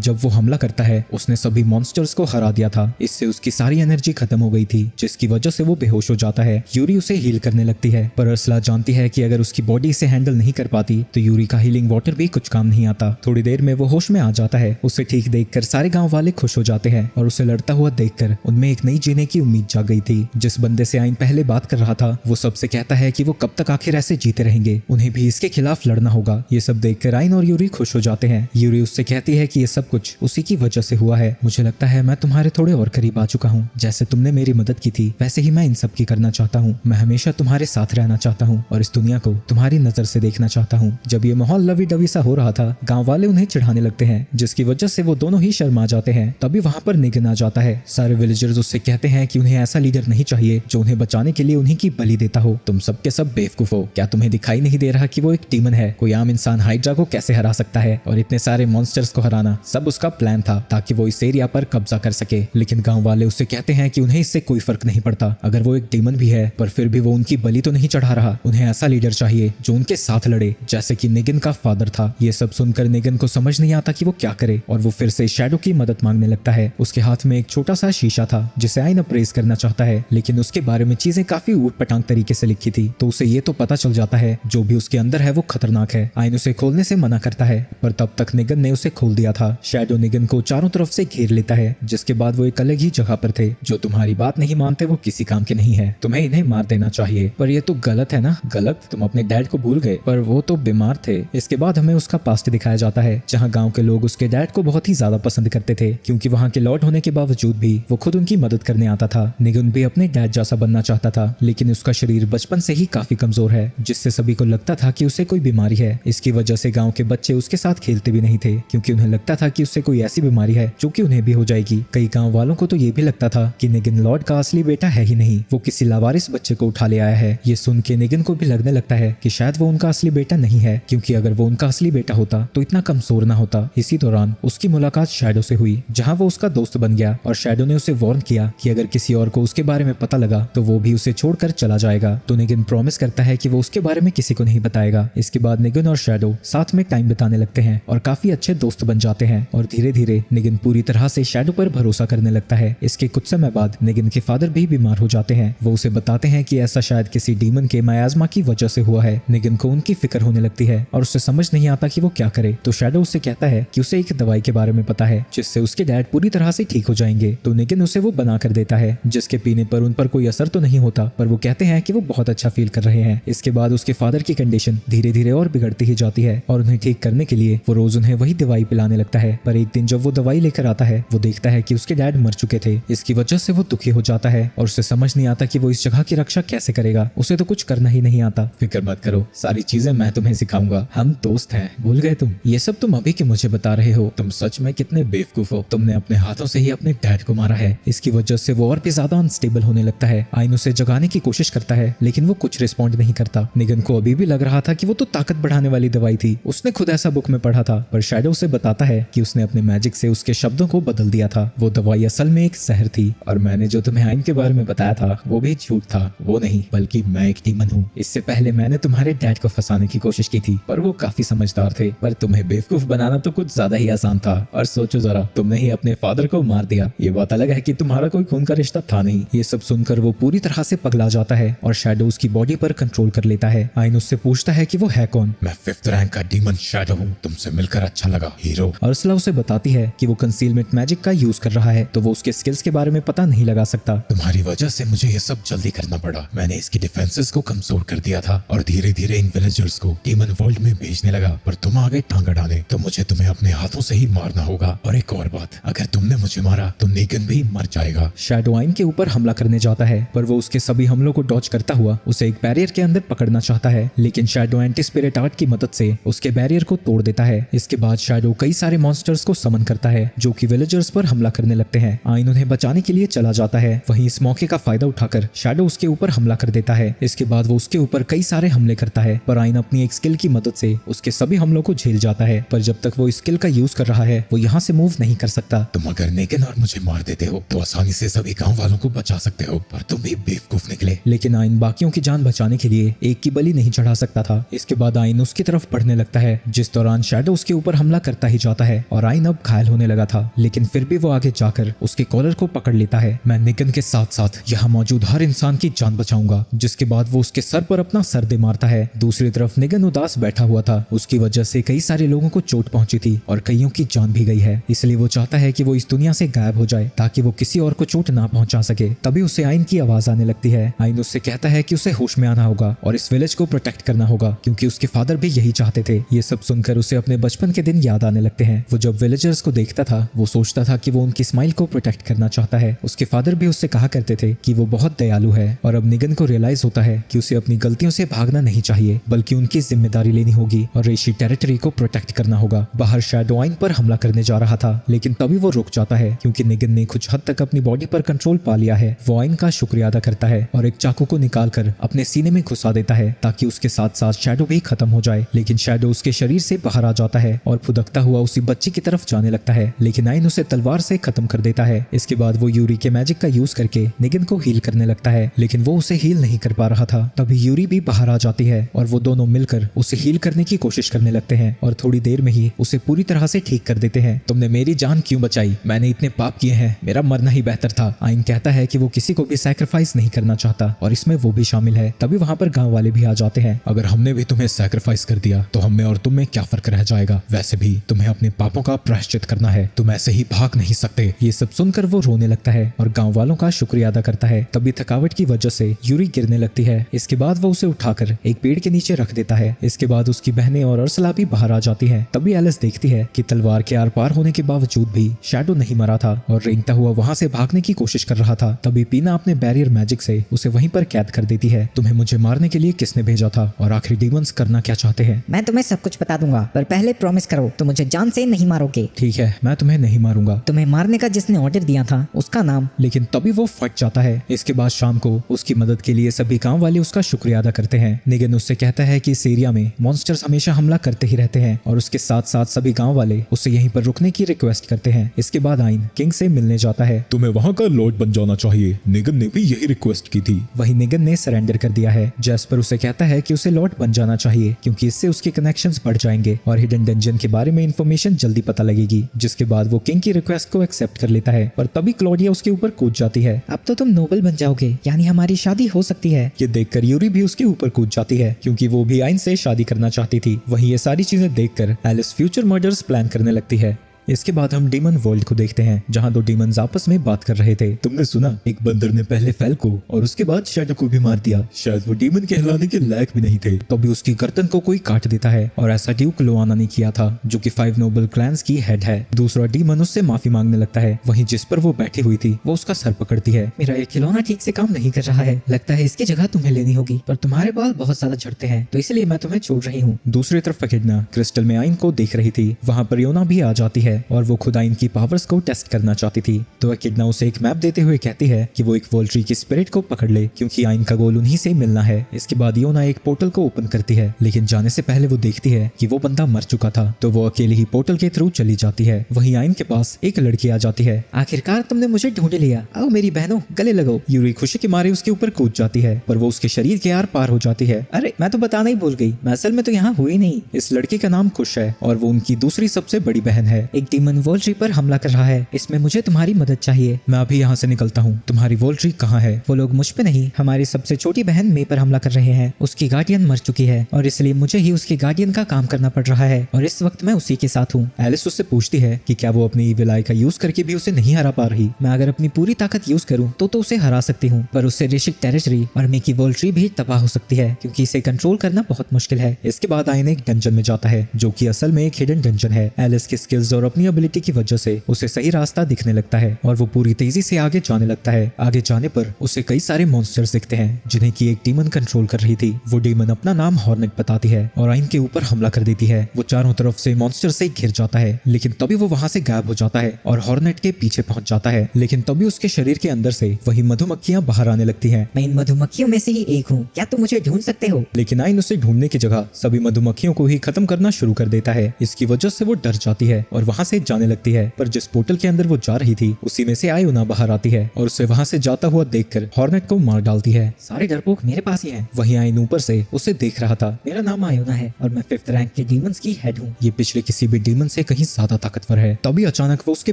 जब वो हमला करता है, उसने सभी मॉन्स्टर्स को हरा दिया था। इससे उसकी सारी एनर्जी खत्म हो गई थी, जिसकी वजह से वो बेहोश हो जाता है। यूरी उसे हील करने लगती है, पर अर्सला जानती है कि अगर उसकी बॉडी इसे हैंडल नहीं कर पाती तो यूरी का हीलिंग वाटर भी कुछ काम नहीं आता। थोड़ी देर में वो होश में आ जाता है। उसे ठीक देखकर सारे गांव वाले खुश हो जाते हैं और उसे लड़ता हुआ देखकर उनमें एक नई जीने की उम्मीद जाग गई थी। जिस बंदे से आइन पहले बात कर रहा था, वो सबसे कहता है कि वो कब तक आखिर ऐसे जीते रहेंगे, उन्हें भी इसके खिलाफ लड़ना होगा। ये सब देखकर आइन और यूरी खुश हो जाते हैं। यूरी उससे कहती है कि ये सब कुछ उसी की वजह से हुआ है। मुझे लगता है मैं तुम्हारे थोड़े और करीब आ चुका हूँ। जैसे तुमने मेरी मदद की थी, वैसे ही मैं इन सब की करना चाहता हूँ। मैं हमेशा तुम्हारे साथ रहना चाहता हूँ और इस दुनिया को तुम्हारी नजर से देखना चाहता हूँ। जब ये माहौल लवी डवी सा हो रहा था, गांव वाले उन्हें चिढ़ाने लगते हैं, जिसकी वजह से वो दोनों ही शर्मा जाते हैं। तभी वहाँ पर निगन आ जाता है। सारे विलेजर्स उससे कहते हैं कि उन्हें ऐसा लीडर नहीं चाहिए जो उन्हें बचाने के लिए उन्हीं की बलि देता हो। तुम सब के सब बेवकूफ हो। क्या तुम्हें दिखाई नहीं दे रहा कि वो एक डीमन है? कोई आम इंसान हाइड्रा को कैसे हरा सकता है? और इतने सारे मॉन्स्टर्स को हराना सब उसका प्लान था ताकि वो इस एरिया पर कब्जा कर सके। लेकिन गांव वाले उससे कहते हैं कि उन्हें इससे कोई फर्क नहीं पड़ता। अगर वो एक डीमन भी है, पर फिर भी वो उनकी बलि तो नहीं चढ़ा रहा। उन्हें ऐसा लीडर चाहिए जो उनके साथ लड़े, जैसे कि निगन का फादर था। ये सब सुनकर निगन को समझ नहीं आता कि वो क्या करे और वो फिर से शैडो की मदद मांगने लगता है। उसके हाथ में एक छोटा सा शीशा था जिसे आइन अप्रेज करना चाहता है, लेकिन उसके बारे में चीजें काफी ऊट-पटांग तरीके से लिखी थी, तो उसे ये तो पता चल जाता है जो भी उसके अंदर है वो खतरनाक है। आइन उसे खोलने से मना करता है, पर तब तक निगन ने उसे खोल दिया था। शैडो निगन को चारों तरफ से घेर लेता है, जिसके बाद वो एक अलग ही जगह पर थे। जो तुम्हारी बात नहीं मानते वो किसी काम के नहीं है, तुम्हें इन्हें मार देना चाहिए। पर ये तो गलत है ना? गलत? तुम अपने डैड को भूल गए, पर वो तो बीमार थे। इसके बाद हमें उसका पास्ट दिखाया जाता है, जहाँ गाँव के लोग उसके डैड को बहुत ही ज्यादा पसंद करते थे, क्योंकि वहाँ के लॉर्ड होने के बावजूद भी वो खुद उनकी मदद करने आता था। निगन भी अपने डैड जैसा बनना चाहता था, लेकिन उसका शरीर बचपन से ही काफी कमजोर है, जिससे सभी को लगता था कि उसे कोई बीमारी है। इसकी वजह से गांव के बच्चे उसके साथ खेलते भी नहीं थे, क्योंकि उन्हें लगता था कि उससे कोई ऐसी बीमारी है जो कि उन्हें भी हो जाएगी। कई गांव वालों को तो ये भी लगता था कि निगन लॉर्ड का असली बेटा है ही नहीं, वो किसी लावारिस बच्चे को उठा ले आया है। ये सुन के निगन को भी लगने लगता है कि शायद वो उनका असली बेटा नहीं है, क्योंकि अगर वो उनका असली बेटा होता तो इतना कमजोर ना होता। इसी दौरान उसकी मुलाकात शैडो से हुई, जहाँ वो उसका दोस्त बन गया और शैडो ने उसे वार्न किया कि अगर किसी और को उसके बारे में पता लगा तो वो भी उसे छोड़कर चला जाएगा। तो निगन प्रॉमिस करता है कि वो उसके बारे में किसी को नहीं बताएगा। इसके बाद निगन और शैडो साथ में टाइम बिताने लगते हैं और काफी अच्छे दोस्त बन जाते हैं, और धीरे धीरे निगन पूरी तरह से शैडो पर भरोसा करने लगता है। इसके कुछ समय बाद निगन के फादर भी बीमार हो जाते हैं। वो उसे बताते हैं कि ऐसा शायद किसी डीमन के मायाज़मा की वजह से हुआ है। निगन को उनकी फिक्र होने लगती है और उसे समझ नहीं आता कि वो क्या करे। तो शैडो उससे कहता है कि उसे एक दवाई के बारे में पता है जिससे उसके डैड पूरी तरह से ठीक हो जाएंगे। तो निगन उसे वो बना कर देता है, जिसके पीने पर उन पर कोई असर तो नहीं होता, पर वो कहते हैं कि वो बहुत अच्छा फील कर रहे हैं। इसके बाद उसके फादर की कंडीशन धीरे धीरे और बिगड़ती ही जाती है और उन्हें ठीक करने के लिए वो रोज उन्हें वही दवाई पिलाने लगता है। पर एक दिन जब वो दवाई लेकर आता है, वो देखता है कि उसके डैड मर चुके थे। इसकी वजह से वो दुखी हो जाता है और उसे समझ नहीं आता कि वो इस जगह की रक्षा कैसे करेगा। उसे तो कुछ करना ही नहीं आता। फिक्र मत करो, सारी चीजें मैं तुम्हें सिखाऊंगा। हम दोस्त हैं, भूल गए तुम? ये सब तुम अभी के मुझे बता रहे हो? तुम सच में कितने बेवकूफ हो। तुमने अपने हाथों से ही अपने डैड को मारा है। इसकी वजह से वो और भी ज्यादा अनस्टेबल होने लगता है। आइन उसे जगाने की कोशिश करता है, लेकिन वो कुछ रिस्पॉन्ड नहीं करता। निगन को अभी भी लग रहा था कि वो तो ताकत बढ़ाने वाली दवाई थी, उसने खुद ऐसा बुक में पढ़ा था। पर शैडो उसे बताता है कि उसने अपने मैजिक से उसके शब्दों को बदल दिया था। वो दवाई असल में एक जहर थी, और मैंने जो तुम्हें आइन के बारे में बताया था वो भी झूठ था। वो नहीं, बल्कि मैं एक डीमन हूँ। इससे पहले मैंने तुम्हारे डैड को फंसाने की कोशिश की थी, पर वो काफी समझदार थे। पर तुम्हें बेवकूफ बनाना तो कुछ ज्यादा ही आसान था। और सोचो जरा, तुमने ही अपने फादर को मार दिया। ये बात अलग है कि तुम्हारा कोई खून का रिश्ता था नहीं। ये सब सुनकर वो पूरी तरह से पगला जाता है और शैडो उसकी बॉडी पर कंट्रोल कर लेता है। आइन उससे पूछता है कि वो है कौन। मैं 5th रैंक का डीमन शैडो हूँ। तुमसे मिलकर अच्छा लगा हीरो। अर्सला उसे बताती है कि वो कंसीलमेंट मैजिक का यूज कर रहा है, तो वो उसके स्किल्स के बारे में पता नहीं लगा सकता। तुम्हारी वजह से मुझे ये सब जल्दी करना पड़ा। मैंने इसकी डिफेंसेस को कमजोर कर दिया था और धीरे धीरे इन विलेजर्स को डीमन वर्ल्ड में भेजने लगा। पर तुम आगे टांग अड़ाने, तो मुझे तुम्हें अपने हाथों से ही मारना होगा। और एक और बात, अगर तुमने मुझे मारा तो नेगन भी मर जाएगा। शैडो आइन के ऊपर हमला करने जाता है, पर वो उसके सभी हमलों को डॉज करता हुआ उसे एक बैरियर के अंदर पकड़ना चाहता है, लेकिन शैडो एंटी स्पिरिट आर्ट की मदद से उसके बैरियर को तोड़ देता है। इसके बाद शैडो कई सारे मॉन्स्टर्स को समन करता है जो कि विलेजर्स पर हमला करने लगते हैं। आइन उन्हें बचाने के लिए चला जाता है। वहीं इस मौके का फायदा उठाकर शैडो उसके ऊपर हमला कर देता है। इसके बाद वो उसके ऊपर कई सारे हमले करता है, पर आइन अपनी एक स्किल की मदद से उसके सभी हमलों को झेल जाता है। पर जब तक वो स्किल का यूज कर रहा है वो यहाँ से मूव नहीं कर सकता। तुम अगर नेगन और मुझे मार देते हो तो आसानी से सभी गांव वालों को बचा सकते हो, पर तुम भी बेवकूफ निकले। लेकिन आइन बाकियों की जान बचाने के लिए एक की बलि नहीं चढ़ा सकता था। इसके बाद आइन उसकी तरफ बढ़ने लगता है, जिस दौरान शैडो उसके ऊपर हमला करता ही जाता है और आइन अब घायल होने लगा था। लेकिन फिर भी वो आगे जाकर उसके कॉलर को पकड़ लेता है। मैं निगन के साथ साथ यहाँ मौजूद हर इंसान की जान बचाऊंगा। जिसके बाद वो उसके सर पर अपना सर दे मारता है। दूसरी तरफ निगन उदास बैठा हुआ था। उसकी वजह से कई सारे लोगों को चोट पहुंची थी और कईयों की जान भी गई है। इसलिए वो चाहता है कि वो इस दुनिया से गायब हो जाए ताकि वो किसी और को चोट ना पहुंचा सके। तभी उसे आइन की आवाज आने लगती है। आइन उससे कहता है कि उसे होश में आना होगा और इस विलेज को प्रोटेक्ट करना होगा, क्योंकि उसके फादर भी यही चाहते थे। ये सब सुनकर उसे अपने बचपन के दिन याद आने लगते हैं। वो जब विलेजर्स को देखता था वो सोचता था कि वो उनकी स्माइल को प्रोटेक्ट करना चाहता है। उसके फादर भी उससे कहा करते थे कि वो बहुत दयालु है। और अब निगन को रियलाइज होता है कि उसे अपनी गलतियों से भागना नहीं चाहिए, बल्कि उनकी जिम्मेदारी लेनी होगी और रेशी टेरिटरी को प्रोटेक्ट करना होगा। बाहर शैडो आइन पर हमला करने जा रहा था, लेकिन तभी वो रुक जाता है क्योंकि निगन ने कुछ हद तक अपनी बॉडी पर कंट्रोल पा लिया है। वो आइन का शुक्रिया अदा करता है और एक चाकू को निकालकर अपने सीने में घुसा देता है ताकि उसके साथ साथ शैडो भी खत्म हो जाए। लेकिन शैडो उसके शरीर से बाहर आ जाता है और फुदकता हुआ उसी बच्ची की तरफ जाने लगता है, लेकिन आइन उसे तलवार से खत्म कर देता है। इसके बाद वो यूरी के मैजिक का यूज करके निगन को हील करने लगता है, लेकिन वो उसे हील नहीं कर पा रहा था। तभी यूरी भी बाहर आ जाती है और वो दोनों मिलकर उसे हील करने की कोशिश करने लगते हैं और थोड़ी देर में ही उसे पूरी तरह से ठीक कर देते हैं। तुमने मेरी जान क्यों बचाई? मैंने इतने पाप किए हैं, मेरा मरना ही बेहतर था। आइन कहता है कि वो किसी को भी सैक्रिफाइस नहीं करना चाहता और इसमें वो भी शामिल है। तभी वहाँ पर गांव वाले भी आ जाते हैं। अगर हमने भी तुम्हें सैक्रिफाइस कर दिया तो हम में और तुम में क्या फर्क रह जाएगा? वैसे भी तुम्हें अपने पापों का प्रायश्चित करना है, तुम ऐसे ही भाग नहीं सकते। ये सब सुनकर वो रोने लगता है और गांव वालों का शुक्रिया अदा करता है। तभी थकावट की वजह से यूरी गिरने लगती है। इसके बाद वो उसे उठाकर एक पेड़ के नीचे रख देता है। इसके बाद उसकी बहनें और अर्सला भी बाहर आ जाती हैं। तभी एलिस देखती है कि तलवार के आर पार होने के बावजूद भी शैडो नहीं मरा था और रेंगता हुआ वहाँ से भागने की कोशिश कर रहा था। तभी पीना अपने बैरियर मैजिक से उसे वहीं पर कैद कर देती है। तुम्हें मुझे मारने के लिए किसने भेजा था और आखिरी डीमंस करना क्या चाहते हैं? मैं तुम्हें सब कुछ बता दूंगा, पर पहले प्रॉमिस करो तो मुझे जान से नहीं मारोगे। ठीक है, मैं तुम्हें नहीं मारूंगा। तुम्हें मारने का जिसने ऑर्डर दिया था उसका नाम। लेकिन तभी वो फट जाता है। इसके बाद शाम को उसकी मदद के लिए सभी गांव वाले उसका शुक्रिया अदा करते हैं। निगन उससे कहता है कि इस एरिया में मॉन्स्टर्स हमेशा हमला करते ही रहते हैं और उसके साथ साथ सभी गांव वाले उससे यहीं पर रुकने की रिक्वेस्ट करते हैं। इसके बाद आइन किंग से मिलने जाता है। तुम्हें वहाँ का लॉर्ड बन जाना चाहिए, निगन ने भी यही रिक्वेस्ट की थी। वही निगन ने सरेंडर कर दिया है। जैस्पर उसे कहता है कि उसे लॉर्ड बन जाना चाहिए क्योंकि इससे उसके कनेक्शंस बढ़ जाएंगे और हिडन डंजन के बारे में इंफॉर्मेशन जल्दी पता लगेगी। जिसके बाद वो किंग की रिक्वेस्ट को एक्सेप्ट कर लेता है, पर तभी क्लॉडिया उसके ऊपर कूद जाती है। अब तो तुम नोबल बन जाओगे, यानी हमारी शादी हो सकती है। ये देखकर यूरी भी उसके ऊपर कूद जाती है क्योंकि वो भी आइन से शादी करना चाहती थी। वहीं ये सारी चीजें देखकर एलिस फ्यूचर मर्डर्स प्लान करने लगती है। इसके बाद हम डीमन वर्ल्ड को देखते हैं जहां दो डीमंस आपस में बात कर रहे थे। तुमने सुना, एक बंदर ने पहले फेल को और उसके बाद शैडो को भी मार दिया। शायद वो डीमन कहलाने के लायक भी नहीं थे। तो भी उसकी गर्दन को कोई काट देता है और ऐसा ड्यूक लोआना ने किया था जो कि 5 नोबल क्लैंस की हेड है। दूसरा डीमन उससे माफी मांगने लगता है। वहीं जिस पर वो बैठी हुई थी वो उसका सर पकड़ती है। मेरा ये खिलौना ठीक से काम नहीं कर रहा है, लगता है इसकी जगह तुम्हें लेनी होगी, पर तुम्हारे बाल बहुत ज्यादा झड़ते हैं तो इसलिए मैं तुम्हें छोड़ रही हूँ। दूसरी तरफ एकिडना क्रिस्टल में आइन को देख रही थी। वहाँ पर योना भी आ जाती है और वो खुद आइन की पावर्स को टेस्ट करना चाहती थी। तो एकिडना उसे एक मैप देते हुए कहती है कि वो एक वोल्ट्री की स्पिरिट को पकड़ ले क्योंकि आइन का गोल उन्हीं से मिलना है। इसके बाद योना एक पोर्टल को ओपन करती है, लेकिन जाने से पहले वो देखती है कि वो बंदा मर चुका था, तो वो अकेले ही पोर्टल के थ्रू चली जाती है। वहीं आइन के पास एक लड़की आ जाती है। आखिरकार तुमने मुझे ढूंढ लिया, आओ मेरी बहनों गले लगो। यूरी खुशी के मारे उसके ऊपर कूद जाती है, पर वो उसके शरीर के आर पार हो जाती है। अरे मैं तो बताना ही भूल गई, मैं असल में तो यहाँ हुई नहीं। इस लड़की का नाम खुश है और वो उनकी दूसरी सबसे बड़ी बहन है। एक डीमन वोल्ट्री पर हमला कर रहा है, इसमें मुझे तुम्हारी मदद चाहिए। मैं अभी यहाँ से निकलता हूँ। तुम्हारी वोल्ट्री कहाँ है? वो लोग मुझ पे नहीं, हमारी सबसे छोटी बहन मे पर हमला कर रहे हैं। उसकी गार्डियन मर चुकी है और इसलिए मुझे ही उसकी गार्डियन का काम करना पड़ रहा है और इस वक्त मैं उसी के साथ हूँ। एलिस उससे पूछती है कि क्या वो अपनी इविल आई का यूज करके भी उसे नहीं हरा पा रही? मैं अगर अपनी पूरी ताकत यूज करूँ तो उसे हरा सकती हूँ, पर उससे ऋषिक टेरिटरी और मेकी वोल्ट्री भी तबाह हो सकती है क्योंकि इसे कंट्रोल करना बहुत मुश्किल है। इसके बाद आइन एक डंजन में जाता है जो कि असल में एक हिडन डंजन है। एलिस के स्किल्स और अपने अपनी एबिलिटी की वजह से उसे सही रास्ता दिखने लगता है और वो पूरी तेजी से आगे जाने लगता है। आगे जाने पर उसे कई सारे मॉन्स्टर्स दिखते हैं जिन्हें की एक डीमन कंट्रोल कर रही थी। वो डीमन अपना नाम हॉर्नेट बताती है और आइन के ऊपर हमला कर देती है। वो चारों तरफ से मॉन्स्टर से घिर जाता है, लेकिन तभी वो वहां से गायब हो जाता है और हॉर्नेट के पीछे पहुंच जाता है। लेकिन तभी उसके शरीर के अंदर से वही मधुमक्खियां बाहर आने लगती हैं। मैं इन मधुमक्खियों में से ही एक हूँ, क्या तुम मुझे ढूंढ सकते हो? लेकिन आइन उसे ढूंढने की जगह सभी मधुमक्खियों को ही खत्म करना शुरू कर देता है। इसकी वजह से वो डर जाती है और वहां से जाने लगती है। पर जिस पोर्टल के अंदर वो जा रही थी उसी में से आयोना बाहर आती है और उसे वहां से जाता हुआ देखकर हॉर्नेट को मार डालती है। सारे डरपोक मेरे पास ही हैं। वहीं आइन ऊपर से उसे देख रहा था। मेरा नाम आयोना है और मैं 5th रैंक के डीमंस की हेड हूँ। ये पिछले किसी भी डीमन से कहीं ज्यादा ताकतवर है। तभी अचानक वो उसके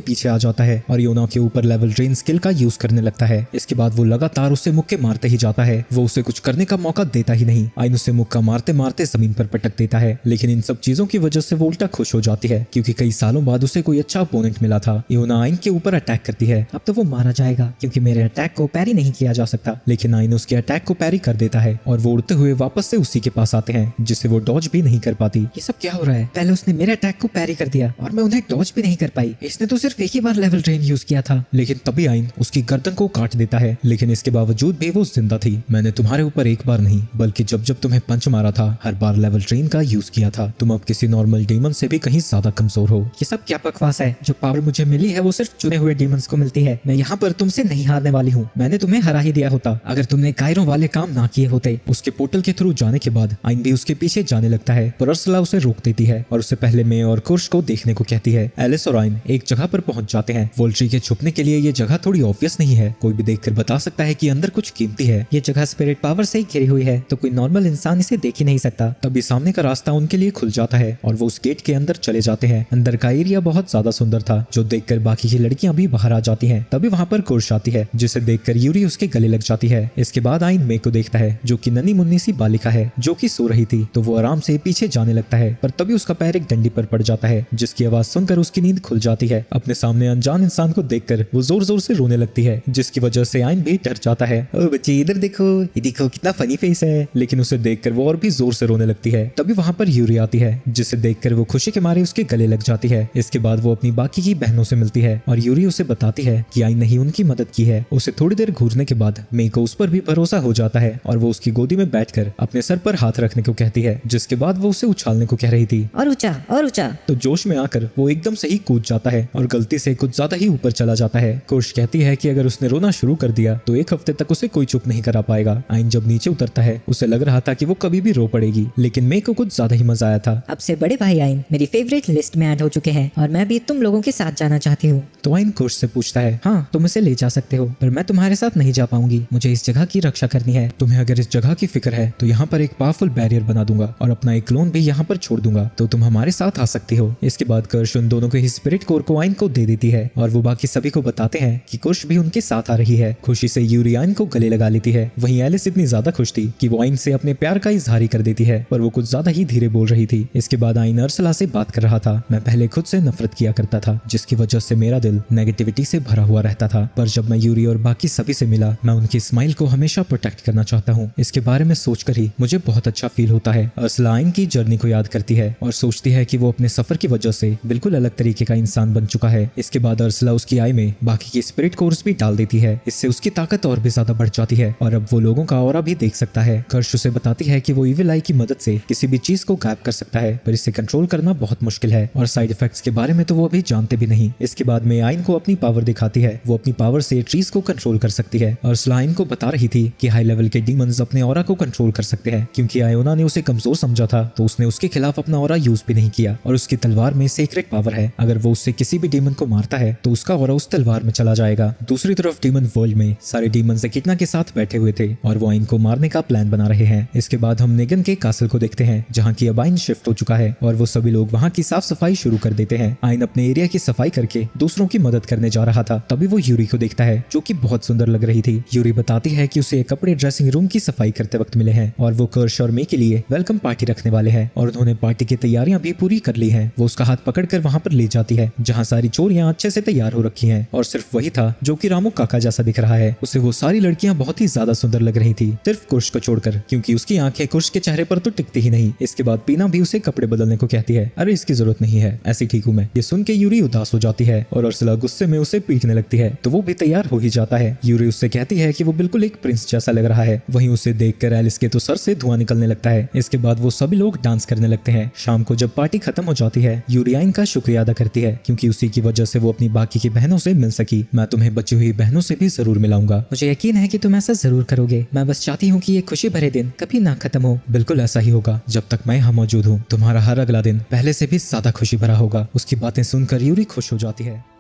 पीछे आ जाता है और योना के ऊपर लेवल ड्रेन स्किल का यूज करने लगता है। इसके बाद वो लगातार उसे मुक्के मारते ही जाता है। वो उसे कुछ करने का मौका देता ही नहीं। आइन उसे मुक्का मारते मारते जमीन पर पटक देता है, लेकिन इन सब चीजों की वजह से वो उल्टा खुश हो जाती है क्योंकि कई सालों बाद उसे कोई अच्छा अपोनेंट मिला था। योना आइन के ऊपर अटैक करती है। अब तो वो मारा जाएगा क्योंकि मेरे अटैक को पैरी नहीं किया जा सकता। लेकिन आइन उसके अटैक को पैरी कर देता है और वो उड़ते हुए वापस से उसी के पास आते हैं जिसे वो डॉज भी नहीं कर पाती। ये सब क्या हो रहा है? पहले उसने मेरे अटैक को पैरी कर दिया और मैं उन्हें डॉज भी नहीं कर पाई। इसने तो सिर्फ एक ही बार लेवल ड्रेन यूज किया था। लेकिन तभी आइन उसकी गर्दन को काट देता है, लेकिन इसके बावजूद भी वो जिंदा थी। मैंने तुम्हारे ऊपर एक बार नहीं बल्कि जब जब तुम्हें पंच मारा था हर बार लेवल ड्रेन का यूज किया था। तुम अब किसी नॉर्मल डीमन से भी कहीं ज्यादा कमजोर हो। ये सब क्या बकवास है? जो पावर मुझे मिली है वो सिर्फ चुने हुए डीमंस को मिलती है। मैं यहाँ पर तुमसे नहीं हारने वाली हूँ। मैंने तुम्हें हरा ही दिया होता अगर तुमने कायरों वाले काम ना किए होते। उसके पोर्टल के थ्रू जाने के बाद आइन भी उसके पीछे जाने लगता है, पर अर्सला उसे रोक देती है और उससे पहले मे और कुर्श को देखने को कहती है। एलिस और आइन एक जगह पर पहुंच जाते हैं। वोल्ट्री के छुपने के लिए ये जगह थोड़ी ऑब्वियस नहीं है। कोई भी देखकर बता सकता है कि अंदर कुछ कीमती है। ये जगह स्पिरिट पावर से ही घिरी हुई है तो कोई नॉर्मल इंसान इसे देख ही नहीं सकता। तभी सामने का रास्ता उनके लिए खुल जाता है और वो उस गेट के अंदर चले जाते हैं। अंदर का एरिया बहुत ज्यादा सुंदर था जो देखकर बाकी की लड़कियां भी बाहर आ जाती हैं। तभी वहां पर कुर्श आती है जिसे देखकर यूरी उसके गले लग जाती है। इसके बाद आइन मे को देखता है जो कि नन्ही मुन्नी सी बालिका है जो कि सो रही थी। तो वो आराम से पीछे जाने लगता है, पर तभी उसका पैर एक डंडी पर पड़ जाता है जिसकी आवाज सुनकर उसकी नींद खुल जाती है। अपने सामने अनजान इंसान को देखकर वो जोर जोर से रोने लगती है जिसकी वजह से आइन भी डर जाता है। ओ बच्ची इधर देखो, ये देखो कितना फनी फेस है। लेकिन उसे देखकर वो और भी जोर से रोने लगती है। तभी वहां पर यूरी आती है जिसे देखकर वो खुशी के मारे उसके गले लग जाती है। इसके बाद वो अपनी बाकी की बहनों से मिलती है और यूरी उसे बताती है कि आइन ने ही उनकी मदद की है। उसे थोड़ी देर घूरने के बाद मे को उस पर भी भरोसा हो जाता है और वो उसकी गोदी में बैठकर अपने सर पर हाथ रखने को कहती है, जिसके बाद वो उसे उछालने को कह रही थी। और ऊंचा और ऊंचा। तो जोश में आकर वो एकदम से ही कूद जाता है और गलती से कुछ ज्यादा ही ऊपर चला जाता है। कोश कहती है कि अगर उसने रोना शुरू कर दिया तो एक हफ्ते तक उसे कोई चुप नहीं करा पाएगा। आइन जब नीचे उतरता है उसे लग रहा था कि वो कभी भी रो पड़ेगी, लेकिन मे को कुछ ज्यादा ही मजा आया था। अब से बड़े भाई आइन मेरी फेवरेट लिस्ट में ऐड हो चुके हैं और मैं भी तुम लोगों के साथ जाना चाहती हूँ। तो आइन कोश से पूछता है, हाँ तुम इसे ले जा सकते हो पर मैं तुम्हारे साथ नहीं जा पाऊंगी। मुझे इस जगह की रक्षा करनी है। तुम्हें अगर इस जगह की फिक्र है तो यहाँ पर एक पावरफुल बैरियर बना दूंगा और अपना एक क्लोन भी यहाँ पर छोड़ दूंगा, तो तुम हमारे साथ आ सकती हो। इसके बाद कर्श उन दोनों के ही स्पिरिट कोर को आइन को दे देती है और वो बाकी सभी को बताते हैं कि कुश भी उनके साथ आ रही है। खुशी से यूरी आइन को गले लगा लेती है। वहीं एलिस इतनी ज्यादा खुश थी कि वो आइन से अपने प्यार का इजहार ही कर देती है, पर वो कुछ ज्यादा ही धीरे बोल रही थी। इसके बाद आइन अर्सला से बात कर रहा था। मैं पहले खुद से नफरत किया करता था जिसकी वजह से मेरा दिल नेगेटिविटी से भरा हुआ रहता था, पर जब मैं यूरी और बाकी सभी से मिला मैं उनकी स्माइल को हमेशा प्रोटेक्ट करना चाहता हूँ। इसके बारे में सोचकर ही मुझे बहुत अच्छा फील होता है। अर्सला आइन की जर्नी को याद करती है और सोचती है कि वो अपने सफर की वजह से बिल्कुल अलग तरीके का इंसान बन चुका है। इसके बाद अर्सला उसकी आई में बाकी की स्पिरिट कोर्स भी डाल देती है। इससे उसकी ताकत और भी ज्यादा बढ़ जाती है और अब वो लोगों का ऑरा भी देख सकता है। कर्श उसे बताती है कि वो इविल आई की मदद से किसी भी चीज को गायब कर सकता है, पर इसे कंट्रोल करना बहुत मुश्किल है और साइड इफेक्ट्स के बारे में तो वो अभी जानते भी नहीं। इसके बाद में आइन को अपनी पावर दिखाती है। वो अपनी पावर से ट्रीज को कंट्रोल कर सकती है। अर्सला आइन को बता रही थी कि हाई लेवल के डीमंस अपने ऑरा को कंट्रोल कर सकते हैं। क्योंकि आयोना ने उसे कमजोर समझा था तो उसने उसके खिलाफ अपना ऑरा यूज भी नहीं किया और उसकी तलवार में सीक्रेट पावर है। अगर वो उससे किसी भी डीमन को मारता है तो उसका ऑरा उस तलवार में चला जाएगा। दूसरी तरफ डीमन वर्ल्ड में सारे डीमंस एकिटना के साथ बैठे हुए थे और वो आइन को मारने का प्लान बना रहे हैं। इसके बाद हम नेगन के कासल को देखते हैं जहाँ की अब आइन शिफ्ट हो चुका है और वो सभी लोग वहाँ की साफ सफाई शुरू कर देते हैं। आइन अपने एरिया की सफाई करके दूसरों की मदद करने जा रहा था। तभी वो यूरी को देखता है जो कि बहुत सुंदर लग रही थी। यूरी बताती है कि उसे कपड़े ड्रेसिंग रूम की सफाई करते वक्त मिले हैं और वो कर्श और मे के लिए वेलकम पार्टी रखने वाले हैं और उन्होंने पार्टी की तैयारियां भी पूरी कर ली हैं। वो उसका हाथ पकड़कर वहां पर ले जाती है जहां सारी चोरियां अच्छे से तैयार हो रखी हैं और सिर्फ वही था जो कि रामू काका जैसा दिख रहा है। उसे वो सारी लड़कियां बहुत ही ज्यादा सुंदर लग रही थी सिर्फ कुर्श को छोड़कर, क्योंकि उसकी आंखें कुर्श के चेहरे पर तो टिकती ही नहीं। इसके बाद पीना भी उसे कपड़े बदलने को कहती है। अरे इसकी जरूरत नहीं है, ऐसी ठीक हूँ मैं। ये सुन के यूरी उदास हो जाती है और उर्सुला गुस्से में उसे पीटने लगती है, तो वो भी तैयार हो ही जाता है। यूरी उससे कहती है कि वो बिल्कुल एक प्रिंस जैसा लग रहा है। वहीं उसे देखकर एलिस के तो सर से धुआं निकलने लगता है। इसके बाद वो सभी लोग डांस करने लगते हैं। शाम को जब पार्टी खत्म हो जाती है, यूरी आइन का शुक्रिया अदा करती है क्योंकि उसी की वजह से वो अपनी बाकी की बहनों से मिल सकी। मैं तुम्हें बची हुई बहनों से भी जरूर मिलाऊंगा। मुझे यकीन है कि तुम ऐसा जरूर करोगे। मैं बस चाहती हूँ कि ये खुशी भरे दिन कभी ना खत्म हो। बिल्कुल ऐसा ही होगा। जब तक मैं यहाँ मौजूद हूँ, तुम्हारा हर अगला दिन पहले से भी ज्यादा खुशी भरा होगा। उसकी बातें सुनकर यूरी खुश हो जाती है।